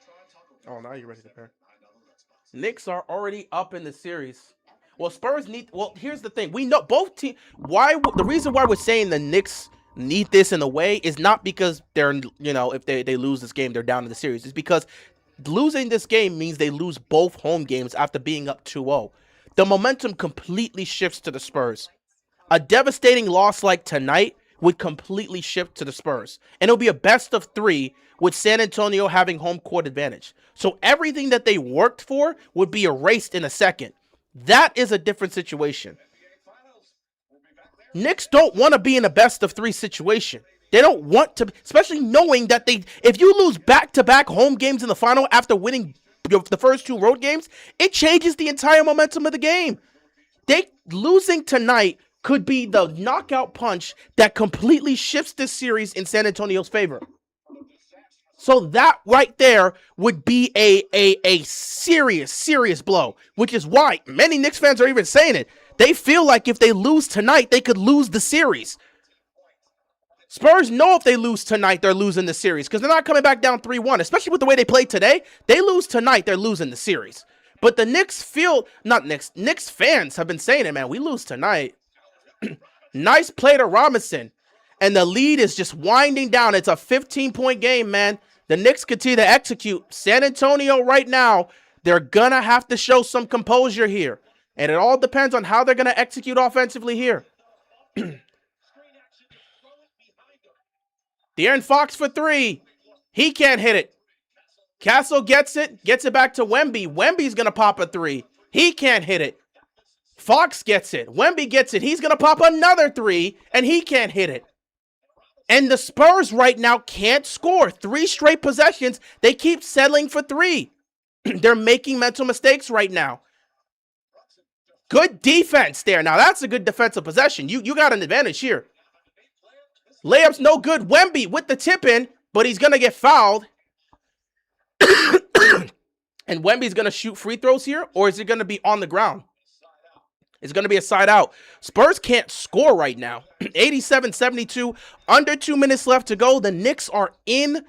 Try Taco Oh, Bell's now you're ready to $5, pair. $7, and $9 Lutz boxes. Knicks are already up in the series. Well, Spurs need. Well, here's the thing. We know both teams. The reason why we're saying the Knicks need this in a way is not because they're, if they lose this game, they're down in the series. It's because losing this game means they lose both home games after being up 2-0. The momentum completely shifts to the Spurs. A devastating loss like tonight would completely shift to the Spurs. And it'll be a best of 3 with San Antonio having home court advantage. So everything that they worked for would be erased in a second. That is a different situation. Knicks don't want to be in a best of 3 situation. They don't want to, especially knowing that if you lose back-to-back home games in the final after winning the first 2 road games, it changes the entire momentum of the game. Losing tonight could be the knockout punch that completely shifts this series in San Antonio's favor. So that right there would be a serious blow, which is why many Knicks fans are even saying it. They feel like if they lose tonight, they could lose the series. Spurs know if they lose tonight, they're losing the series because they're not coming back down 3-1, especially with the way they played today. They lose tonight, they're losing the series. But the Knicks Knicks fans have been saying it, man. We lose tonight. Nice play to Robinson. And the lead is just winding down. It's a 15-point game, man. The Knicks continue to execute. San Antonio right now, they're going to have to show some composure here. And it all depends on how they're going to execute offensively here. De'Aaron Fox for 3. He can't hit it. Castle gets it back to Wemby. Wemby's going to pop a 3. He can't hit it. Fox gets it. Wemby gets it. He's going to pop another 3, and he can't hit it. And the Spurs right now can't score. 3 straight possessions. They keep settling for 3. They're making mental mistakes right now. Good defense there. Now, that's a good defensive possession. You got an advantage here. Layup's no good. Wemby with the tip in, but he's going to get fouled. And Wemby's going to shoot free throws here, or is it going to be on the ground? It's going to be a side out. Spurs can't score right now. 87-72, under 2 minutes left to go. The Knicks are in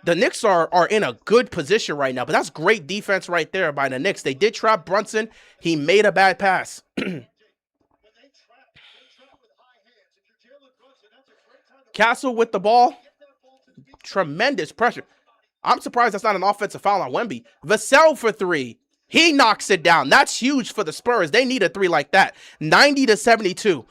a good position right now, but that's great defense right there by the Knicks. They did trap Brunson. He made a bad pass. Castle with the ball. Tremendous pressure. I'm surprised that's not an offensive foul on Wemby. Vassell for 3. He knocks it down. That's huge for the Spurs. They need a 3 like that. 90-72.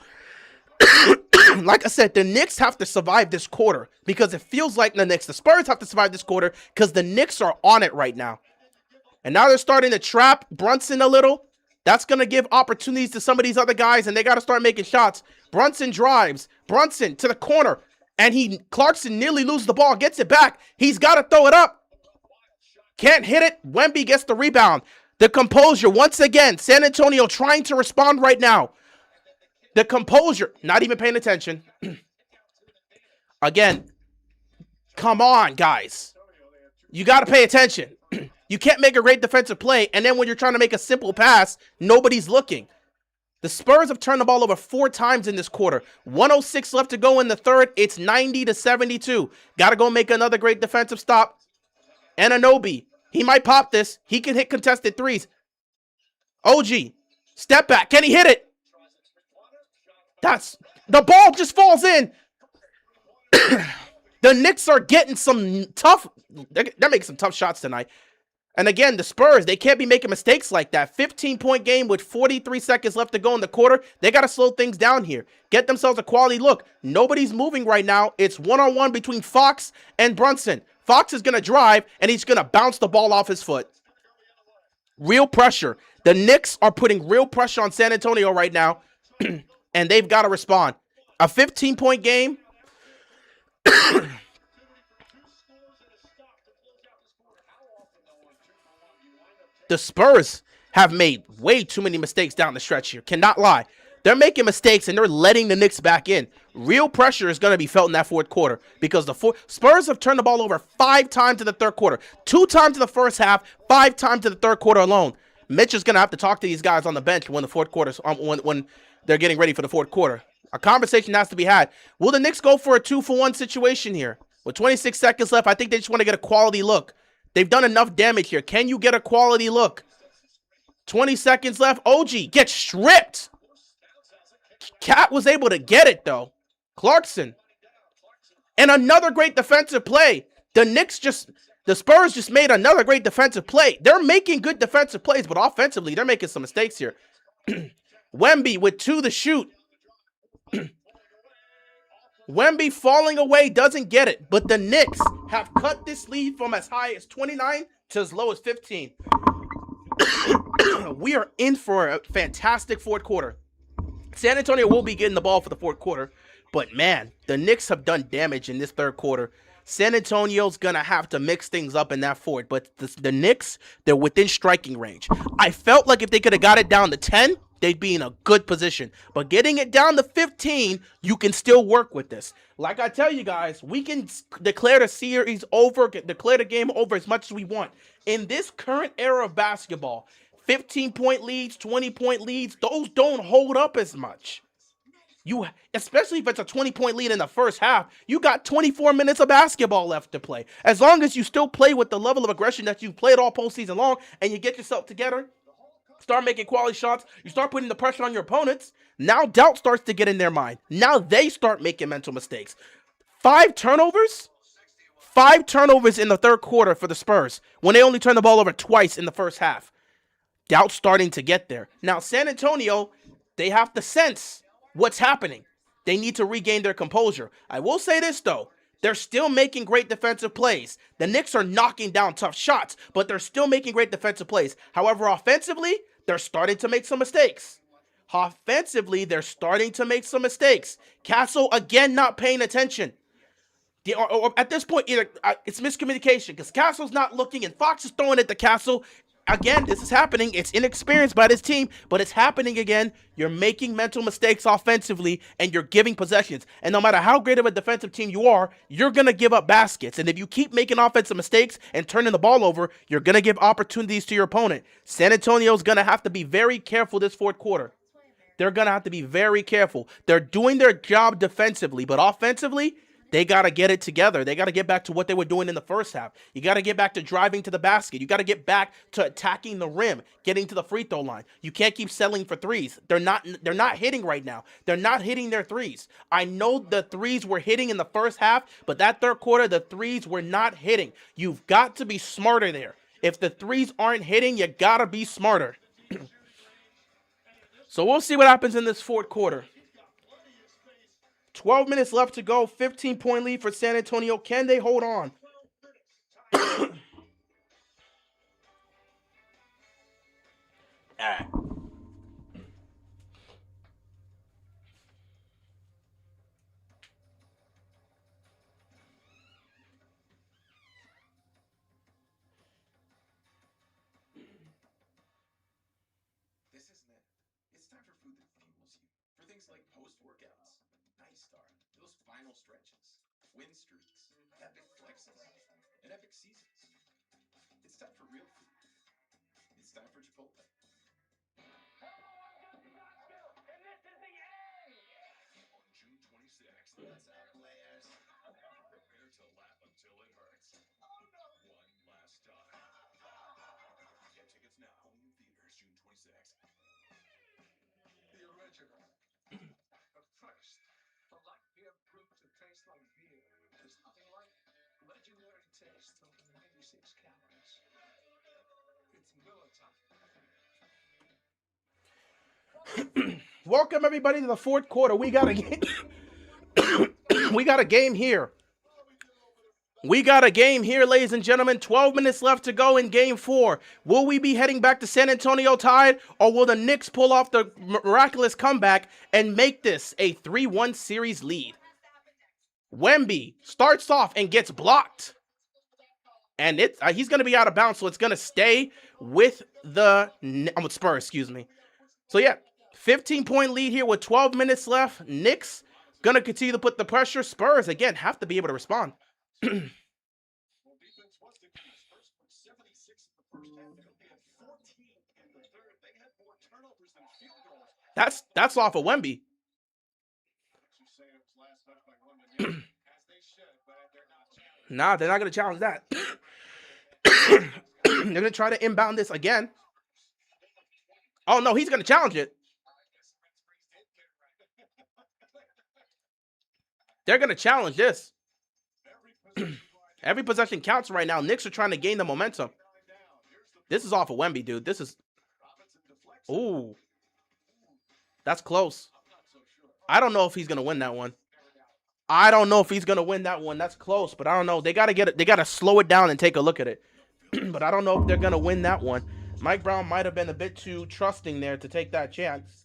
Like I said, the Knicks have to survive this quarter because it feels like the Spurs have to survive this quarter because the Knicks are on it right now. And now they're starting to trap Brunson a little. That's going to give opportunities to some of these other guys, and they got to start making shots. Brunson drives. Brunson to the corner. And Clarkson nearly loses the ball, gets it back. He's got to throw it up. Can't hit it. Wemby gets the rebound. The composure, once again, San Antonio trying to respond right now. The composure, not even paying attention. Again, come on, guys. You got to pay attention. You can't make a great defensive play, and then when you're trying to make a simple pass, nobody's looking. The Spurs have turned the ball over 4 times in this quarter. 106 left to go in the third. It's 90-72. Got to go make another great defensive stop. Anunoby, he might pop this. He can hit contested threes. OG, step back. Can he hit it? The ball just falls in. The Knicks are getting some tough. They're making some tough shots tonight. And again, the Spurs, they can't be making mistakes like that. 15-point game with 43 seconds left to go in the quarter. They got to slow things down here. Get themselves a quality look. Nobody's moving right now. It's one-on-one between Fox and Brunson. Fox is going to drive, and he's going to bounce the ball off his foot. Real pressure. The Knicks are putting real pressure on San Antonio right now, and they've got to respond. A 15-point game. The Spurs have made way too many mistakes down the stretch here. Cannot lie. They're making mistakes, and they're letting the Knicks back in. Real pressure is going to be felt in that fourth quarter because the Spurs have turned the ball over 5 times in the third quarter. 2 times in the first half, 5 times in the third quarter alone. Mitch is going to have to talk to these guys on the bench when the fourth quarter, when they're getting ready for the fourth quarter. A conversation has to be had. Will the Knicks go for a 2-for-1 situation here? With 26 seconds left, I think they just want to get a quality look. They've done enough damage here. Can you get a quality look? 20 seconds left. OG gets stripped. Cat was able to get it, though. Clarkson. And another great defensive play. The Spurs just made another great defensive play. They're making good defensive plays, but offensively, they're making some mistakes here. Wemby with 2 to shoot. Wemby falling away, doesn't get it. But the Knicks have cut this lead from as high as 29 to as low as 15. We are in for a fantastic fourth quarter. San Antonio will be getting the ball for the fourth quarter. But man, the Knicks have done damage in this third quarter. San Antonio's going to have to mix things up in that fourth. But the Knicks, they're within striking range. I felt like if they could have got it down to 10, they'd be in a good position. But getting it down to 15, you can still work with this. Like I tell you guys, we can declare the series over, declare the game over as much as we want. In this current era of basketball, 15-point leads, 20-point leads, those don't hold up as much. Especially if it's a 20-point lead in the first half, you got 24 minutes of basketball left to play. As long as you still play with the level of aggression that you've played all postseason long and you get yourself together, start making quality shots, you start putting the pressure on your opponents, now doubt starts to get in their mind. Now they start making mental mistakes. 5 turnovers? 5 turnovers in the third quarter for the Spurs when they only turned the ball over twice in the first half. Doubt starting to get there. Now, San Antonio, they have to sense what's happening. They need to regain their composure. I will say this, though. They're still making great defensive plays. The Knicks are knocking down tough shots, but they're still making great defensive plays. However, offensively, they're starting to make some mistakes. Castle, again, not paying attention. At this point, either it's miscommunication because Castle's not looking and Fox is throwing it to Castle. Again, this is happening. It's inexperienced by this team, but it's happening again. You're making mental mistakes offensively, and you're giving possessions. And no matter how great of a defensive team you are, you're going to give up baskets. And if you keep making offensive mistakes and turning the ball over, you're going to give opportunities to your opponent. San Antonio's going to have to be very careful this fourth quarter. They're going to have to be very careful. They're doing their job defensively, but offensively, they got to get it together. They got to get back to what they were doing in the first half. You got to get back to driving to the basket. You got to get back to attacking the rim, getting to the free throw line. You can't keep settling for threes. They're not hitting right now. They're not hitting their threes. I know the threes were hitting in the first half, but that third quarter, the threes were not hitting. You've got to be smarter there. If the threes aren't hitting, you got to be smarter. So we'll see what happens in this fourth quarter. 12 minutes left to go. 15-point lead for San Antonio. Can they hold on? This isn't it. It's time for food that fuels you. For things like post-workouts, Night Star, those final stretches, win streaks, epic flexes, and epic seasons. It's time for real food. It's time for Chipotle. On June 26th, what's up, players? Prepare to laugh until it hurts. One last time. Get tickets now. Only in theaters June 26th. The original. But first, for light beer brewed to taste like beer, there's nothing like legendary taste of 96 calories. It's Miller time. Welcome everybody to the fourth quarter. We got a game. We got a game here. We got a game here, ladies and gentlemen. 12 minutes left to go in game 4. Will we be heading back to San Antonio tied, or will the Knicks pull off the miraculous comeback and make this a 3-1 series lead? Wemby starts off and gets blocked. And he's going to be out of bounds, so it's going to stay with the Spurs, excuse me. So yeah, 15-point lead here with 12 minutes left. Knicks going to continue to put the pressure. Spurs, again, have to be able to respond. Well, defense was the key. Spurs put 76 in the first half. They only had 14 in the third. They had more turnovers than field goals. That's off of Wemby. You say it was last touch by Wemby. As they should, but they're not challenged. Nah, they're not going to challenge that. They're going to try to inbound this again. Oh, no, he's going to challenge it. They're going to challenge this. Every possession counts right now. Knicks are trying to gain the momentum. This is off of Wemby, dude. This is... Ooh. That's close. I don't know if he's going to win that one. That's close, but I don't know. They got to get it. They got to slow it down and take a look at it. But I don't know if they're going to win that one. Mike Brown might have been a bit too trusting there to take that chance.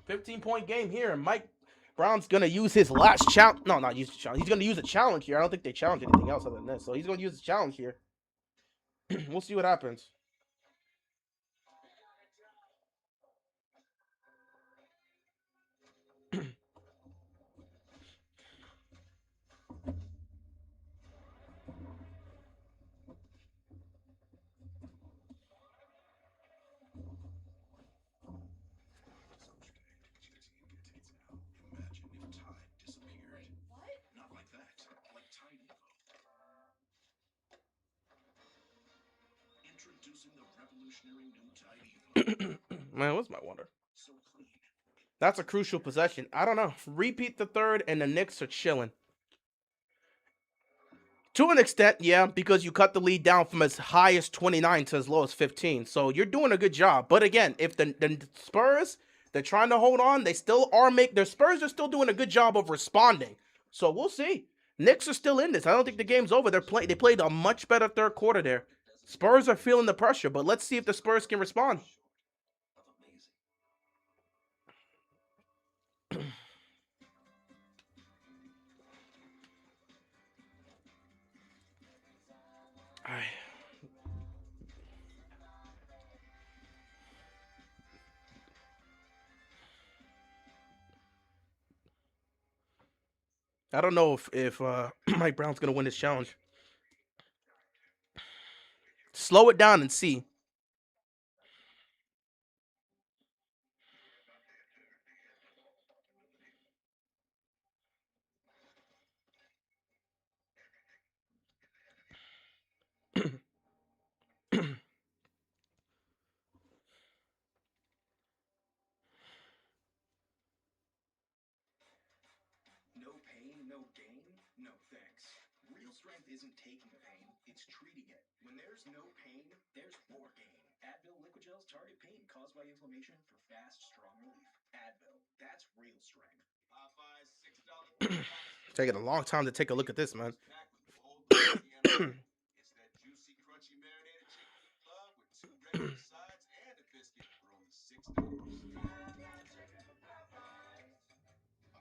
15-point game here. Mike Brown's going to use his last challenge. No, not use the challenge. He's going to use a challenge here. I don't think they challenge anything else other than this. So he's going to use the challenge here. We'll see what happens. Man, what's my wonder? That's a crucial possession. I don't know. Repeat the third, and the Knicks are chilling. To an extent, yeah, because you cut the lead down from as high as 29 to as low as 15. So you're doing a good job. But again, if the Spurs, they're trying to hold on, they still are their Spurs are still doing a good job of responding. So we'll see. Knicks are still in this. I don't think the game's over. They played a much better third quarter there. Spurs are feeling the pressure, but let's see if the Spurs can respond. I don't know if Mike Brown's gonna win this challenge. Slow it down and see. No pain, no gain? No thanks. Real strength isn't taking pain, it's treating it. When there's no pain, there's more gain. Advil Liquid Gel's target pain caused by inflammation for fast, strong relief. Advil, that's real strength. Popeye's $6. Taking a long time to take a look at this, man. It's that juicy, crunchy marinated chicken you love with 2 regular sides and a biscuit for only $6. I'm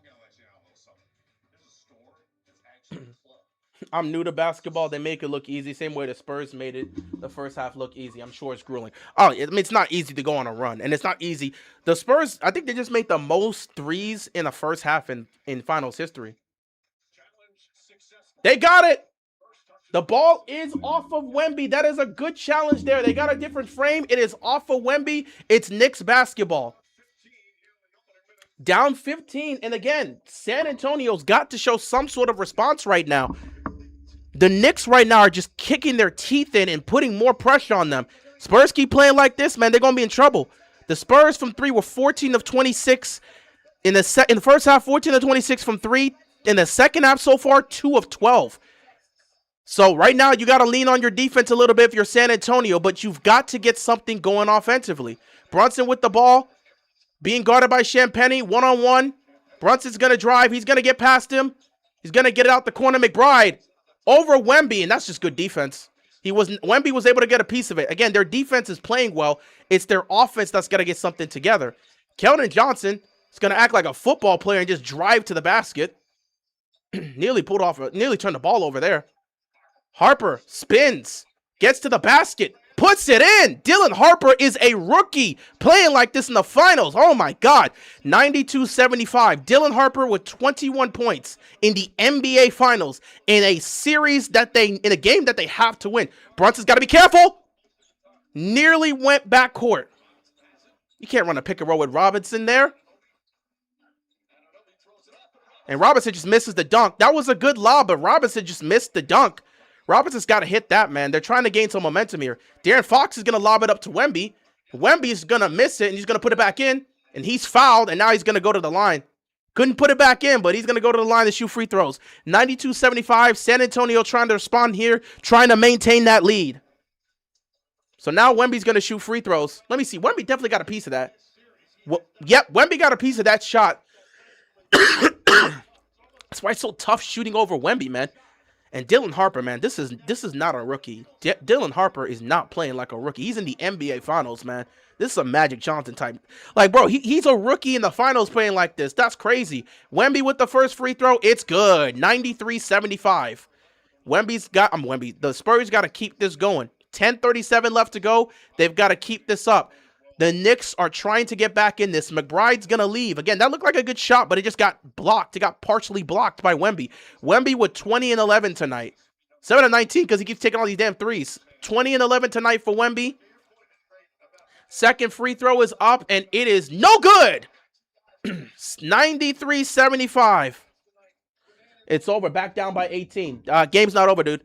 gonna let you know a little something. There's a store that's actually a club. I'm new to basketball. They make it look easy. Same way the Spurs made it the first half look easy. I'm sure it's grueling. Oh, I mean, it's not easy to go on a run. And it's not easy. The Spurs, I think they just made the most threes in the first half in finals history. They got it. The ball is off of Wemby. That is a good challenge there. They got a different frame. It is off of Wemby. It's Knicks basketball. Down 15. And again, San Antonio's got to show some sort of response right now. The Knicks right now are just kicking their teeth in and putting more pressure on them. Spurs keep playing like this, man, they're going to be in trouble. The Spurs from 3 were 14 of 26 in the first half, 14 of 26 from 3. In the second half so far, 2 of 12. So right now you got to lean on your defense a little bit if you're San Antonio, but you've got to get something going offensively. Brunson with the ball, being guarded by Champagnie, one-on-one. Brunson's going to drive. He's going to get past him. He's going to get it out the corner. McBride over Wemby, and that's just good defense. Wemby was able to get a piece of it. Again, their defense is playing well. It's their offense that's got to get something together. Keldon Johnson is going to act like a football player and just drive to the basket. Nearly turned the ball over there. Harper spins, gets to the basket, puts it in. Dylan Harper is a rookie playing like this in the finals. Oh my God. 92-75. Dylan Harper with 21 points in the NBA finals in a game that they have to win. Brunson's got to be careful. Nearly went backcourt. You can't run a pick and roll with Robinson there. And Robinson just misses the dunk. That was a good lob, but Robinson just missed the dunk. Robinson's got to hit that, man. They're trying to gain some momentum here. De'Aaron Fox is going to lob it up to Wemby. Wemby's going to miss it, and he's going to put it back in. And he's fouled, and now he's going to go to the line. Couldn't put it back in, but he's going to go to the line to shoot free throws. 92-75. San Antonio trying to respond here, trying to maintain that lead. So now Wemby's going to shoot free throws. Let me see. Wemby definitely got a piece of that. Yep, Wemby got a piece of that shot. That's why it's so tough shooting over Wemby, man. And Dylan Harper, man, this is not a rookie. Dylan Harper is not playing like a rookie. He's in the NBA Finals, man. This is a Magic Johnson type. Like, bro, he's a rookie in the finals playing like this. That's crazy. Wemby with the first free throw. It's good. 93-75. The Spurs got to keep this going. 10:37 left to go. They've got to keep this up. The Knicks are trying to get back in this. McBride's going to leave. Again, that looked like a good shot, but it just got blocked. It got partially blocked by Wemby. Wemby with 20 and 11 tonight. 7 of 19 because he keeps taking all these damn threes. 20 and 11 tonight for Wemby. Second free throw is up, and it is no good. 93-75. It's over. Back down by 18. Game's not over, dude.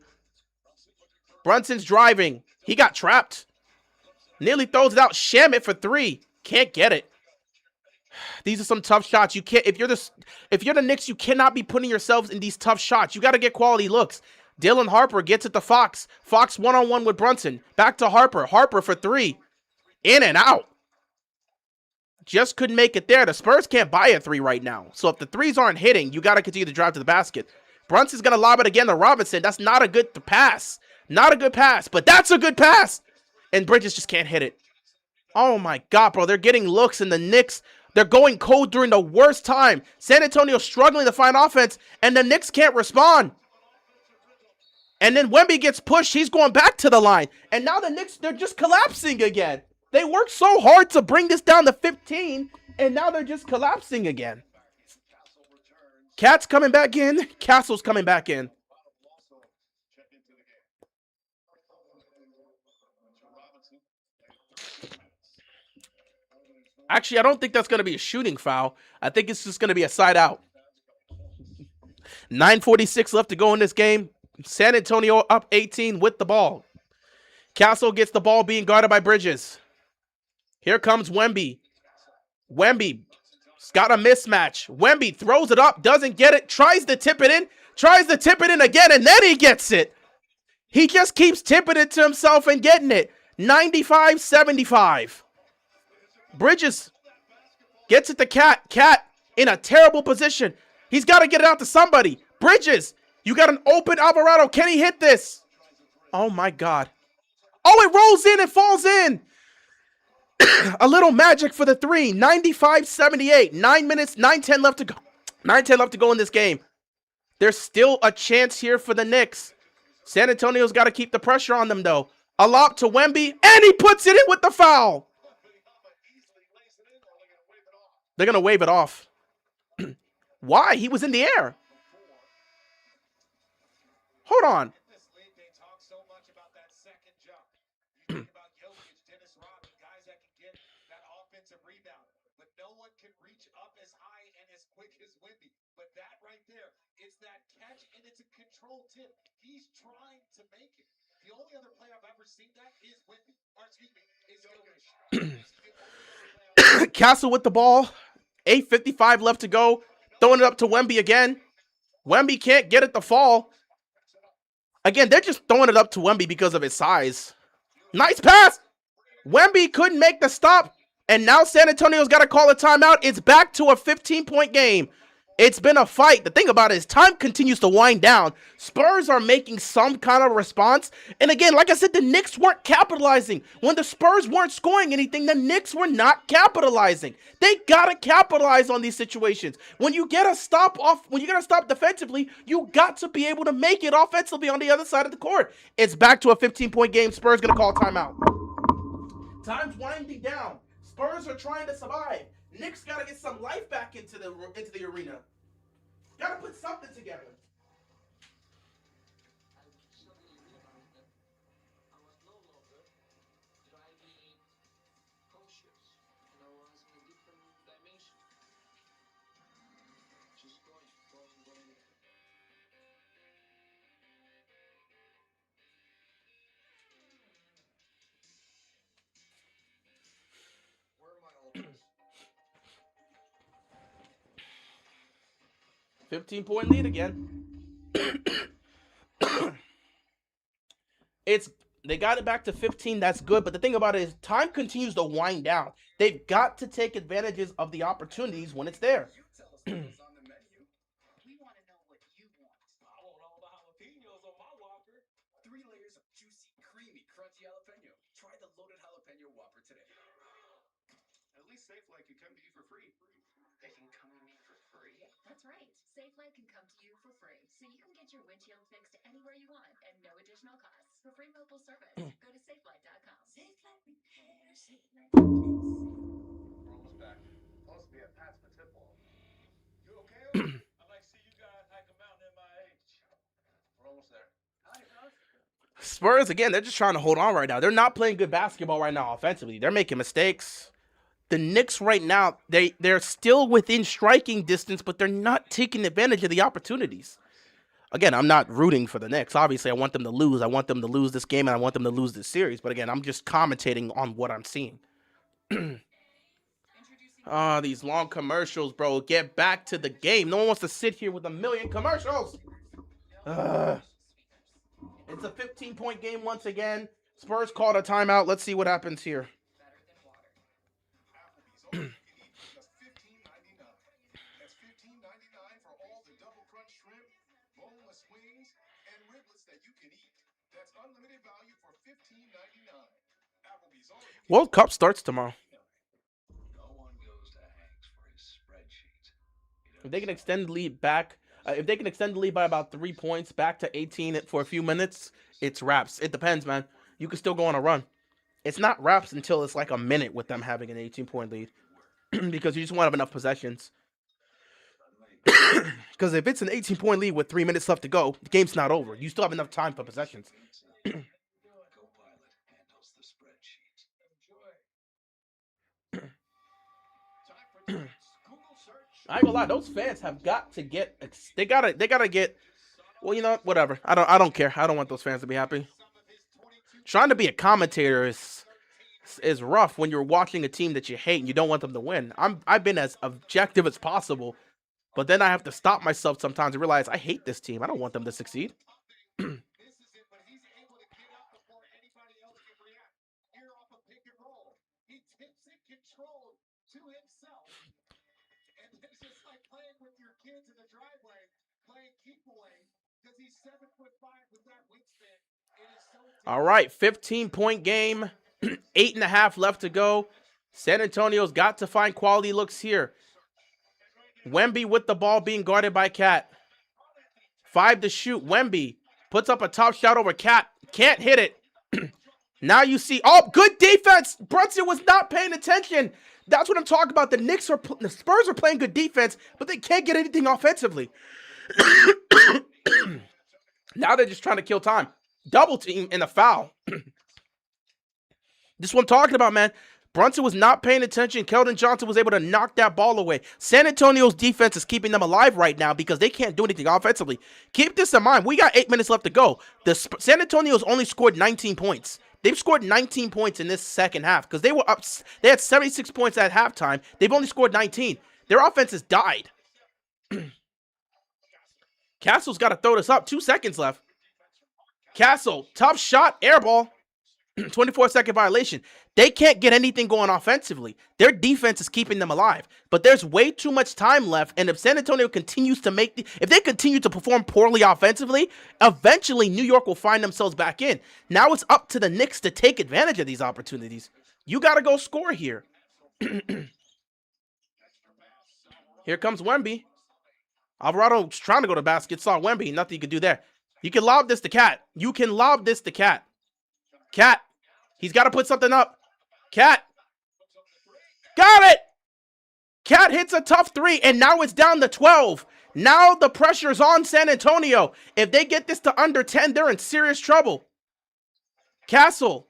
Brunson's driving. He got trapped. Nearly throws it out. Shamit for 3. Can't get it. These are some tough shots. You can't. If you're the Knicks, you cannot be putting yourselves in these tough shots. You got to get quality looks. Dylan Harper gets it to Fox. Fox one-on-one with Brunson. Back to Harper. Harper for 3. In and out. Just couldn't make it there. The Spurs can't buy a 3 right now. So if the 3s aren't hitting, you got to continue to drive to the basket. Brunson's going to lob it again to Robinson. That's not a good pass. Not a good pass, but that's a good pass. And Bridges just can't hit it. Oh my God, bro. They're getting looks, and the Knicks, they're going cold during the worst time. San Antonio struggling to find offense, and the Knicks can't respond. And then Wemby gets pushed. He's going back to the line. And now the Knicks, they're just collapsing again. They worked so hard to bring this down to 15, and now they're just collapsing again. Cat's coming back in. Castle's coming back in. Actually, I don't think that's going to be a shooting foul. I think it's just going to be a side out. 9:46 left to go in this game. San Antonio up 18 with the ball. Castle gets the ball being guarded by Bridges. Here comes Wemby. Wemby's got a mismatch. Wemby throws it up, doesn't get it, tries to tip it in again, and then he gets it. He just keeps tipping it to himself and getting it. 95-75. Bridges gets it to Cat. Cat in a terrible position. He's got to get it out to somebody. Bridges, you got an open Alvarado. Can he hit this? Oh, my God. Oh, it rolls in and falls in. A little magic for the 3. 95-78. 9 minutes, 9:10 left to go. 9:10 left to go in this game. There's still a chance here for the Knicks. San Antonio's got to keep the pressure on them, though. A lob to Wemby, and he puts it in with the foul. They're going to wave it off. Why? He was in the air. Hold on. This league, they talk so much about that second jump. You think about Jokic, Dennis Rodman, guys that can get that offensive rebound, but no one can reach up as high and as quick as Wemby. But that right there, it's that catch and it's a controlled tip. He's trying to make it. The only other play I've ever seen that is Wemby, or excuse me, is Jokic. Castle with the ball. 8:55 left to go. Throwing it up to Wemby again. Wemby can't get it to fall. Again, they're just throwing it up to Wemby because of his size. Nice pass. Wemby couldn't make the stop. And now San Antonio's got to call a timeout. It's back to a 15-point game. It's been a fight. The thing about it is time continues to wind down. Spurs are making some kind of response. And again, like I said, the Knicks weren't capitalizing. When the Spurs weren't scoring anything, the Knicks were not capitalizing. They got to capitalize on these situations. When you get a stop defensively, you got to be able to make it offensively on the other side of the court. It's back to a 15-point game. Spurs going to call timeout. Time's winding down. Spurs are trying to survive. Knicks got to get some life back into the arena. Got to put something together. I was no longer driving conscious, and I was in a different dimension. Just going. Where are my ultras? 15-point lead again. They got it back to 15. That's good. But the thing about it is time continues to wind down. They've got to take advantages of the opportunities when it's there. You tell us what's on the menu. We want to know what you want. I want all the jalapenos on my Whopper. 3 layers of juicy, creamy, crunchy jalapeno. Try the loaded jalapeno Whopper today. At least SafeLight can come to you for free. They can come to me for free? That's right. SafeLight can come to you for free, so you can get your windshield fixed anywhere you want and no additional costs. For free mobile service, go to safelight.com. SafeLight Repair, SafeLight We're almost back. Supposed to be at Pat's for tip-off. You okay? I'd like to see you guys hike a mountain at my age. We're almost there. Spurs, again, they're just trying to hold on right now. They're not playing good basketball right now offensively. They're making mistakes. The Knicks right now, they're still within striking distance, but they're not taking advantage of the opportunities. Again, I'm not rooting for the Knicks. Obviously, I want them to lose. I want them to lose this game, and I want them to lose this series. But again, I'm just commentating on what I'm seeing. These long commercials, bro. Get back to the game. No one wants to sit here with a million commercials. It's a 15-point game once again. Spurs called a timeout. Let's see what happens here. Applebee's all you can eat for just $15.99. That's $15.99 for all the double crunch shrimp, boneless wings, and riblets that you can eat. That's unlimited value for $15.99. Applebee's all you can World Cup starts tomorrow. No one goes to Hank's for his spreadsheet. If they can extend the lead back, if they can extend the lead by about 3 points back to 18 for a few minutes, it's wraps. It depends, man. You can still go on a run. It's not wraps until it's like a minute with them having an 18-point lead because you just won't have enough possessions. Because if it's an 18-point lead with 3 minutes left to go, the game's not over. You still have enough time for possessions. Copilot handles the spreadsheet. I ain't gonna lie, those fans have got to get. They gotta get. Well, you know what? Whatever. I don't care. I don't want those fans to be happy. Trying to be a commentator is rough when you're watching a team that you hate and you don't want them to win. I've been as objective as possible, but then I have to stop myself sometimes and realize I hate this team. I don't want them to succeed. This is it, but he's able to get up before anybody else can react. Here off a pick and roll. He tips it controlled to himself. And it's just like playing with your kids in the driveway, playing keep away, because he's 7'5" with that wingspan. It is so All right, 15-point game, 8.5 left to go. San Antonio's got to find quality looks here. Wemby with the ball being guarded by Cat. 5 to shoot. Wemby puts up a tough shot over Cat. Can't hit it. Now you see, oh, good defense. Brunson was not paying attention. That's what I'm talking about. The Spurs are playing good defense, but they can't get anything offensively. Now they're just trying to kill time. Double team and a foul. This is what I'm talking about, man. Brunson was not paying attention. Keldon Johnson was able to knock that ball away. San Antonio's defense is keeping them alive right now because they can't do anything offensively. Keep this in mind. We got 8 minutes left to go. San Antonio's only scored 19 points. They've scored 19 points in this second half because they were up. They had 76 points at halftime. They've only scored 19. Their offense has died. Castle's got to throw this up. 2 seconds left. Castle, tough shot, air ball. 24-second violation. They can't get anything going offensively. Their defense is keeping them alive. But there's way too much time left. And if San Antonio continues to if they continue to perform poorly offensively, eventually New York will find themselves back in. Now it's up to the Knicks to take advantage of these opportunities. You got to go score here. Here comes Wemby. Alvarado's trying to go to basket. Saw Wemby. Nothing you can do there. You can lob this to Cat. You can lob this to Cat. Cat. He's got to put something up. Cat. Got it. Cat hits a tough 3, and now it's down to 12. Now the pressure's on San Antonio. If they get this to under 10, they're in serious trouble. Castle.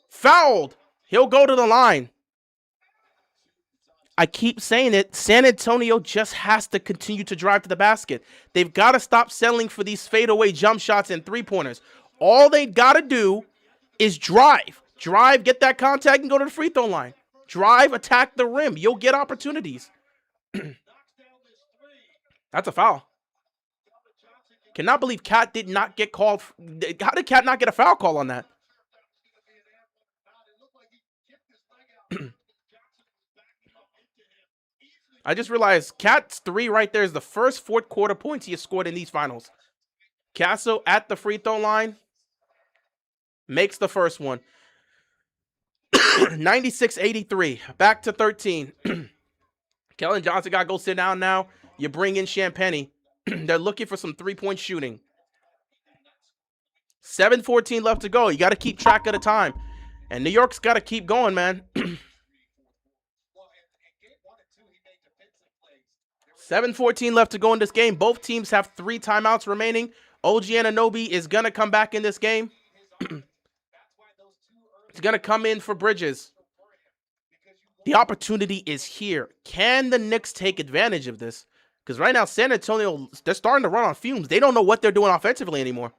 Fouled. He'll go to the line. I keep saying it. San Antonio just has to continue to drive to the basket. They've got to stop settling for these fadeaway jump shots and 3-pointers. All they got to do is drive. Drive, get that contact, and go to the free throw line. Drive, attack the rim. You'll get opportunities. That's a foul. Cannot believe Cat did not get called. How did Cat not get a foul call on that? I just realized Cat's 3 right there is the first fourth quarter points he has scored in these finals. Castle at the free throw line. Makes the first one. 96-83. Back to 13. Keldon Johnson got to go sit down now. You bring in Champagnie. They're looking for some 3-point shooting. 7:14 left to go. You got to keep track of the time. And New York's got to keep going, man. 7:14 left to go in this game. Both teams have 3 timeouts remaining. OG Anunoby is going to come back in this game. He's going to come in for Bridges. The opportunity is here. Can the Knicks take advantage of this? Because right now, San Antonio, they're starting to run on fumes. They don't know what they're doing offensively anymore.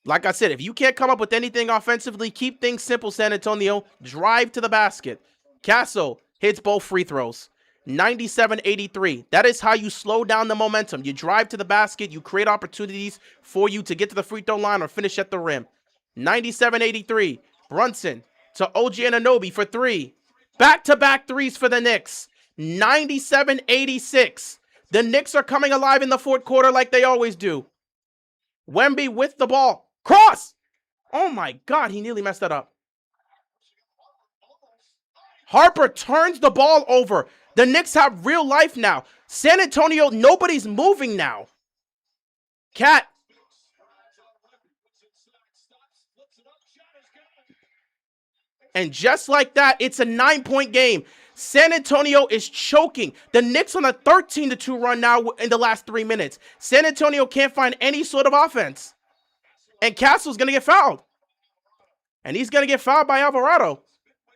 Like I said, if you can't come up with anything offensively, keep things simple, San Antonio. Drive to the basket. Castle hits both free throws. 97-83. That is how you slow down the momentum. You drive to the basket. You create opportunities for you to get to the free throw line or finish at the rim. 97-83. Brunson to OG Anunoby for 3. Back-to-back 3s for the Knicks. 97-86. The Knicks are coming alive in the fourth quarter like they always do. Wemby with the ball. Cross! Oh my God, he nearly messed that up. Harper turns the ball over. The Knicks have real life now. San Antonio, nobody's moving now. Cat. And just like that, it's a 9-point game. San Antonio is choking. The Knicks on a 13-2 run now in the last 3 minutes. San Antonio can't find any sort of offense. And Castle's going to get fouled. And he's going to get fouled by Alvarado.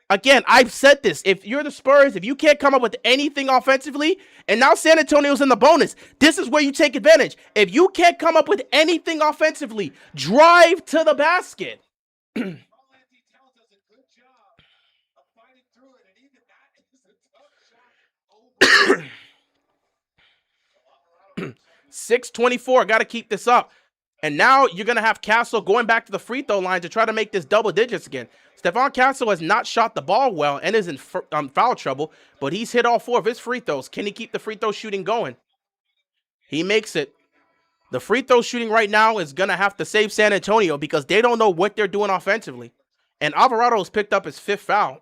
Again, I've said this. If you're the Spurs, if you can't come up with anything offensively, and now San Antonio's in the bonus, this is where you take advantage. If you can't come up with anything offensively, drive to the basket. 6:24. Got to keep this up. And now you're going to have Castle going back to the free throw line to try to make this double digits again. Stephon Castle has not shot the ball well and is in foul trouble, but he's hit all 4 of his free throws. Can he keep the free throw shooting going? He makes it. The free throw shooting right now is going to have to save San Antonio because they don't know what they're doing offensively. And Alvarado's picked up his 5th foul.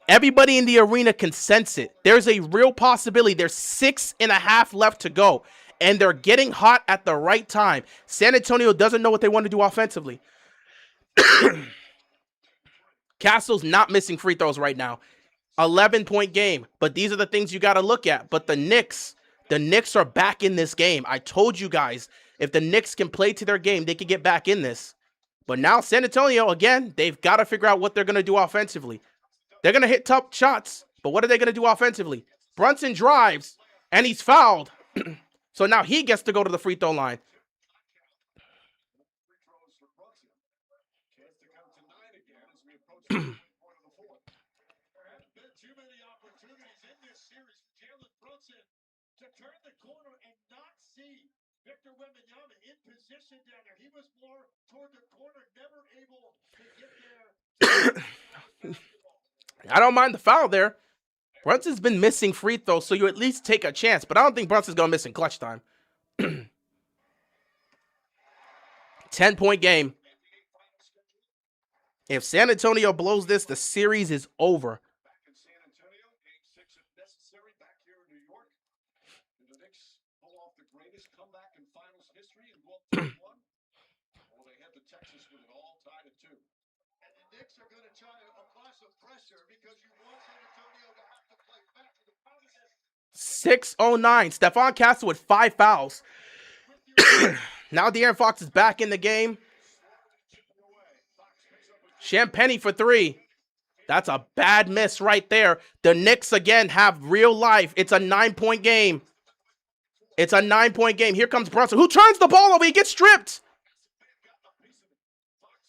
Everybody in the arena can sense it. There's a real possibility. There's 6.5 left to go. and they're getting hot at the right time. San Antonio doesn't know what they want to do offensively. Castle's not missing free throws right now. 11-point game. But these are the things you got to look at. But the Knicks are back in this game. I told you guys, if the Knicks can play to their game, they can get back in this. But now San Antonio, again, they've got to figure out what they're going to do offensively. They're going to hit tough shots, but what are they going to do offensively? Brunson drives, and he's fouled. So now he gets to go to the free throw line. Free throws for Brunson. Chance to count to 9 again as we approach the point of the fourth. There haven't been too many opportunities in this series for Jalen Brunson to turn the corner and not see Victor Wembanyama in position down there. He was more toward the corner, never able to get there. I don't mind the foul there. Brunson's been missing free throws, so you at least take a chance. But I don't think Brunson's going to miss in clutch time. 10-point game. If San Antonio blows this, the series is over. Back in San Antonio, game 6 if necessary, back here in New York. Did the Knicks pull off the greatest comeback in finals history and go up 2-1? Well, they head to Texas with it all tied at 2. And the Knicks are going to try to apply some pressure because you want San Antonio to have to play back to the promises. 6:09. Stephon Castle with 5 fouls. Now De'Aaron Fox is back in the game. Champagnie for 3. That's a bad miss right there. The Knicks, again, have real life. It's a 9-point game. It's a 9-point game. Here comes Brunson, who turns the ball over. He gets stripped.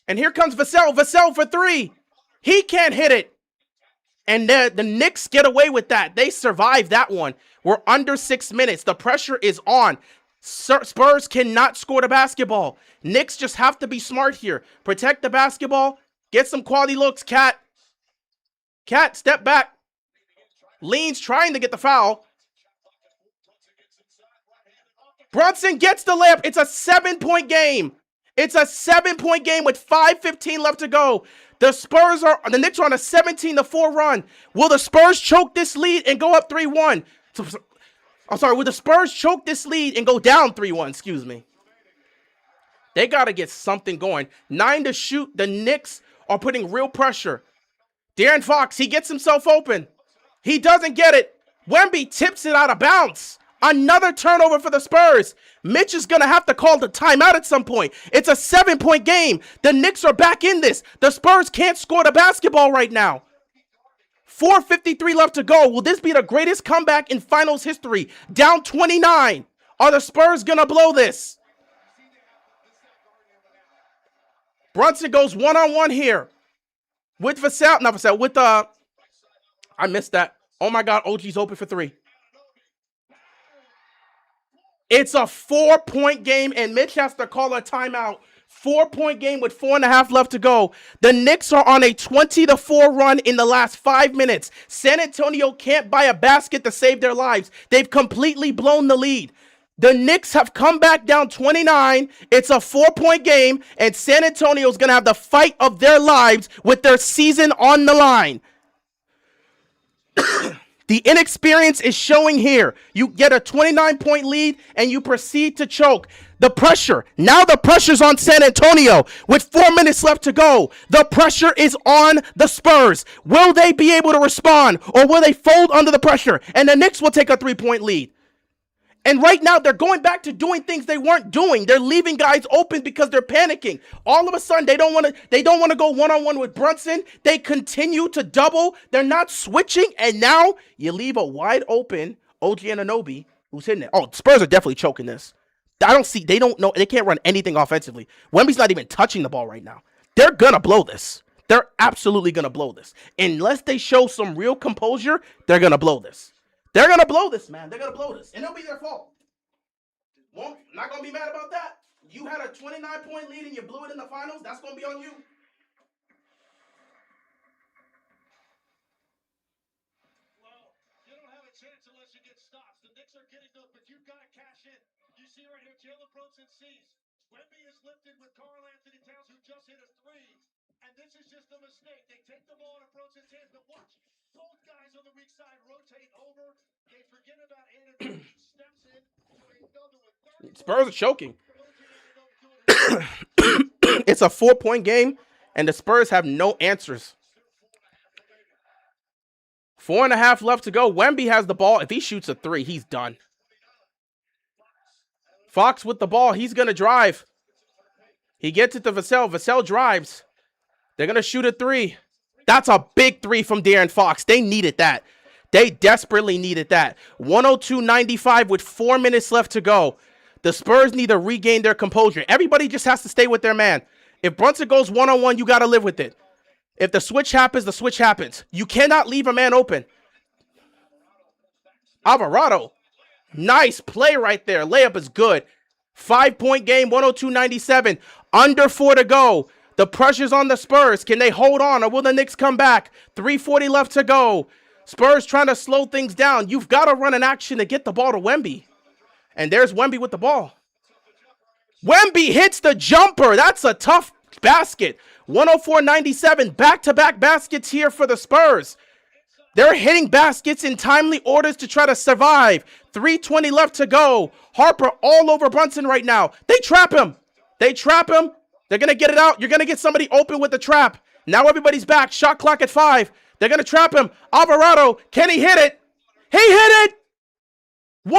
And here comes Vassell. Vassell for 3. He can't hit it. And the Knicks get away with that. They survive that one. We're under 6 minutes. The pressure is on. Spurs cannot score the basketball. Knicks just have to be smart here. Protect the basketball. Get some quality looks, Cat. Cat, step back. Leans trying to get the foul. Brunson gets the layup. It's a 7-point game. It's a 7-point game with 5:15 left to go. The Knicks are on a 17-4 run. Will the Spurs choke this lead and go up 3-1? Will the Spurs choke this lead and go down 3-1? Excuse me. They got to get something going. 9 to shoot. The Knicks are putting real pressure. De'Aaron Fox, he gets himself open. He doesn't get it. Wemby tips it out of bounds. Another turnover for the Spurs. Mitch is going to have to call the timeout at some point. It's a 7-point game. The Knicks are back in this. The Spurs can't score the basketball right now. 4:53 left to go. Will this be the greatest comeback in finals history? Down 29. Are the Spurs going to blow this? Brunson goes one-on-one here. With Vassell. Not Vassell. With I missed that. Oh my God. OG's open for 3. It's a 4-point game, and Mitch has to call a timeout. 4-point game with 4.5 left to go. The Knicks are on a 20-4 run in the last 5 minutes. San Antonio can't buy a basket to save their lives. They've completely blown the lead. The Knicks have come back down 29. It's a 4-point game, and San Antonio is going to have the fight of their lives with their season on the line. The inexperience is showing here. You get a 29-point lead and you proceed to choke. The pressure. Now the pressure's on San Antonio with 4 minutes left to go. The pressure is on the Spurs. Will they be able to respond or will they fold under the pressure? And the Knicks will take a 3-point lead. And right now, they're going back to doing things they weren't doing. They're leaving guys open because they're panicking. All of a sudden, they don't want to go one-on-one with Brunson. They continue to double. They're not switching. And now you leave a wide open OG Anunoby who's hitting it. Oh, Spurs are definitely choking this. They don't know. They can't run anything offensively. Wemby's not even touching the ball right now. They're going to blow this. They're absolutely going to blow this. Unless they show some real composure, they're going to blow this. They're going to blow this, man. They're going to blow this. And it'll be their fault. Not going to be mad about that. You had a 29-point lead and you blew it in the finals. That's going to be on you. Well, you don't have a chance unless you get stops. The Knicks are getting those, but you've got to cash in. You see right here, Jalen Brunson sees. Wemby is lifted with Karl Anthony Towns, who just hit a 3. And this is just a mistake. They take the ball out of Brunson's hands, but watch. Both guys on the weak side rotate over. They forget about Anunoby. Steps in for another one. Spurs are choking. It's a 4-point game, and the Spurs have no answers. 4.5 left to go. Wemby has the ball. If he shoots a 3, he's done. Fox with the ball. He's going to drive. He gets it to Vassell. Vassell drives. They're going to shoot a 3. That's a big 3 from De'Aaron Fox. They needed that. They desperately needed that. 102-95 with 4 minutes left to go. The Spurs need to regain their composure. Everybody just has to stay with their man. If Brunson goes one-on-one, you got to live with it. If the switch happens, the switch happens. You cannot leave a man open. Alvarado. Nice play right there. Layup is good. 5-point game, 102-97. Under 4 to go. The pressure's on the Spurs. Can they hold on or will the Knicks come back? 3:40 left to go. Spurs trying to slow things down. You've got to run an action to get the ball to Wemby. And there's Wemby with the ball. Wemby hits the jumper. That's a tough basket. 104-97. Back-to-back baskets here for the Spurs. They're hitting baskets in timely orders to try to survive. 3:20 left to go. Harper all over Brunson right now. They trap him. They trap him. They're going to get it out. You're going to get somebody open with the trap. Now everybody's back. Shot clock at 5. They're going to trap him. Alvarado. Can he hit it? He hit it. 104-100.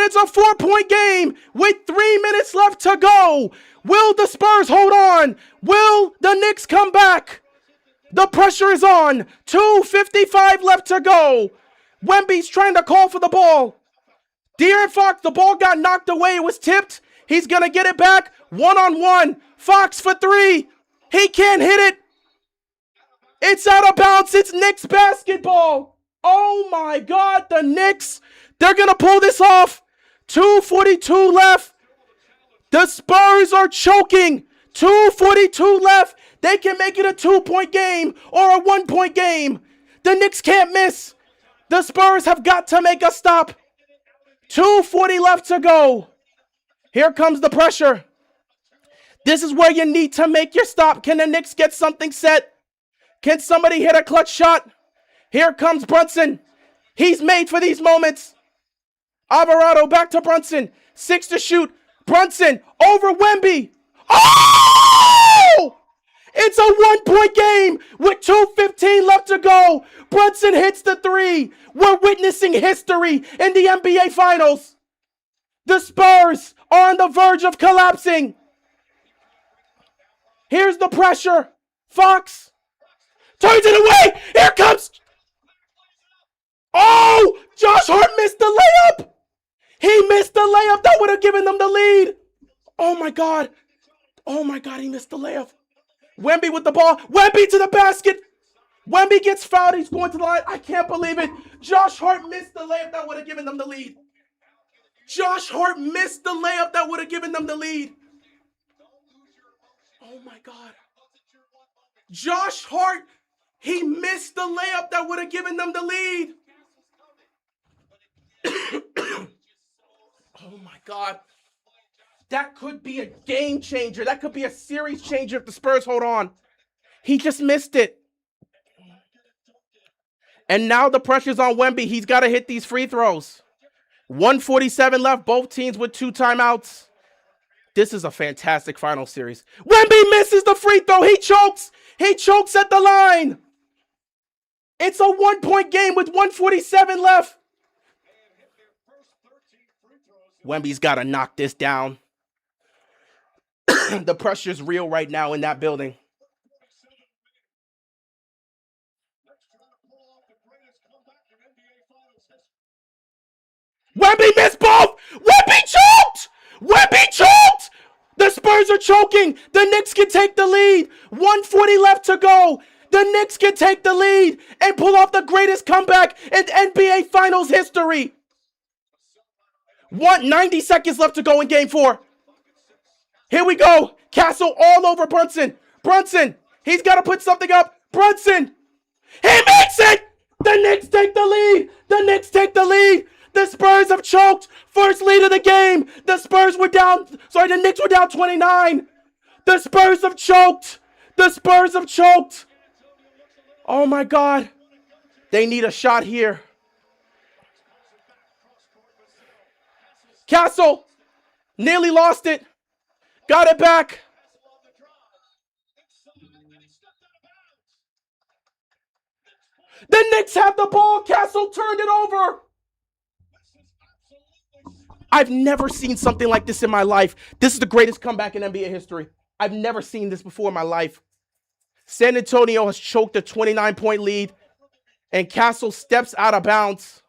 It's a 4-point game with 3 minutes left to go. Will the Spurs hold on? Will the Knicks come back? The pressure is on. 2:55 left to go. Wemby's trying to call for the ball. De'Aaron Fox, the ball got knocked away. It was tipped. He's going to get it back. 1-on-1. Fox for 3. He can't hit it. It's out of bounds. It's Knicks basketball. Oh my God, the Knicks. They're going to pull this off. 2:42 left. The Spurs are choking. 2:42 left. They can make it a 2-point game or a 1-point game. The Knicks can't miss. The Spurs have got to make a stop. 2:40 left to go. Here comes the pressure. This is where you need to make your stop. Can the Knicks get something set? Can somebody hit a clutch shot? Here comes Brunson. He's made for these moments. Alvarado back to Brunson. 6 to shoot. Brunson over Wemby. Oh! It's a 1-point game with 2:15 left to go. Brunson hits the 3. We're witnessing history in the NBA Finals. The Spurs are on the verge of collapsing. Here's the pressure. Fox turns it away. Here comes. Oh, Josh Hart missed the layup. He missed the layup. That would have given them the lead. Oh my God. Oh my God, he missed the layup. Wemby with the ball. Wemby to the basket. Wemby gets fouled. He's going to the line. I can't believe it. Josh Hart missed the layup. That would have given them the lead. Josh Hart missed the layup. That would have given them the lead. Oh my God. Josh Hart, he missed the layup. That would have given them the lead. Oh my God. That could be a game changer. That could be a series changer if the Spurs hold on. He just missed it. And now the pressure's on Wemby. He's got to hit these free throws. 1:47 left. Both teams with 2 timeouts. This is a fantastic final series. Wemby misses the free throw. He chokes. He chokes at the line. It's a 1-point game with 1:47 left. Wemby's got to knock this down. The pressure's real right now in that building. Wemby missed both. Wemby choked. Wemby choked. The Spurs are choking. The Knicks can take the lead. 1:40 left to go. The Knicks can take the lead and pull off the greatest comeback in NBA Finals history. 90 seconds left to go in Game 4. Here we go. Castle all over Brunson. Brunson, he's got to put something up. Brunson, he makes it. The Knicks take the lead. The Knicks take the lead. The Spurs have choked. First lead of the game. The Knicks were down 29. The Spurs have choked. The Spurs have choked. Oh my God. They need a shot here. Castle. Nearly lost it. Got it back. The Knicks have the ball. Castle turned it over. I've never seen something like this in my life. This is the greatest comeback in NBA history. I've never seen this before in my life. San Antonio has choked a 29-point lead, and Castle steps out of bounds.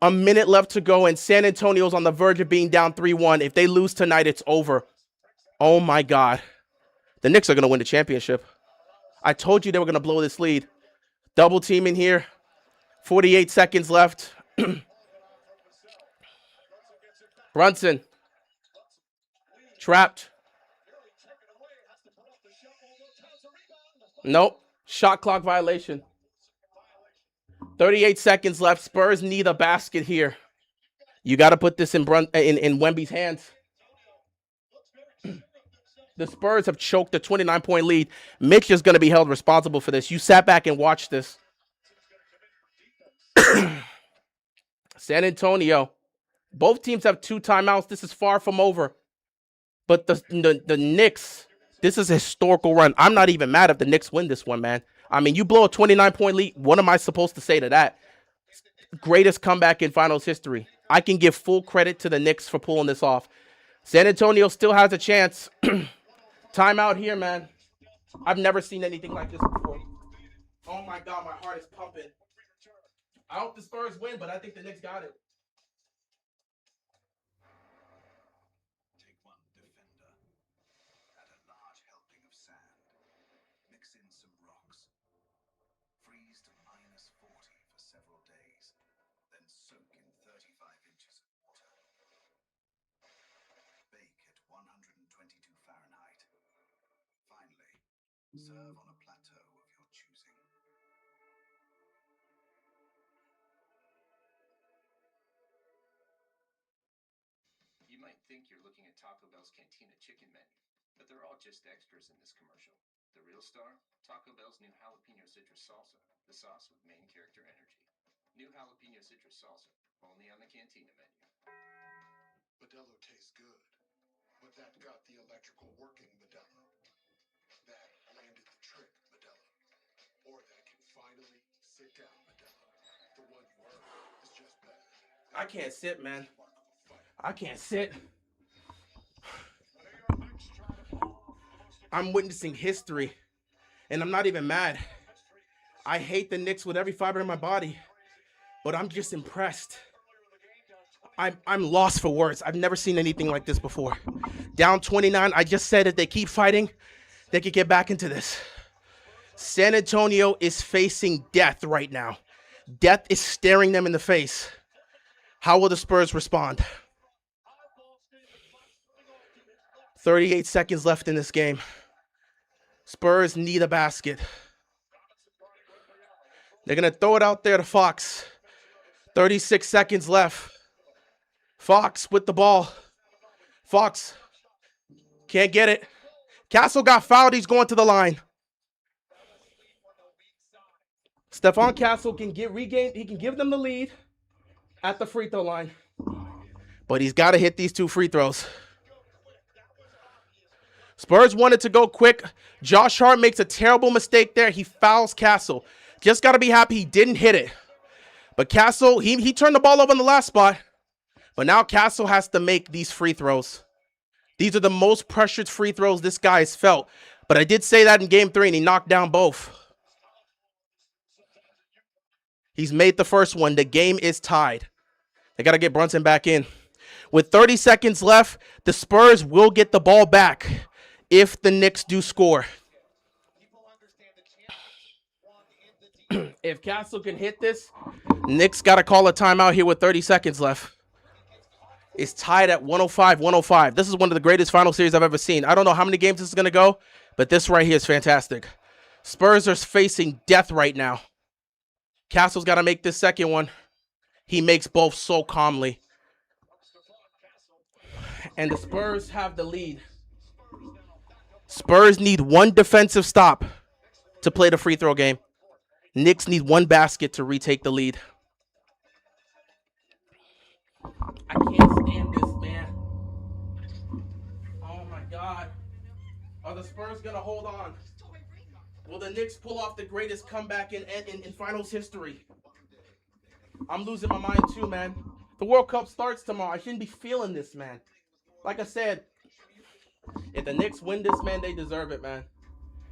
A minute left to go, and San Antonio's on the verge of being down 3-1. If they lose tonight, it's over. Oh, my God. The Knicks are going to win the championship. I told you they were going to blow this lead. Double team in here. 48 seconds left. Brunson. Trapped. Nope. Shot clock violation. 38 seconds left. Spurs need a basket here. You got to put this in Wemby's hands. The Spurs have choked a 29-point lead. Mitch is going to be held responsible for this. You sat back and watched this. San Antonio. Both teams have 2 timeouts. This is far from over. But the Knicks, this is a historical run. I'm not even mad if the Knicks win this one, man. I mean, you blow a 29-point lead. What am I supposed to say to that? Greatest comeback in finals history. I can give full credit to the Knicks for pulling this off. San Antonio still has a chance. Timeout here, man. I've never seen anything like this before. Oh, my God, my heart is pumping. I hope the Spurs win, but I think the Knicks got it. Take one defender. Add a large helping of sand. Mix in some rocks. Freeze to -40 for several days. Then soak in 35 inches of water. Bake at 122 Fahrenheit. Finally, serve on a plateau of your choosing. You might think you're looking at Taco Bell's Cantina chicken menu, but they're all just extras in this commercial. The real star? Taco Bell's new jalapeno citrus salsa, the sauce with main character energy. New jalapeno citrus salsa, only on the Cantina menu. Modelo tastes good, but that got the electrical working, Modelo. That landed the trick, Modelo. Or that can finally sit down, Modelo. The one you heard is just better. I can't sit, man. I can't sit. I'm witnessing history, and I'm not even mad. I hate the Knicks with every fiber in my body, but I'm just impressed. I'm lost for words. I've never seen anything like this before. Down 29, I just said if they keep fighting, they could get back into this. San Antonio is facing death right now. Death is staring them in the face. How will the Spurs respond? 38 seconds left in this game. Spurs need a basket. They're going to throw it out there to Fox. 36 seconds left. Fox with the ball. Fox can't get it. Castle got fouled. He's going to the line. Stephon Castle can regain. He can give them the lead at the free throw line. But he's got to hit these 2 free throws. Spurs wanted to go quick. Josh Hart makes a terrible mistake there. He fouls Castle. Just got to be happy he didn't hit it. But Castle, he turned the ball over in the last spot. But now Castle has to make these free throws. These are the most pressured free throws this guy has felt. But I did say that in game 3, and he knocked down both. He's made the first one. The game is tied. They got to get Brunson back in. With 30 seconds left, the Spurs will get the ball back if the Knicks do score. If Castle can hit this, Knicks got to call a timeout here with 30 seconds left. It's tied at 105-105. This is one of the greatest final series I've ever seen. I don't know how many games this is going to go, but this right here is fantastic. Spurs are facing death right now. Castle's got to make this second one. He makes both so calmly. And the Spurs have the lead. Spurs need one defensive stop to play the free throw game. Knicks need one basket to retake the lead. I can't stand this, man. Oh my God. Are the Spurs gonna hold on? Will the Knicks pull off the greatest comeback in finals history? I'm losing my mind too, man. The World Cup starts tomorrow. I shouldn't be feeling this, man. Like I said, if the Knicks win this, man, they deserve it, man.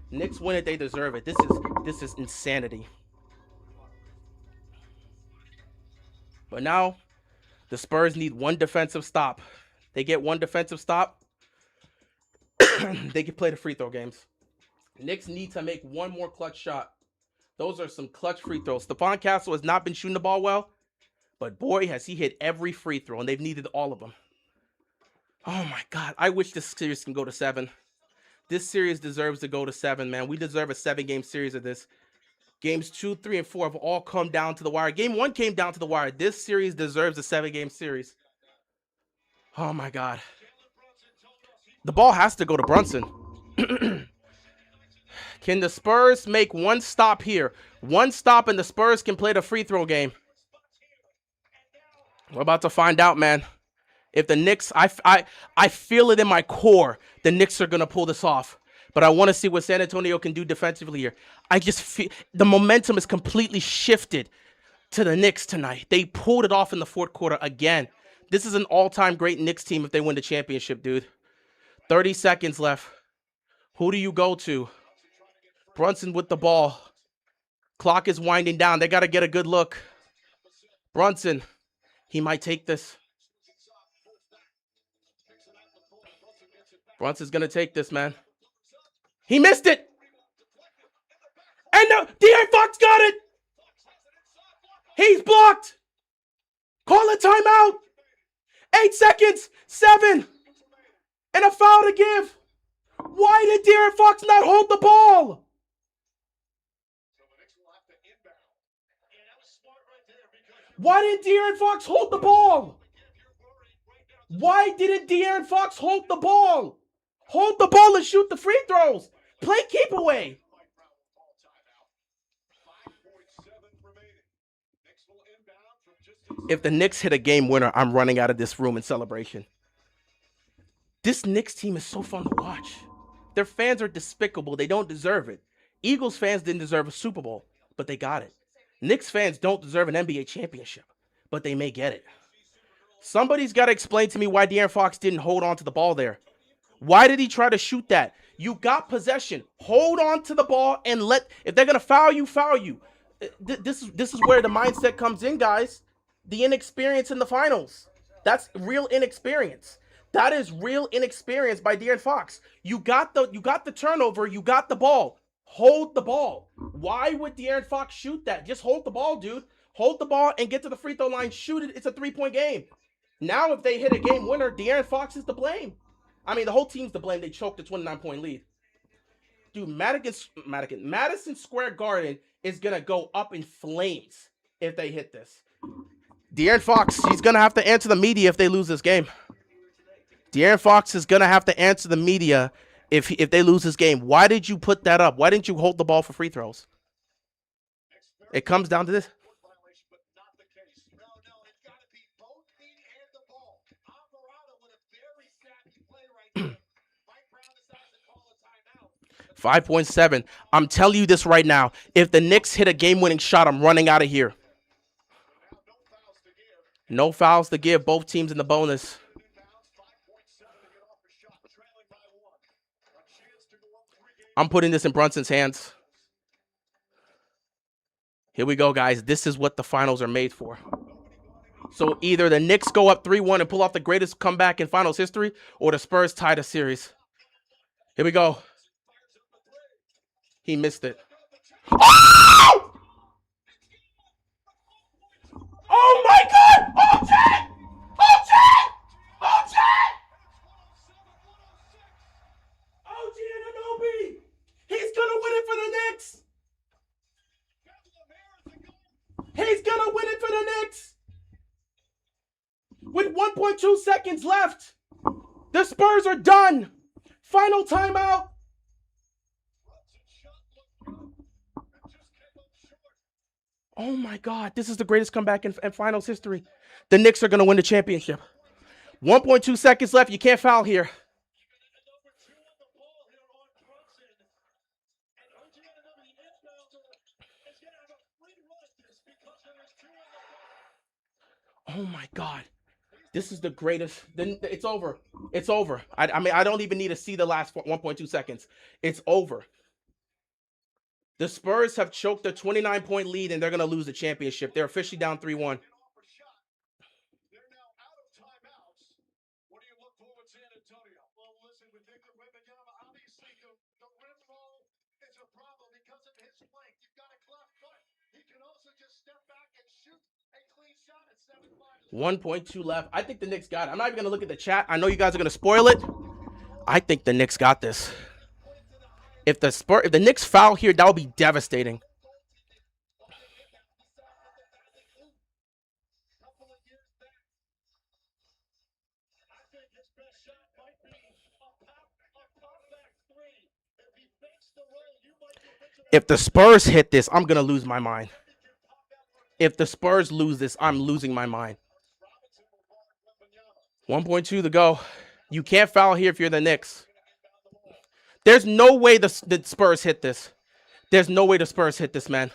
Knicks win it, they deserve it. This is insanity. But now the Spurs need one defensive stop. They get one defensive stop, they can play the free throw games. Knicks need to make one more clutch shot. Those are some clutch free throws. Stephon Castle has not been shooting the ball well, but boy, has he hit every free throw, and they've needed all of them. Oh my God, I wish this series can go to 7. This series deserves to go to 7, man. We deserve a 7-game series of this. Games 2, 3, and 4 have all come down to the wire. Game 1 came down to the wire. This series deserves a 7-game series. Oh my God. The ball has to go to Brunson. Can the Spurs make one stop here? One stop and the Spurs can play the free throw game. We're about to find out, man. If the Knicks, I feel it in my core, the Knicks are going to pull this off. But I want to see what San Antonio can do defensively here. I just feel the momentum is completely shifted to the Knicks tonight. They pulled it off in the fourth quarter again. This is an all-time great Knicks team if they win the championship, dude. 30 seconds left. Who do you go to? Brunson with the ball. Clock is winding down. They got to get a good look. Brunson, he might take this. Brunson's going to take this, man. He missed it. And now De'Aaron Fox got it. He's blocked. Call a timeout. 8 seconds. 7. And a foul to give. Why did De'Aaron Fox not hold the ball? Why didn't De'Aaron Fox hold the ball? Why didn't De'Aaron Fox hold the ball? Hold the ball and shoot the free throws. Play keep away. If the Knicks hit a game winner, I'm running out of this room in celebration. This Knicks team is so fun to watch. Their fans are despicable. They don't deserve it. Eagles fans didn't deserve a Super Bowl, but they got it. Knicks fans don't deserve an NBA championship, but they may get it. Somebody's got to explain to me why De'Aaron Fox didn't hold on to the ball there. Why did he try to shoot that? You got possession. Hold on to the ball and if they're going to foul you, foul you. This is where the mindset comes in, guys. The inexperience in the finals. That's real inexperience. That is real inexperience by De'Aaron Fox. You got the turnover, you got the ball. Hold the ball. Why would De'Aaron Fox shoot that? Just hold the ball, dude. Hold the ball and get to the free throw line. Shoot it. It's a 3-point game. Now, if they hit a game winner, De'Aaron Fox is to blame. I mean, the whole team's to blame. They choked a 29-point lead. Dude, Madison Square Garden is going to go up in flames if they hit this. De'Aaron Fox, he's going to have to answer the media if they lose this game. De'Aaron Fox is going to have to answer the media if they lose this game. Why did you put that up? Why didn't you hold the ball for free throws? It comes down to this. No, it's got to be both feet and the ball. Alvarado with a very snappy play right there. Mike Brown decides to call a timeout. 5.7. I'm telling you this right now. If the Knicks hit a game-winning shot, I'm running out of here. No fouls to give. Both teams in the bonus. I'm putting this in Brunson's hands. Here we go, guys. This is what the finals are made for. So either the Knicks go up 3-1 and pull off the greatest comeback in finals history, or the Spurs tie the series. Here we go. He missed it. Oh! Oh my God! Oh, shit! Oh, shit! Oh, shit! OG Anunoby! He's gonna win it for the Knicks! He's gonna win it for the Knicks! With 1.2 seconds left, the Spurs are done. Final timeout. Oh my God, this is the greatest comeback in finals history. The Knicks are going to win the championship. 1.2 seconds left. You can't foul here. Oh my God. This is the greatest. Then it's over. It's over. I mean, I don't even need to see the last 1.2 seconds. It's over. The Spurs have choked a 29-point lead, and they're going to lose the championship. They're officially down 3-1. They're now out of timeouts. What do you look for with San Antonio? Well, listen, with Victor Wembanyama, obviously the rim roll is a problem because of his length. You've got a cleft foot. He can also just step back and shoot a clean shot at 7-5. 1.2 left. I think the Knicks got it. I'm not even going to look at the chat. I know you guys are going to spoil it. I think the Knicks got this. If the Knicks foul here, that would be devastating. If the Spurs hit this, I'm going to lose my mind. If the Spurs lose this, I'm losing my mind. 1.2 to go. You can't foul here if you're the Knicks. There's no way the Spurs hit this. There's no way the Spurs hit this, man.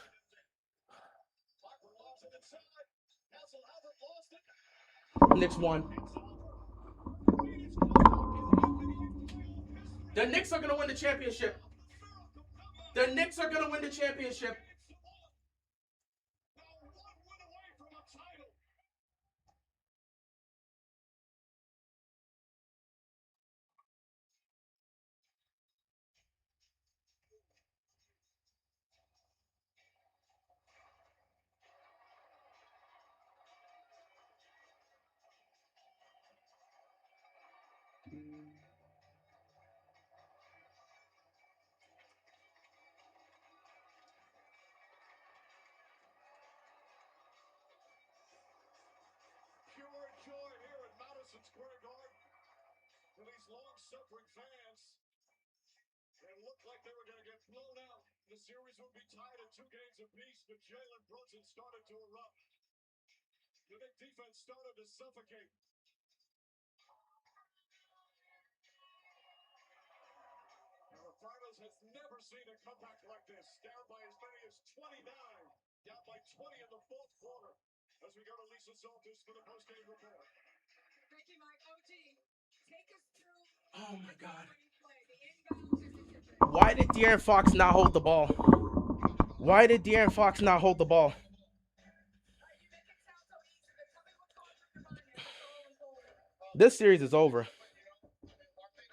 Knicks won. The Knicks are going to win the championship. The Knicks are going to win the championship. Pure joy here at Madison Square Garden for these long-suffering fans. It looked like they were going to get blown out. The series would be tied at 2 games apiece, but Jalen Brunson started to erupt. The Knicks defense started to suffocate. Now the finals has never seen a comeback like this. Down by as many as 29. Down by 20 in the fourth quarter. As we go to Lisa Salters for the post-game report. Thank you, Mike. OG, take us through. Oh my God. Why did De'Aaron Fox not hold the ball? Why did De'Aaron Fox not hold the ball? This series is over.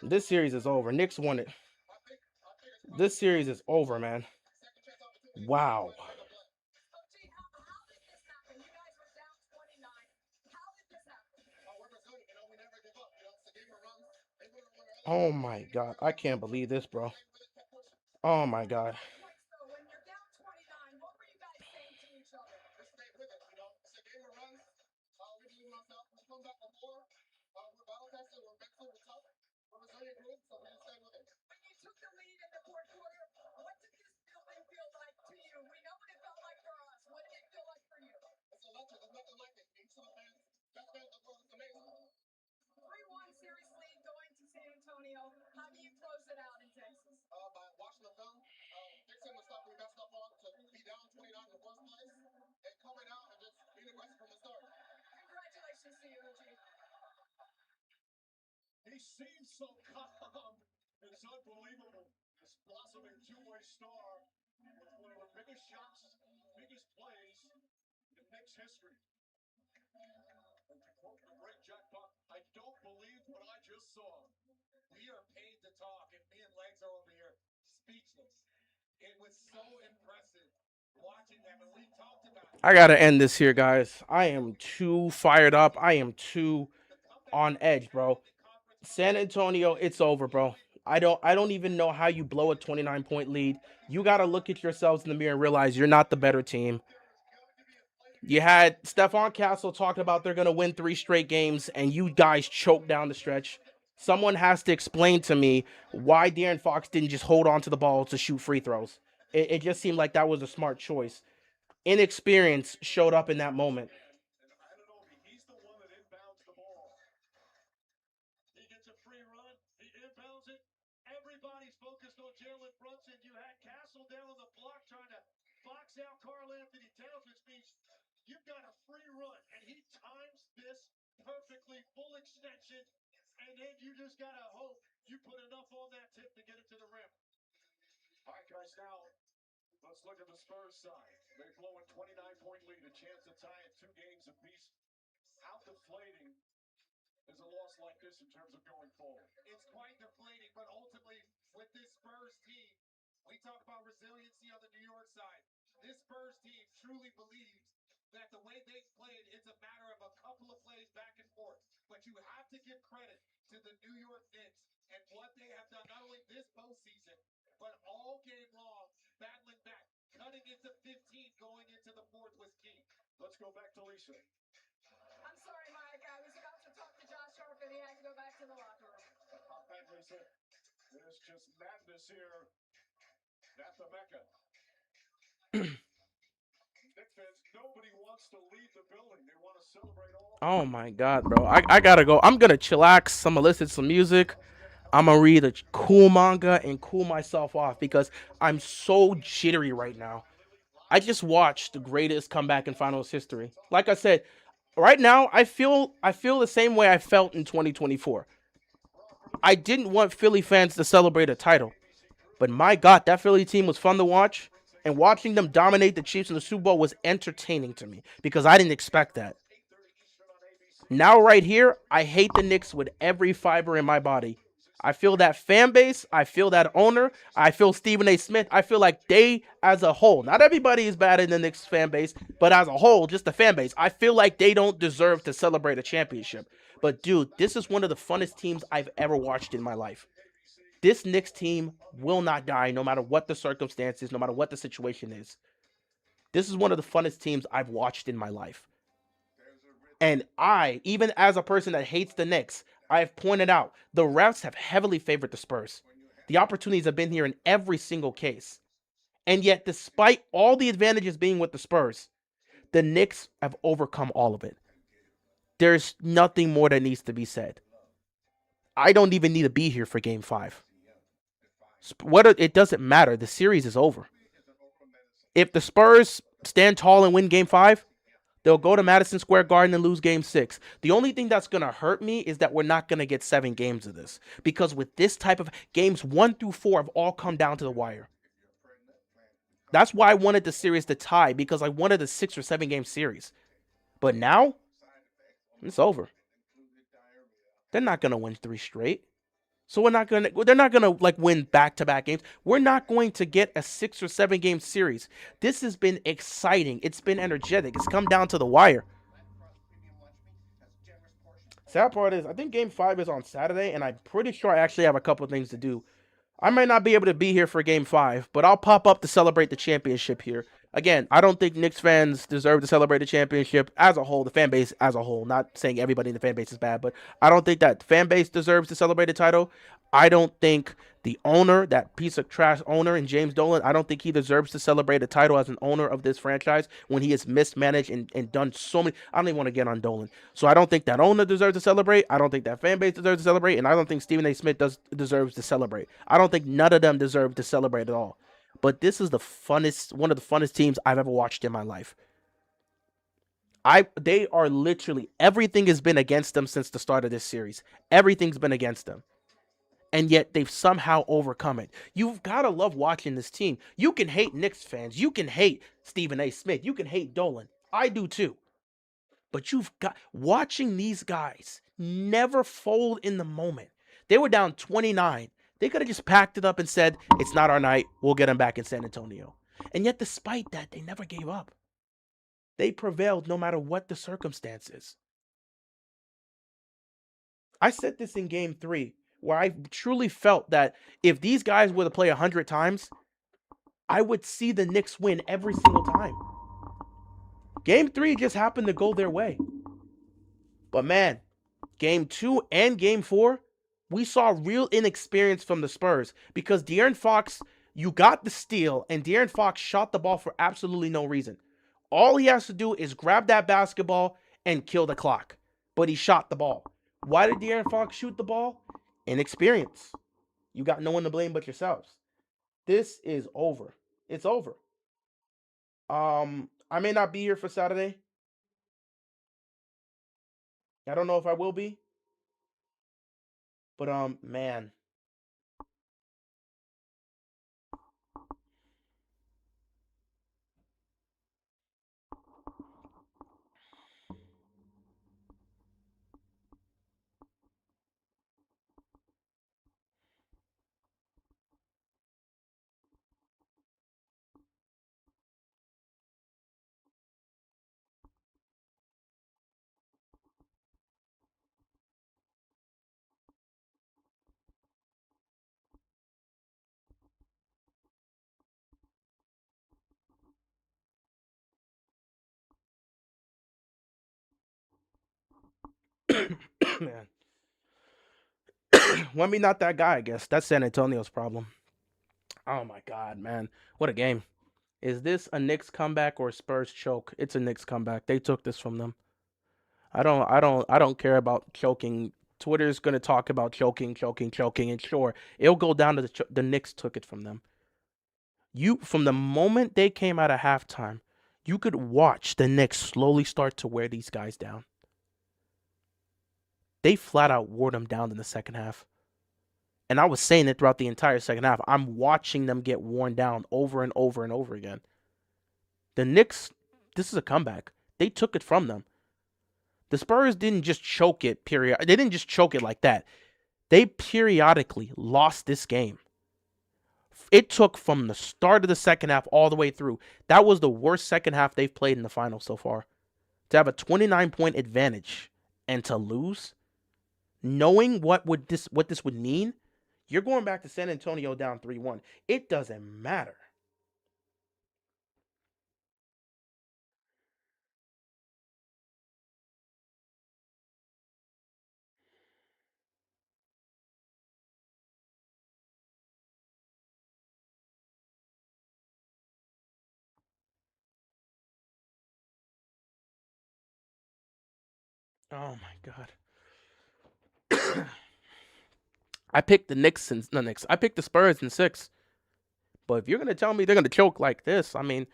This series is over. Knicks won it. This series is over, man. Wow. Oh my God. I can't believe this, bro. Oh my God. How do you close it out in Texas? By watching the film, fixing the stuff we messed up on to be down 29 in the first place, and coming out and just being aggressive from the start. Congratulations to you, OG. He seems so calm. It's unbelievable. This blossoming two-way star with one of the biggest shots, biggest plays in Knicks history. And to quote the great Jack Buck, I don't believe what I just saw. We are paid to talk, and me and Legs are over here speechless. It was so impressive watching them, and we talked about it. I gotta end this here, guys. I am too fired up. I am too on edge, bro. San Antonio, it's over, bro. I don't even know how you blow a 29-point lead. You gotta look at yourselves in the mirror and realize you're not the better team. You had Stephon Castle talking about they're gonna win 3 straight games, and you guys choked down the stretch. Someone has to explain to me why De'Aaron Fox didn't just hold on to the ball to shoot free throws. It just seemed like that was a smart choice. inexperience showed up in that moment. And Anunoby, he's the one that inbounds the ball. He gets a free run. He inbounds it. Everybody's focused on Jalen Brunson. You had Castle down on the block trying to box out Karl Anthony Towns, which means you've got a free run. And he times this perfectly, full extension. And then you just got to hope you put enough on that tip to get it to the rim. All right, guys, now let's look at the Spurs side. They blow a 29-point lead, a chance to tie it 2 games apiece. How deflating is a loss like this in terms of going forward? It's quite deflating, but ultimately, with this Spurs team, we talk about resiliency on the New York side. This Spurs team truly believes that the way they've played, it's a matter of a couple of plays back and forth. But you have to give credit to the New York Knicks and what they have done, not only this postseason, but all game long, battling back. Cutting into 15 going into the fourth was key. Let's go back to Lisa. I'm sorry, Mike. I was about to talk to Josh Sharp and he had to go back to the locker room. All right, Lisa. There's just madness here at the Mecca. Knicks fans, nobody wants to leave the building. They want to celebrate all. Oh my God, bro. I gotta go. I'm gonna chillax. I'm gonna listen to some music. I'm gonna read a cool manga and cool myself off because I'm so jittery right now. I just watched the greatest comeback in finals history. Like I said, right now I feel the same way I felt in 2024. I didn't want Philly fans to celebrate a title, but my God, that Philly team was fun to watch, and watching them dominate the Chiefs in the Super Bowl was entertaining to me because I didn't expect that. Now right here, I hate the Knicks with every fiber in my body. I feel that fan base. I feel that owner. I feel Stephen A. Smith. I feel like they, as a whole, not everybody is bad in the Knicks fan base, but as a whole, just the fan base, I feel like they don't deserve to celebrate a championship. But dude, this is one of the funnest teams I've ever watched in my life. This Knicks team will not die no matter what the circumstances, no matter what the situation is. This is one of the funnest teams I've watched in my life. And I, even as a person that hates the Knicks, I've pointed out the refs have heavily favored the Spurs. The opportunities have been here in every single case. And yet, despite all the advantages being with the Spurs, the Knicks have overcome all of it. There's nothing more that needs to be said. I don't even need to be here for Game 5. It doesn't matter. The series is over. If the Spurs stand tall and win Game 5, they'll go to Madison Square Garden and lose Game 6. The only thing that's going to hurt me is that we're not going to get 7 games of this. Because with this type of games 1 through 4 have all come down to the wire. That's why I wanted the series to tie, because I wanted a 6 or 7 game series. But now, it's over. They're not going to win 3 straight. So they're not gonna like win back-to-back games. We're not going to get a 6 or 7 game series. This has been exciting. It's been energetic. It's come down to the wire. Sad part is, I think Game 5 is on Saturday, and I'm pretty sure I actually have a couple of things to do. I might not be able to be here for Game 5, but I'll pop up to celebrate the championship here. Again, I don't think Knicks fans deserve to celebrate the championship as a whole, the fan base as a whole. Not saying everybody in the fan base is bad, but I don't think that the fan base deserves to celebrate the title. I don't think the owner, that piece of trash owner in James Dolan, I don't think he deserves to celebrate a title as an owner of this franchise when he has mismanaged and done so many. I don't even want to get on Dolan. So I don't think that owner deserves to celebrate. I don't think that fan base deserves to celebrate. And I don't think Stephen A. Smith deserves to celebrate. I don't think none of them deserve to celebrate at all. But this is one of the funnest teams I've ever watched in my life. They are literally, everything has been against them since the start of this series. Everything's been against them. And yet they've somehow overcome it. You've got to love watching this team. You can hate Knicks fans. You can hate Stephen A. Smith. You can hate Dolan. I do too. But you've got, watching these guys never fold in the moment. They were down 29. They could have just packed it up and said, it's not our night. We'll get them back in San Antonio. And yet despite that, they never gave up. They prevailed no matter what the circumstances. I said this in Game 3, where I truly felt that if these guys were to play 100 times, I would see the Knicks win every single time. Game 3 just happened to go their way. But man, Game 2 and Game 4, we saw real inexperience from the Spurs because De'Aaron Fox, you got the steal, and De'Aaron Fox shot the ball for absolutely no reason. All he has to do is grab that basketball and kill the clock. But he shot the ball. Why did De'Aaron Fox shoot the ball? Inexperience. You got no one to blame but yourselves. This is over. It's over. I may not be here for Saturday. I don't know if I will be. But man. Man. Wemby not that guy, I guess. That's San Antonio's problem. Oh my god, man. What a game. Is this a Knicks comeback or a Spurs choke? It's a Knicks comeback. They took this from them. I don't care about choking. Twitter's gonna talk about choking, and sure, it'll go down to the Knicks took it from them. From the moment they came out of halftime, you could watch the Knicks slowly start to wear these guys down. They flat out wore them down in the second half. And I was saying it throughout the entire second half. I'm watching them get worn down over and over and over again. The Knicks, this is a comeback. They took it from them. The Spurs didn't just choke it, period. They didn't just choke it like that. They periodically lost this game. It took from the start of the second half all the way through. That was the worst second half they've played in the finals so far. To have a 29-point advantage and to lose, knowing what this would mean, you're going back to San Antonio down 3-1. It doesn't matter. Oh my god. I picked the Knicks and the Knicks. I picked the Spurs in 6. But if you're gonna tell me they're gonna choke like this, I mean,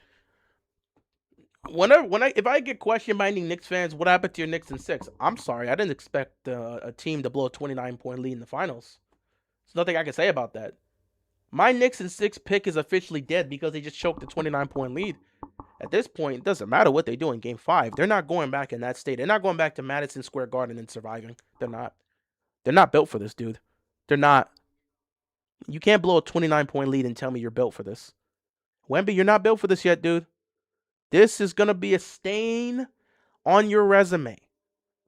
if I get questioned by any Knicks fans, what happened to your Knicks in 6? I'm sorry, I didn't expect a team to blow a 29-point lead in the finals. There's nothing I can say about that. My Knicks in 6 pick is officially dead because they just choked a 29-point lead. At this point, it doesn't matter what they do in Game 5. They're not going back in that state. They're not going back to Madison Square Garden and surviving. They're not. They're not built for this, dude. They're not. You can't blow a 29-point lead and tell me you're built for this. Wemby, you're not built for this yet, dude. This is going to be a stain on your resume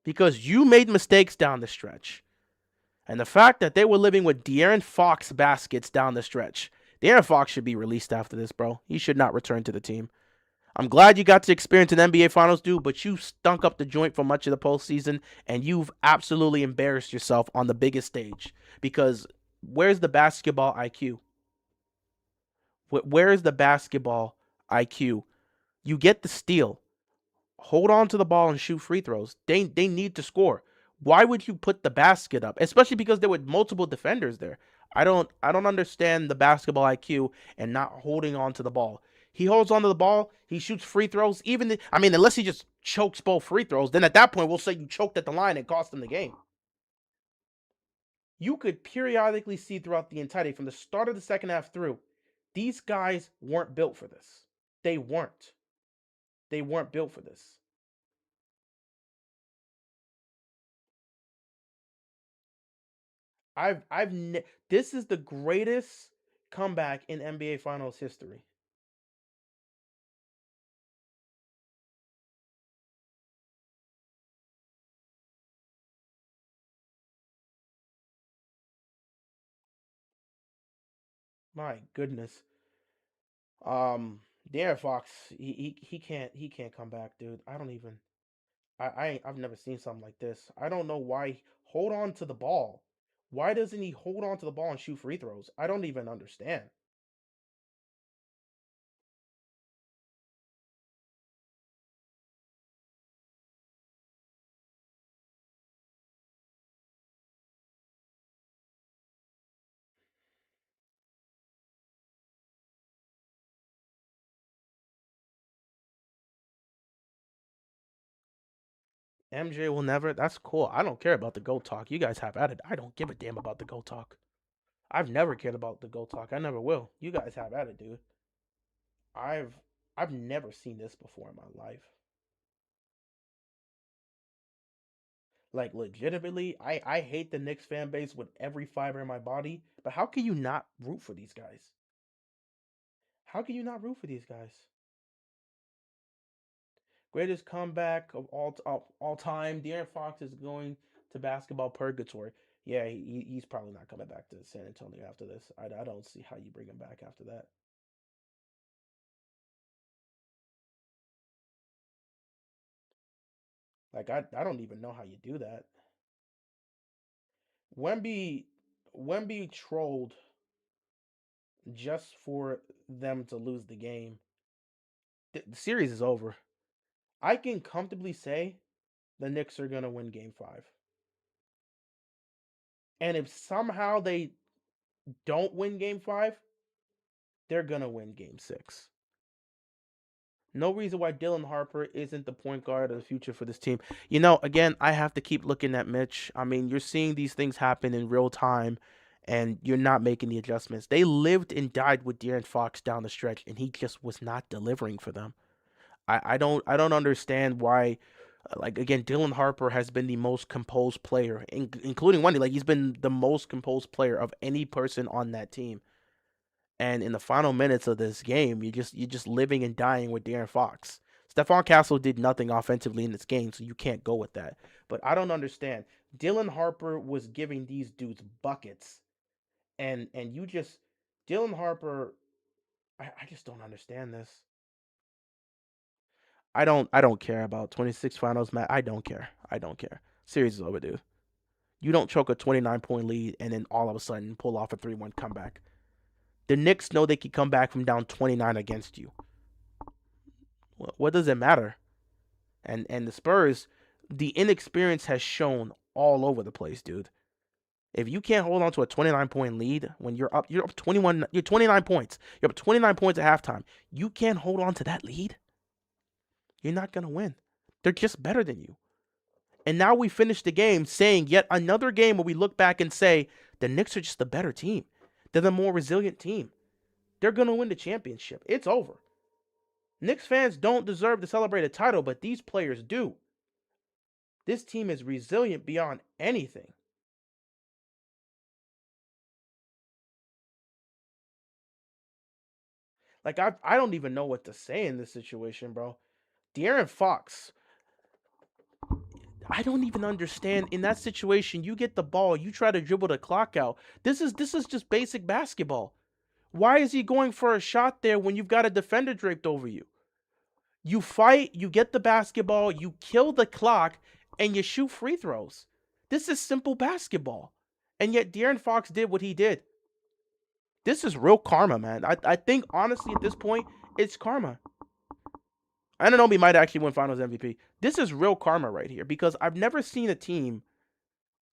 because you made mistakes down the stretch. And the fact that they were living with De'Aaron Fox baskets down the stretch. De'Aaron Fox should be released after this, bro. He should not return to the team. I'm glad you got to experience an NBA Finals, dude, but you stunk up the joint for much of the postseason, and you've absolutely embarrassed yourself on the biggest stage. Because where's the basketball IQ? Where is the basketball IQ? You get the steal. Hold on to the ball and shoot free throws. They need to score. Why would you put the basket up? Especially because there were multiple defenders there. I don't understand the basketball IQ and not holding on to the ball. He holds on to the ball. He shoots free throws. Unless he just chokes both free throws, then at that point we'll say you choked at the line and cost him the game. You could periodically see throughout the entirety, from the start of the second half through, these guys weren't built for this. They weren't. They weren't built for this. This is the greatest comeback in NBA Finals history. My goodness. Um, De'Aaron Fox, he can't come back, dude. I don't even. I've never seen something like this. I don't know why. Hold on to the ball. Why doesn't he hold on to the ball and shoot free throws? I don't even understand. MJ will never. That's cool. I don't care about the GOAT talk. You guys have at it. I don't give a damn about the GOAT talk. I've never cared about the GOAT talk. I never will. You guys have at it, dude. I've I've never seen this before in my life. Like legitimately, I hate the Knicks fan base with every fiber in my body. But how can you not root for these guys? How can you not root for these guys? Greatest comeback of all time. De'Aaron Fox is going to basketball purgatory. Yeah, he's probably not coming back to San Antonio after this. I don't see how you bring him back after that. Like I don't even know how you do that. Wemby Wemby trolled just for them to lose the game. The series is over. I can comfortably say the Knicks are gonna win Game 5. And if somehow they don't win Game 5, they're gonna win Game 6. No reason why Dylan Harper isn't the point guard of the future for this team. Again, I have to keep looking at Mitch. I mean, you're seeing these things happen in real time, and you're not making the adjustments. They lived and died with De'Aaron Fox down the stretch, and he just was not delivering for them. I don't understand why. Like again, Dylan Harper has been the most composed player, including Wendy. Like he's been the most composed player of any person on that team. And in the final minutes of this game, you're just living and dying with De'Aaron Fox. Stephon Castle did nothing offensively in this game, so you can't go with that. But I don't understand. Dylan Harper was giving these dudes buckets, and you just Dylan Harper. I just don't understand this. I don't care about 26 finals, Matt. I don't care. I don't care. Series is over, dude. You don't choke a 29-point lead and then all of a sudden pull off a 3-1 comeback. The Knicks know they can come back from down 29 against you. What does it matter? And the Spurs, the inexperience has shown all over the place, dude. If you can't hold on to a 29-point lead when you're up 21, you're 29 points. You're up 29 points at halftime. You can't hold on to that lead. You're not going to win. They're just better than you. And now we finish the game saying yet another game where we look back and say the Knicks are just the better team. They're the more resilient team. They're going to win the championship. It's over. Knicks fans don't deserve to celebrate a title, but these players do. This team is resilient beyond anything. Like I don't even know what to say in this situation, bro. De'Aaron Fox, I don't even understand. In that situation, you get the ball, you try to dribble the clock out. This is just basic basketball. Why is he going for a shot there when you've got a defender draped over you? You fight, you get the basketball, you kill the clock, and you shoot free throws. This is simple basketball. And yet De'Aaron Fox did what he did. This is real karma, man. I think honestly at this point, it's karma. Anunoby might actually win Finals MVP. This is real karma right here because I've never seen a team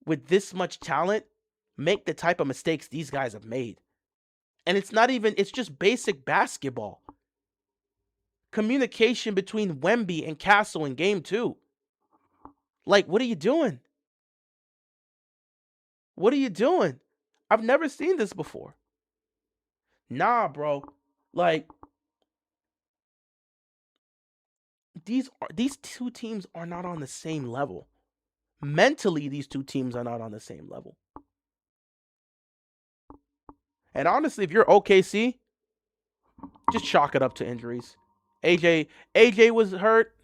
with this much talent make the type of mistakes these guys have made. And it's just basic basketball. Communication between Wemby and Castle in game 2. Like, what are you doing? What are you doing? I've never seen this before. Nah, bro. Like, these two teams are not on the same level. Mentally, these two teams are not on the same level. And honestly, if you're OKC, just chalk it up to injuries. AJ was hurt.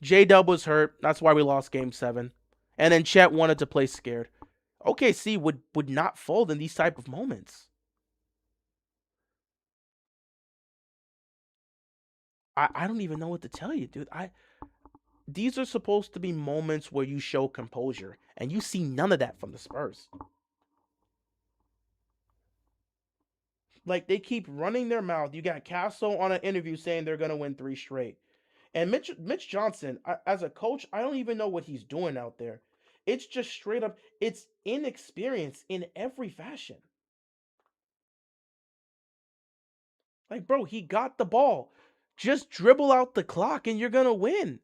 J Dub was hurt. That's why we lost game 7. And then Chet wanted to play scared. OKC would not fold in these type of moments. I don't even know what to tell you, dude. These are supposed to be moments where you show composure, and you see none of that from the Spurs. Like, they keep running their mouth. You got Castle on an interview saying they're going to win 3 straight. And Mitch Johnson, as a coach, I don't even know what he's doing out there. It's just straight up, it's inexperience in every fashion. Like, bro, he got the ball. Just dribble out the clock and you're going to win.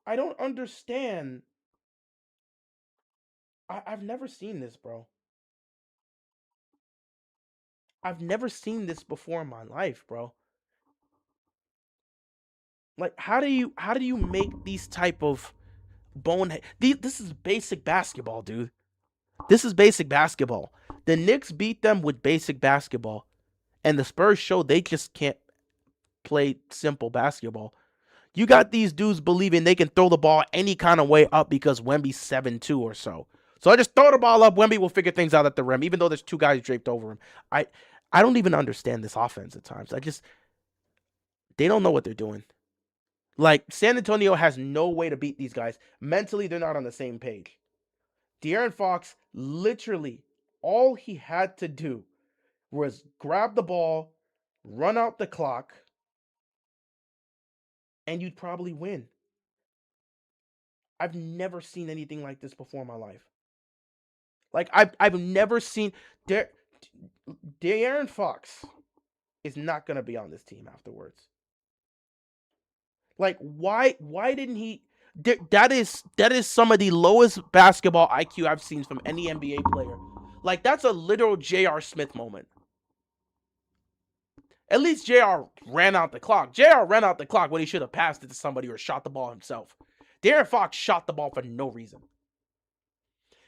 I don't understand. I've never seen this, bro. I've never seen this before in my life, bro. Like, how do you make these type of bonehead? This is basic basketball, dude. This is basic basketball. The Knicks beat them with basic basketball, and the Spurs show they just can't play simple basketball. You got these dudes believing they can throw the ball any kind of way up because Wemby's 7'2" or so. So I just throw the ball up. Wemby will figure things out at the rim, even though there's two guys draped over him. I I don't even understand this offense at times. They don't know what they're doing. Like, San Antonio has no way to beat these guys. Mentally, they're not on the same page. De'Aaron Fox, literally, all he had to do was grab the ball, run out the clock, and you'd probably win. I've never seen anything like this before in my life. Like, I've never seen De'Aaron Fox is not gonna be on this team afterwards. Like, why didn't he? That is some of the lowest basketball IQ I've seen from any NBA player. Like, that's a literal J.R. Smith moment. At least J.R. ran out the clock. J.R. ran out the clock when he should have passed it to somebody or shot the ball himself. De'Aaron Fox shot the ball for no reason.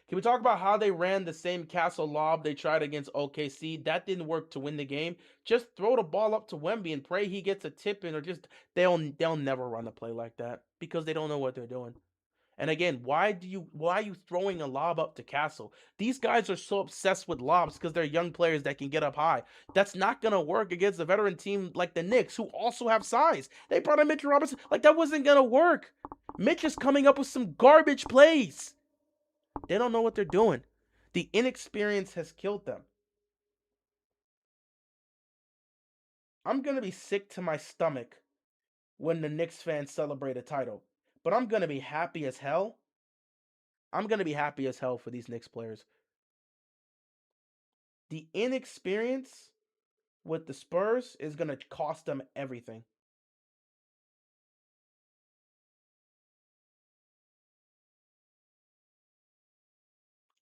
Can we talk about how they ran the same castle lob they tried against OKC? That didn't work to win the game. Just throw the ball up to Wemby and pray he gets a tip in, or just they'll never run a play like that because they don't know what they're doing. And again, why are you throwing a lob up to Castle? These guys are so obsessed with lobs because they're young players that can get up high. That's not gonna work against a veteran team like the Knicks, who also have size. They brought in Mitch Robinson. Like, that wasn't gonna work. Mitch is coming up with some garbage plays. They don't know what they're doing. The inexperience has killed them. I'm going to be sick to my stomach when the Knicks fans celebrate a title, but I'm going to be happy as hell. I'm going to be happy as hell for these Knicks players. The inexperience with the Spurs is going to cost them everything.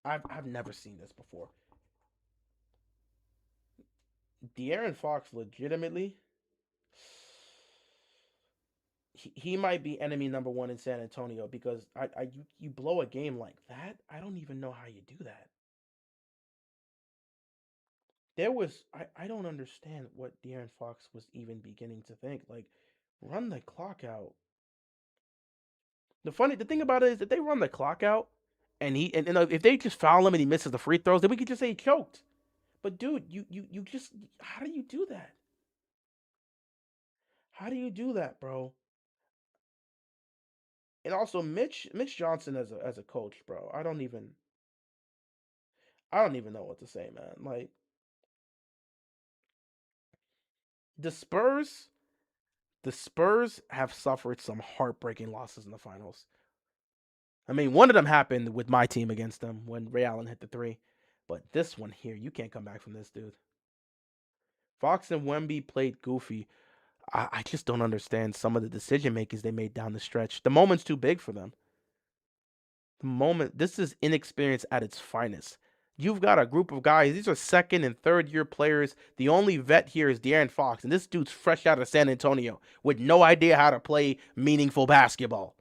I've never seen this before. De'Aaron Fox legitimately, he might be enemy number one in San Antonio because you blow a game like that. I don't even know how you do that. I don't understand what De'Aaron Fox was even beginning to think. Like, run the clock out. The thing about it is that they run the clock out, and if they just foul him and he misses the free throws, then we could just say he choked. But dude, you just, how do you do that? How do you do that, bro? And also, Mitch Johnson as a coach, bro. I don't even know what to say, man. Like, the Spurs the Spurs have suffered some heartbreaking losses in the finals. I mean, one of them happened with my team against them when Ray Allen hit the three. But this one here, you can't come back from this, dude. Fox and Wemby played goofy. I just don't understand some of the decision makings they made down the stretch. The moment's too big for them. This is inexperience at its finest. You've got a group of guys. These are second and third year players. The only vet here is De'Aaron Fox, and this dude's fresh out of San Antonio with no idea how to play meaningful basketball.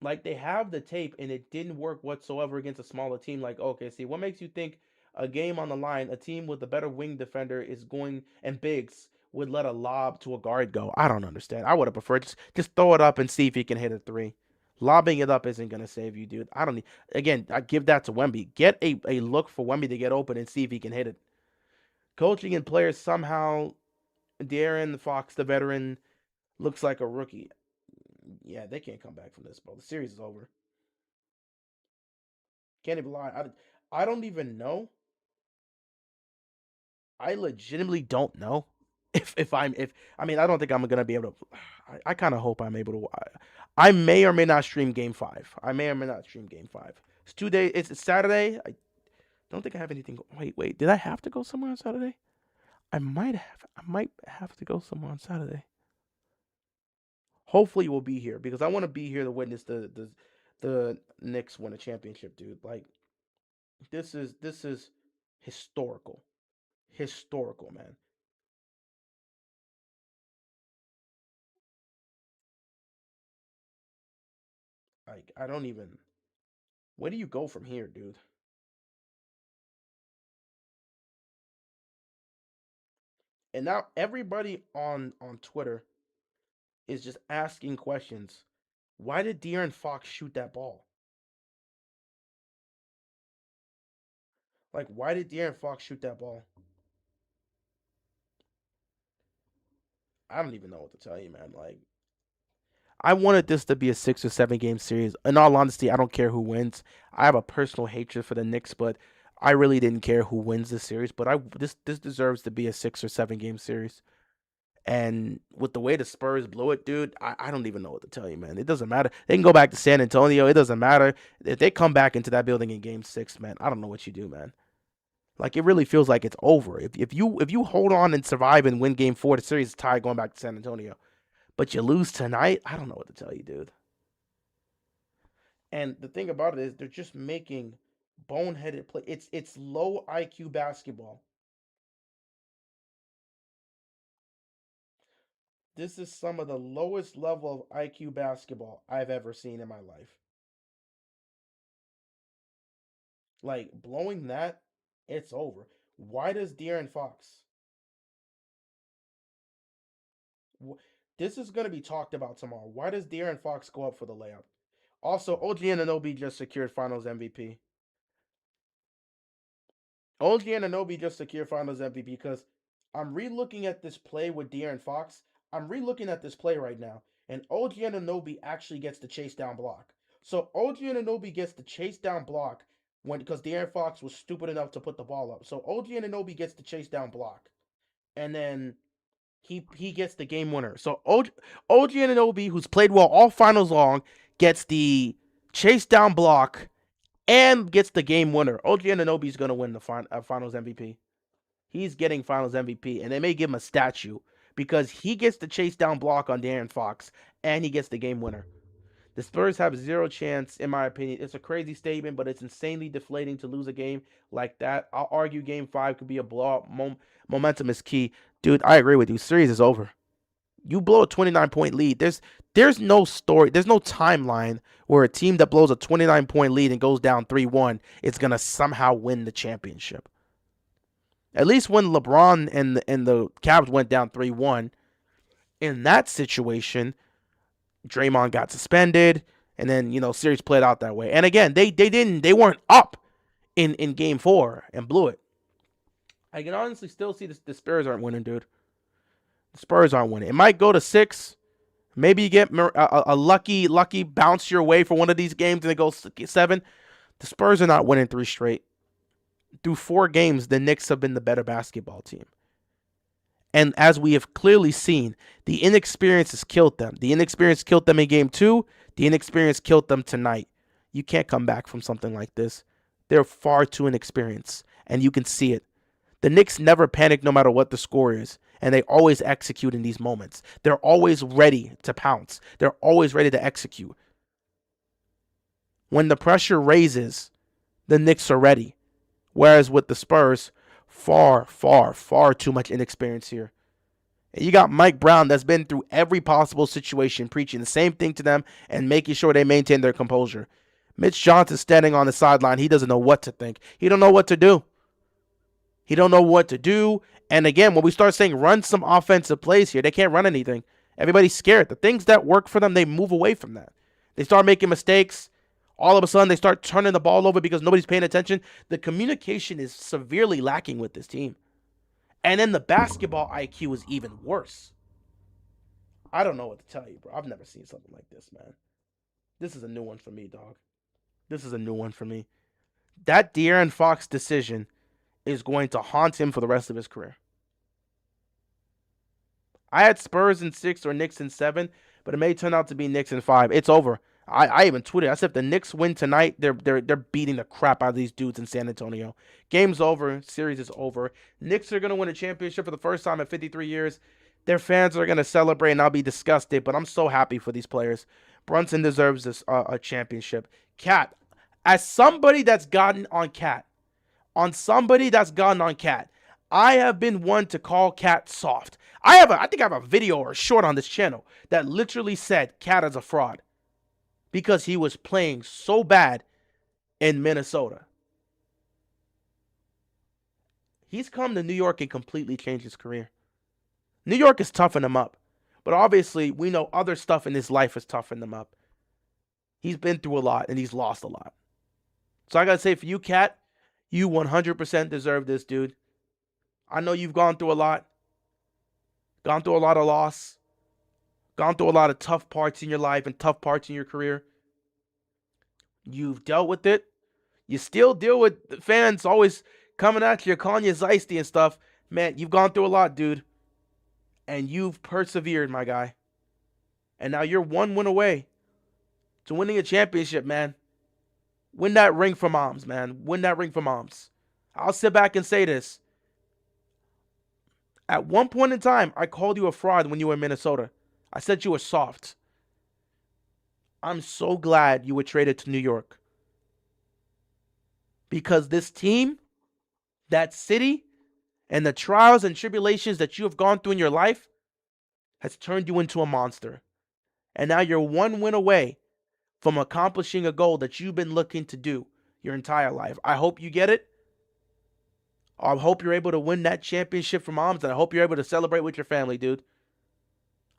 Like, they have the tape and it didn't work whatsoever against a smaller team like OKC. What makes you think a game on the line, a team with a better wing defender is going and bigs would let a lob to a guard go? I don't understand. I would have preferred just throw it up and see if he can hit a three. Lobbing it up isn't gonna save you, dude. I don't need again, I give that to Wemby. Get a look for Wemby to get open and see if he can hit it. Coaching and players somehow De'Aaron Fox, the veteran, looks like a rookie. Yeah, they can't come back from this, bro. The series is over. Can't even lie. I don't even know. I legitimately don't know if I mean, I don't think I'm gonna be able to. I kind of hope I'm able to. I may or may not stream Game 5. I may or may not stream Game 5. It's 2 days. It's Saturday. I don't think I have anything. Wait. Did I have to go somewhere on Saturday? I might have. I might have to go somewhere on Saturday. Hopefully, we'll be here because I want to be here to witness the Knicks win a championship, dude. Like this is historical, historical, man. Like I don't even. Where do you go from here, dude? And now everybody on Twitter is just asking questions. Why did De'Aaron Fox shoot that ball? Like, why did De'Aaron Fox shoot that ball? I don't even know what to tell you, man. Like, I wanted this to be a 6 or 7 game series. In all honesty, I don't care who wins. I have a personal hatred for the Knicks, but I really didn't care who wins this series. But this deserves to be a 6 or 7 game series. And with the way the Spurs blew it, dude, I don't even know what to tell you, man. It doesn't matter. They can go back to San Antonio. It doesn't matter. If they come back into that building in game 6, man, I don't know what you do, man. Like it really feels like it's over. If you hold on and survive and win game 4, the series is tied going back to San Antonio. But you lose tonight, I don't know what to tell you, dude. And the thing about it is they're just making boneheaded play. It's low IQ basketball. This is some of the lowest level of IQ basketball I've ever seen in my life. Like blowing that, it's over. Why does De'Aaron Fox? This is going to be talked about tomorrow. Why does De'Aaron Fox go up for the layup? Also, OG Anunoby just secured Finals MVP. OG Anunoby just secured Finals MVP because I'm re-looking at this play with De'Aaron Fox. I'm re-looking at this play right now, and OG Anunoby actually gets the chase down block. So OG Anunoby gets the chase down block when because De'Aaron Fox was stupid enough to put the ball up. So OG Anunoby gets the chase down block, and then he gets the game winner. So OG Anunoby, who's played well all finals long, gets the chase down block and gets the game winner. OG Anunoby's going to win the finals MVP. He's getting finals MVP, and they may give him a statue because he gets the chase down block on De'Aaron Fox and he gets the game winner. The Spurs have zero chance, in my opinion. It's a crazy statement, but it's insanely deflating to lose a game like that. I'll argue game 5 could be a blowout. Momentum is key. Dude, I agree with you. Series is over. You blow a 29-point lead. There's no story. There's no timeline where a team that blows a 29-point lead and goes down 3-1 is going to somehow win the championship. At least when LeBron and the Cavs went down 3-1, in that situation, Draymond got suspended, and then series played out that way. And again, they weren't up in game 4 and blew it. I can honestly still see the Spurs aren't winning, dude. The Spurs aren't winning. It might go to 6. Maybe you get a lucky bounce your way for one of these games and it goes 7. The Spurs are not winning 3 straight. Through 4 games, the Knicks have been the better basketball team. And as we have clearly seen, the inexperience has killed them. The inexperience killed them in game 2. The inexperience killed them tonight. You can't come back from something like this. They're far too inexperienced, and you can see it. The Knicks never panic no matter what the score is, and they always execute in these moments. They're always ready to pounce. They're always ready to execute. When the pressure raises, the Knicks are ready. Whereas with the Spurs, far too much inexperience here. And you got Mike Brown that's been through every possible situation, preaching the same thing to them and making sure they maintain their composure. Mitch Johnson standing on the sideline. He doesn't know what to think. He don't know what to do. And again, when we start saying run some offensive plays here, they can't run anything. Everybody's scared. The things that work for them, they move away from that. They start making mistakes. All of a sudden, they start turning the ball over because nobody's paying attention. The communication is severely lacking with this team. And then the basketball IQ is even worse. I don't know what to tell you, bro. I've never seen something like this, man. This is a new one for me, dog. This is a new one for me. That De'Aaron Fox decision is going to haunt him for the rest of his career. I had Spurs in 6 or Knicks in 7, but it may turn out to be Knicks in 5. It's over. I even tweeted. I said if the Knicks win tonight, they're beating the crap out of these dudes in San Antonio. Game's over. Series is over. Knicks are gonna win a championship for the first time in 53 years. Their fans are going to celebrate, and I'll be disgusted, but I'm so happy for these players. Brunson deserves this a championship. Cat, as somebody that's gotten on Cat, I have been one to call Cat soft. I think I have a video or a short on this channel that literally said Cat is a fraud because he was playing so bad in Minnesota. He's come to New York and completely changed his career. New York has toughened him up. But obviously, we know other stuff in his life has toughened him up. He's been through a lot, and he's lost a lot. So I got to say, for you, Cat, you 100% deserve this, dude. I know you've gone through a lot. Gone through a lot of loss. Gone through a lot of tough parts in your life and tough parts in your career. You've dealt with it. You still deal with the fans always coming at you, calling you Zeisty and stuff. Man, you've gone through a lot, dude. And you've persevered, my guy. And now you're one win away to winning a championship, man. Win that ring for moms, man. Win that ring for moms. I'll sit back and say this. At one point in time, I called you a fraud when you were in Minnesota. I said you were soft. I'm so glad you were traded to New York. Because this team, that city, and the trials and tribulations that you have gone through in your life has turned you into a monster. And now you're one win away from accomplishing a goal that you've been looking to do your entire life. I hope you get it. I hope you're able to win that championship for moms, and I hope you're able to celebrate with your family, dude.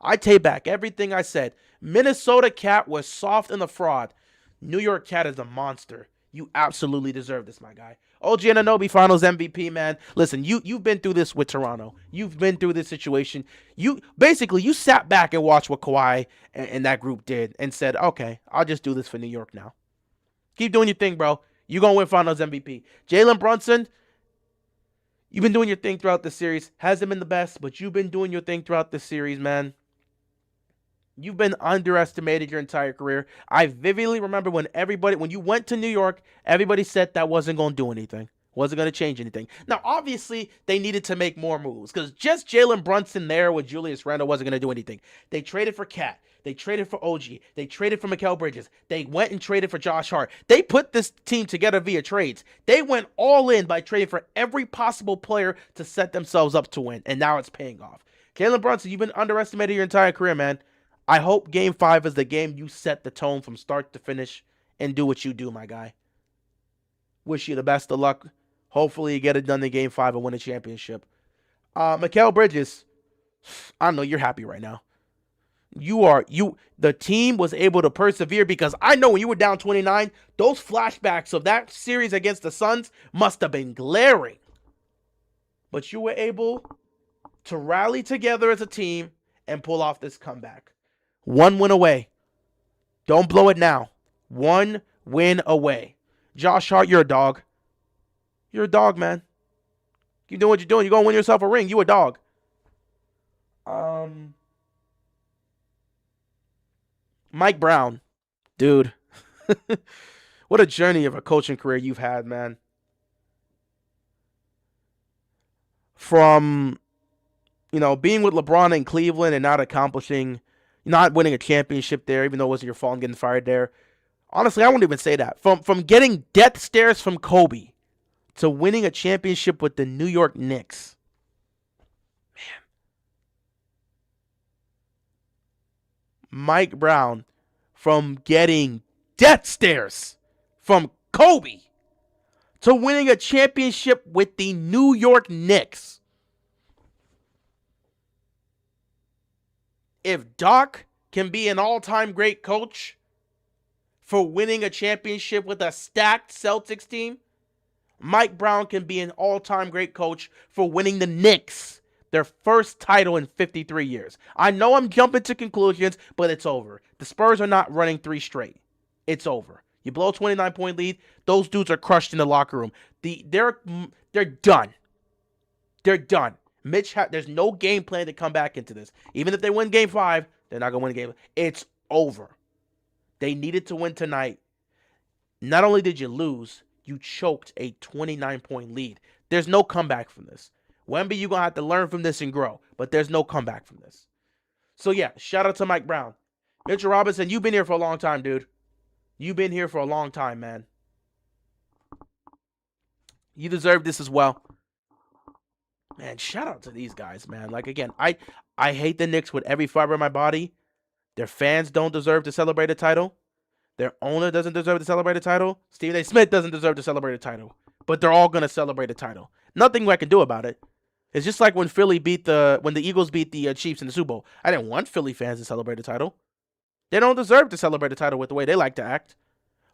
I take back everything I said. Minnesota Cat was soft and a fraud. New York Cat is a monster. You absolutely deserve this, my guy. OG Anunoby Finals MVP, man. Listen, you've been through this with Toronto. You've been through this situation. You sat back and watched what Kawhi and that group did and said, okay, I'll just do this for New York now. Keep doing your thing, bro. You're going to win Finals MVP. Jalen Brunson, you've been doing your thing throughout the series. Hasn't been the best, but you've been doing your thing throughout the series, man. You've been underestimated your entire career. I vividly remember when you went to New York, everybody said that wasn't going to do anything. Wasn't going to change anything. Now, obviously, they needed to make more moves because just Jalen Brunson there with Julius Randle wasn't going to do anything. They traded for Cat. They traded for OG. They traded for Mikal Bridges. They went and traded for Josh Hart. They put this team together via trades. They went all in by trading for every possible player to set themselves up to win, and now it's paying off. Jalen Brunson, you've been underestimated your entire career, man. I hope Game 5 is the game you set the tone from start to finish and do what you do, my guy. Wish you the best of luck. Hopefully you get it done in Game 5 and win a championship. Mikal Bridges, I know you're happy right now. The team was able to persevere because I know when you were down 29, those flashbacks of that series against the Suns must have been glaring. But you were able to rally together as a team and pull off this comeback. One win away. Don't blow it now. One win away. Josh Hart, you're a dog. You're a dog, man. Keep doing what you're doing. You're going to win yourself a ring. You a dog. Mike Brown. Dude. What a journey of a coaching career you've had, man. From, being with LeBron in Cleveland and not winning a championship there, even though it wasn't your fault and getting fired there. Honestly, I wouldn't even say that. From getting death stares from Kobe to winning a championship with the New York Knicks. Man. Mike Brown, from getting death stares from Kobe to winning a championship with the New York Knicks. If Doc can be an all-time great coach for winning a championship with a stacked Celtics team, Mike Brown can be an all-time great coach for winning the Knicks their first title in 53 years. I know I'm jumping to conclusions, but it's over. The Spurs are not running 3 straight. It's over. You blow a 29-point lead, those dudes are crushed in the locker room. They're done. They're done. There's no game plan to come back into this. Even if they win Game 5, they're not going to win a game. It's over. They needed to win tonight. Not only did you lose, you choked a 29-point lead. There's no comeback from this. Wemby, you're going to have to learn from this and grow. But there's no comeback from this. So, yeah, shout out to Mike Brown. Mitchell Robinson, you've been here for a long time, dude. You've been here for a long time, man. You deserve this as well. Man, shout out to these guys, man. Like, again, I hate the Knicks with every fiber of my body. Their fans don't deserve to celebrate a title. Their owner doesn't deserve to celebrate a title. Stephen A. Smith doesn't deserve to celebrate a title. But they're all going to celebrate a title. Nothing I can do about it. It's just like when the Eagles beat the Chiefs in the Super Bowl. I didn't want Philly fans to celebrate a title. They don't deserve to celebrate a title with the way they like to act.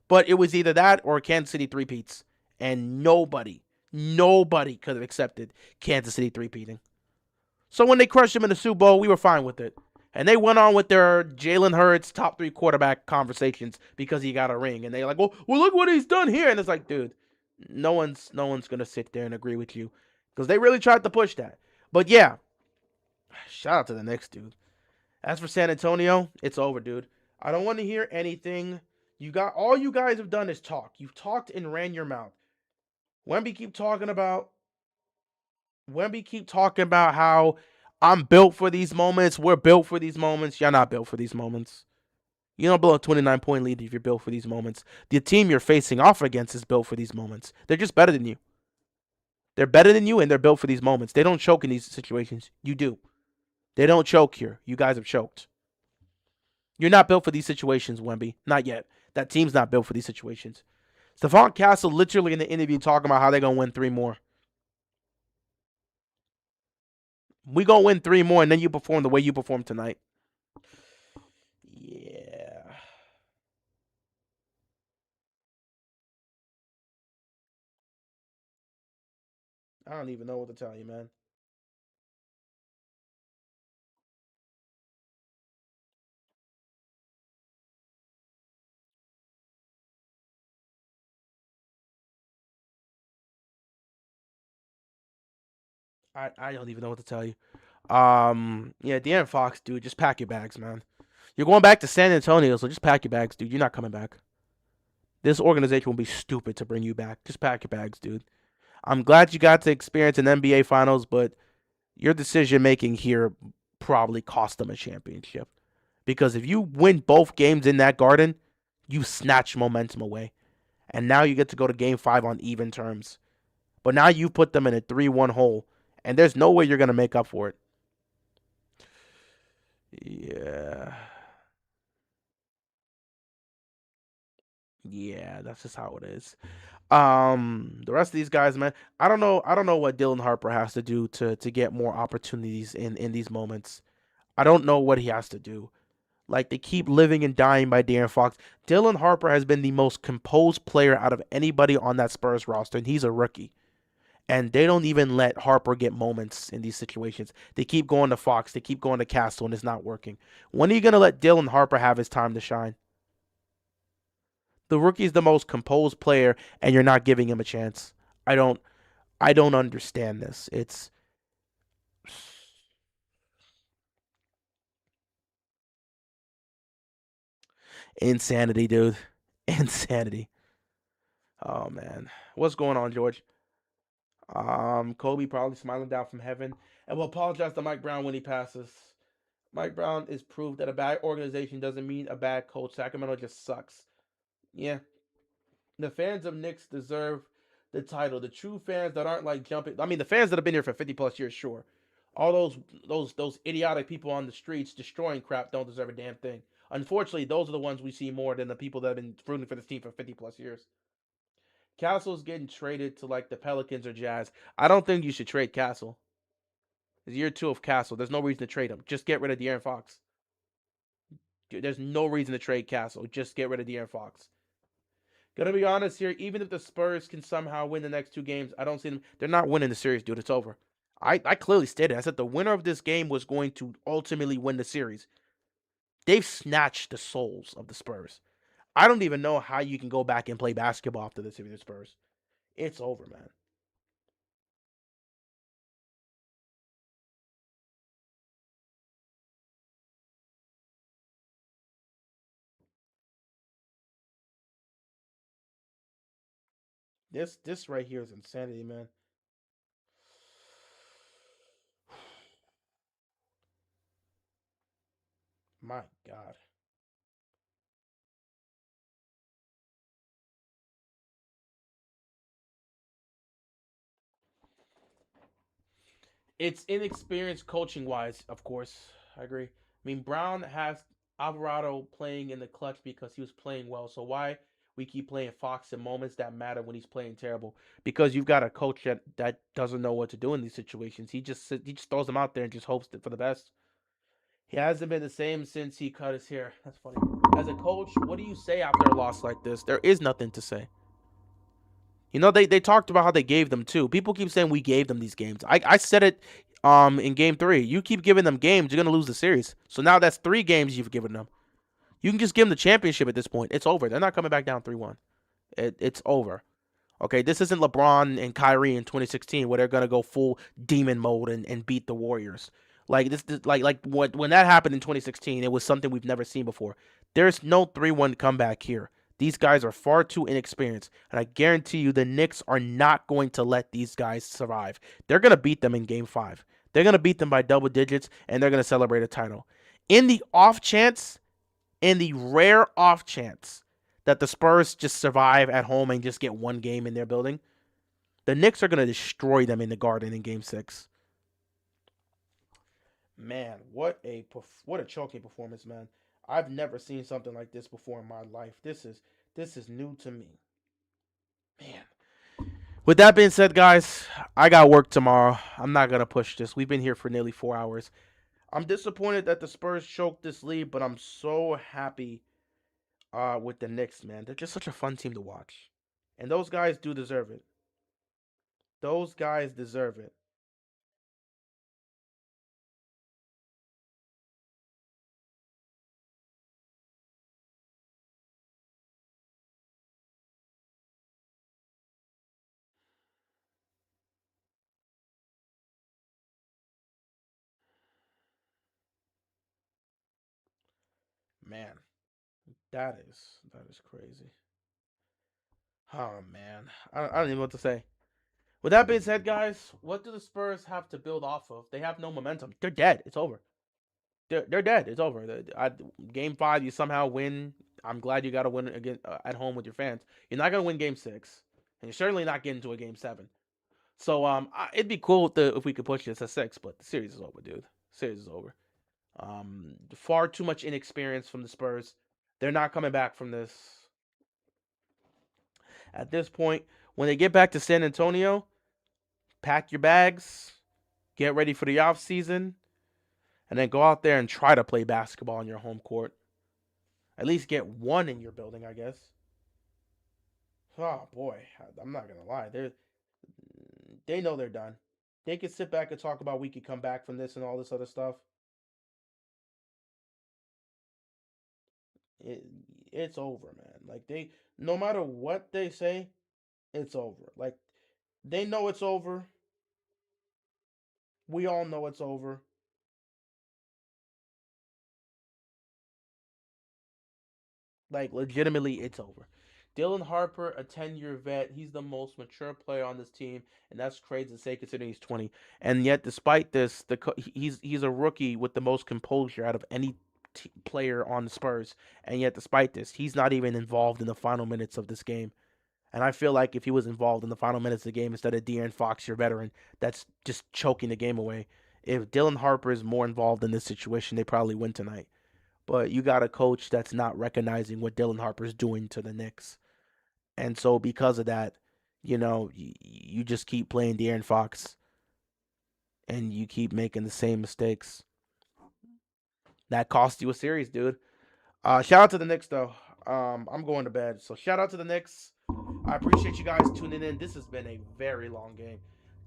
But it was either that or Kansas City three-peats. And nobody could have accepted Kansas City three-peating. So when they crushed them in the Super Bowl, we were fine with it. And they went on with their Jalen Hurts top 3 quarterback conversations because he got a ring. And they're like, well, look what he's done here. And it's like, dude, no one's going to sit there and agree with you. Because they really tried to push that. But yeah, shout out to the Knicks, dude. As for San Antonio, it's over, dude. I don't want to hear anything. All you guys have done is talk. You've talked and ran your mouth. Wemby keep talking about how I'm built for these moments. We're built for these moments. You're not built for these moments. You don't blow a 29-point lead if you're built for these moments. The team you're facing off against is built for these moments. They're just better than you. They're better than you, and they're built for these moments. They don't choke in these situations. You do. They don't choke here. You guys have choked. You're not built for these situations, Wemby. Not yet. That team's not built for these situations. Stephon Castle literally in the interview talking about how they're going to win 3 more. We going to win 3 more, and then you perform the way you performed tonight. Yeah. I don't even know what to tell you, man. I don't even know what to tell you. Yeah, De'Aaron Fox, dude, just pack your bags, man. You're going back to San Antonio, so just pack your bags, dude. You're not coming back. This organization will be stupid to bring you back. Just pack your bags, dude. I'm glad you got to experience an NBA Finals, but your decision making here probably cost them a championship. Because if you win both games in that garden, you snatch momentum away. And now you get to go to game 5 on even terms. But now you put them in a 3-1 hole, and there's no way you're going to make up for it. Yeah. Yeah, that's just how it is. The rest of these guys, man, I don't know what Dylan Harper has to do to get more opportunities in these moments. I don't know what he has to do. Like, they keep living and dying by De'Aaron Fox. Dylan Harper has been the most composed player out of anybody on that Spurs roster, and he's a rookie. And they don't even let Harper get moments in these situations. They keep going to Fox, they keep going to Castle, and it's not working. When are you going to let Dylan Harper have his time to shine? The rookie's the most composed player, and you're not giving him a chance. I don't understand this. It's insanity, dude. Insanity. Oh man. What's going on, George? Kobe probably smiling down from heaven. And will apologize to Mike Brown when he passes. Mike Brown is proof that a bad organization doesn't mean a bad coach. Sacramento just sucks. Yeah. The fans of Knicks deserve the title. The true fans that aren't like jumping. I mean, the fans that have been here for 50 plus years, sure. All those idiotic people on the streets destroying crap don't deserve a damn thing. Unfortunately, those are the ones we see more than the people that have been rooting for this team for 50 plus years. Castle's getting traded to like the Pelicans or Jazz. I don't think you should trade Castle. It's year 2 of Castle. There's no reason to trade him. Just get rid of De'Aaron Fox. There's no reason to trade Castle. Just get rid of De'Aaron Fox. Gonna be honest here, even if the Spurs can somehow win the next 2 games, I don't see them. They're not winning the series, dude. It's over. I clearly stated. I said the winner of this game was going to ultimately win the series. They've snatched the souls of the Spurs. I don't even know how you can go back and play basketball after this series, the Spurs. It's over, man. This right here is insanity, man. My God. It's inexperienced coaching wise, of course. I agree. I mean, Brown has Alvarado playing in the clutch because he was playing well. So why we keep playing Fox in moments that matter when he's playing terrible? Because you've got a coach that doesn't know what to do in these situations. He just throws them out there and just hopes for the best. He hasn't been the same since he cut his hair. That's funny. As a coach, what do you say after a loss like this? There is nothing to say. You know, they talked about how they gave them too. People keep saying we gave them these games. I said it in game three. You keep giving them games, you're gonna lose the series. So now that's 3 games you've given them. You can just give them the championship at this point. It's over. They're not coming back down 3-1. It's over. Okay, this isn't LeBron and Kyrie in 2016 where they're gonna go full demon mode and beat the Warriors. Like this like when that happened in 2016, it was something we've never seen before. There's no 3-1 comeback here. These guys are far too inexperienced, and I guarantee you the Knicks are not going to let these guys survive. They're gonna beat them in Game 5. They're gonna beat them by double digits, and they're gonna celebrate a title. In the off chance, in the rare off chance that the Spurs just survive at home and just get 1 game in their building, the Knicks are going to destroy them in the Garden in Game 6. Man, what a choking performance, man. I've never seen something like this before in my life. This is new to me. Man. With that being said, guys, I got work tomorrow. I'm not going to push this. We've been here for nearly 4 hours. I'm disappointed that the Spurs choked this lead, but I'm so happy with the Knicks, man. They're just such a fun team to watch. And those guys do deserve it. Those guys deserve it. Man, that is crazy. Oh man. I don't even know what to say. With that being said, guys, what do the Spurs have to build off of? They have no momentum. They're dead. It's over. They're dead. It's over. Game 5, you somehow win. I'm glad you got to win again at home with your fans. You're not gonna win Game 6, and you're certainly not getting to a Game 7. So it'd be cool if we could push this to 6, but the series is over, dude. Series is over. Far too much inexperience from the Spurs. They're not coming back from this. At this point, when they get back to San Antonio, pack your bags, get ready for the off season, and then go out there and try to play basketball on your home court. At least get one in your building, I guess. Oh boy, I'm not gonna lie. They know they're done. They can sit back and talk about we could come back from this and all this other stuff. It, it's over, man. Like no matter what they say, it's over. Like they know it's over. We all know it's over. Like legitimately, it's over. Dylan Harper, a 10-year vet, he's the most mature player on this team, and that's crazy to say considering he's 20. And yet, despite this, he's a rookie with the most composure out of any player on the Spurs. And yet, despite this, he's not even involved in the final minutes of this game. And I feel like if he was involved in the final minutes of the game instead of De'Aaron Fox, your veteran, that's just choking the game away. If Dylan Harper is more involved in this situation, they probably win tonight. But you got a coach that's not recognizing what Dylan Harper's doing to the Knicks. And so because of that, you just keep playing De'Aaron Fox and you keep making the same mistakes. That cost you a series, dude. Shout out to the Knicks though. I'm going to bed. So shout out to the Knicks. I appreciate you guys tuning in. This has been a very long game.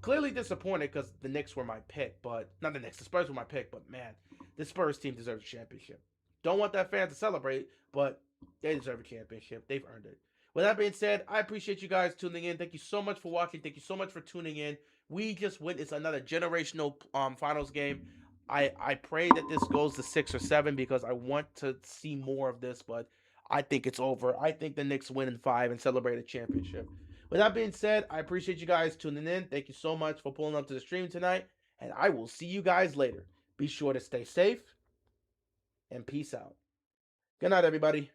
Clearly disappointed because the Knicks were my pick, but not the Knicks. The Spurs were my pick, but man, this Spurs team deserves a championship. Don't want that fan to celebrate, but they deserve a championship. They've earned it. With that being said, I appreciate you guys tuning in. Thank you so much for watching. Thank you so much for tuning in. We just witnessed another generational finals game. I pray that this goes to 6 or 7 because I want to see more of this, but I think it's over. I think the Knicks win in 5 and celebrate a championship. With that being said, I appreciate you guys tuning in. Thank you so much for pulling up to the stream tonight, and I will see you guys later. Be sure to stay safe and peace out. Good night, everybody.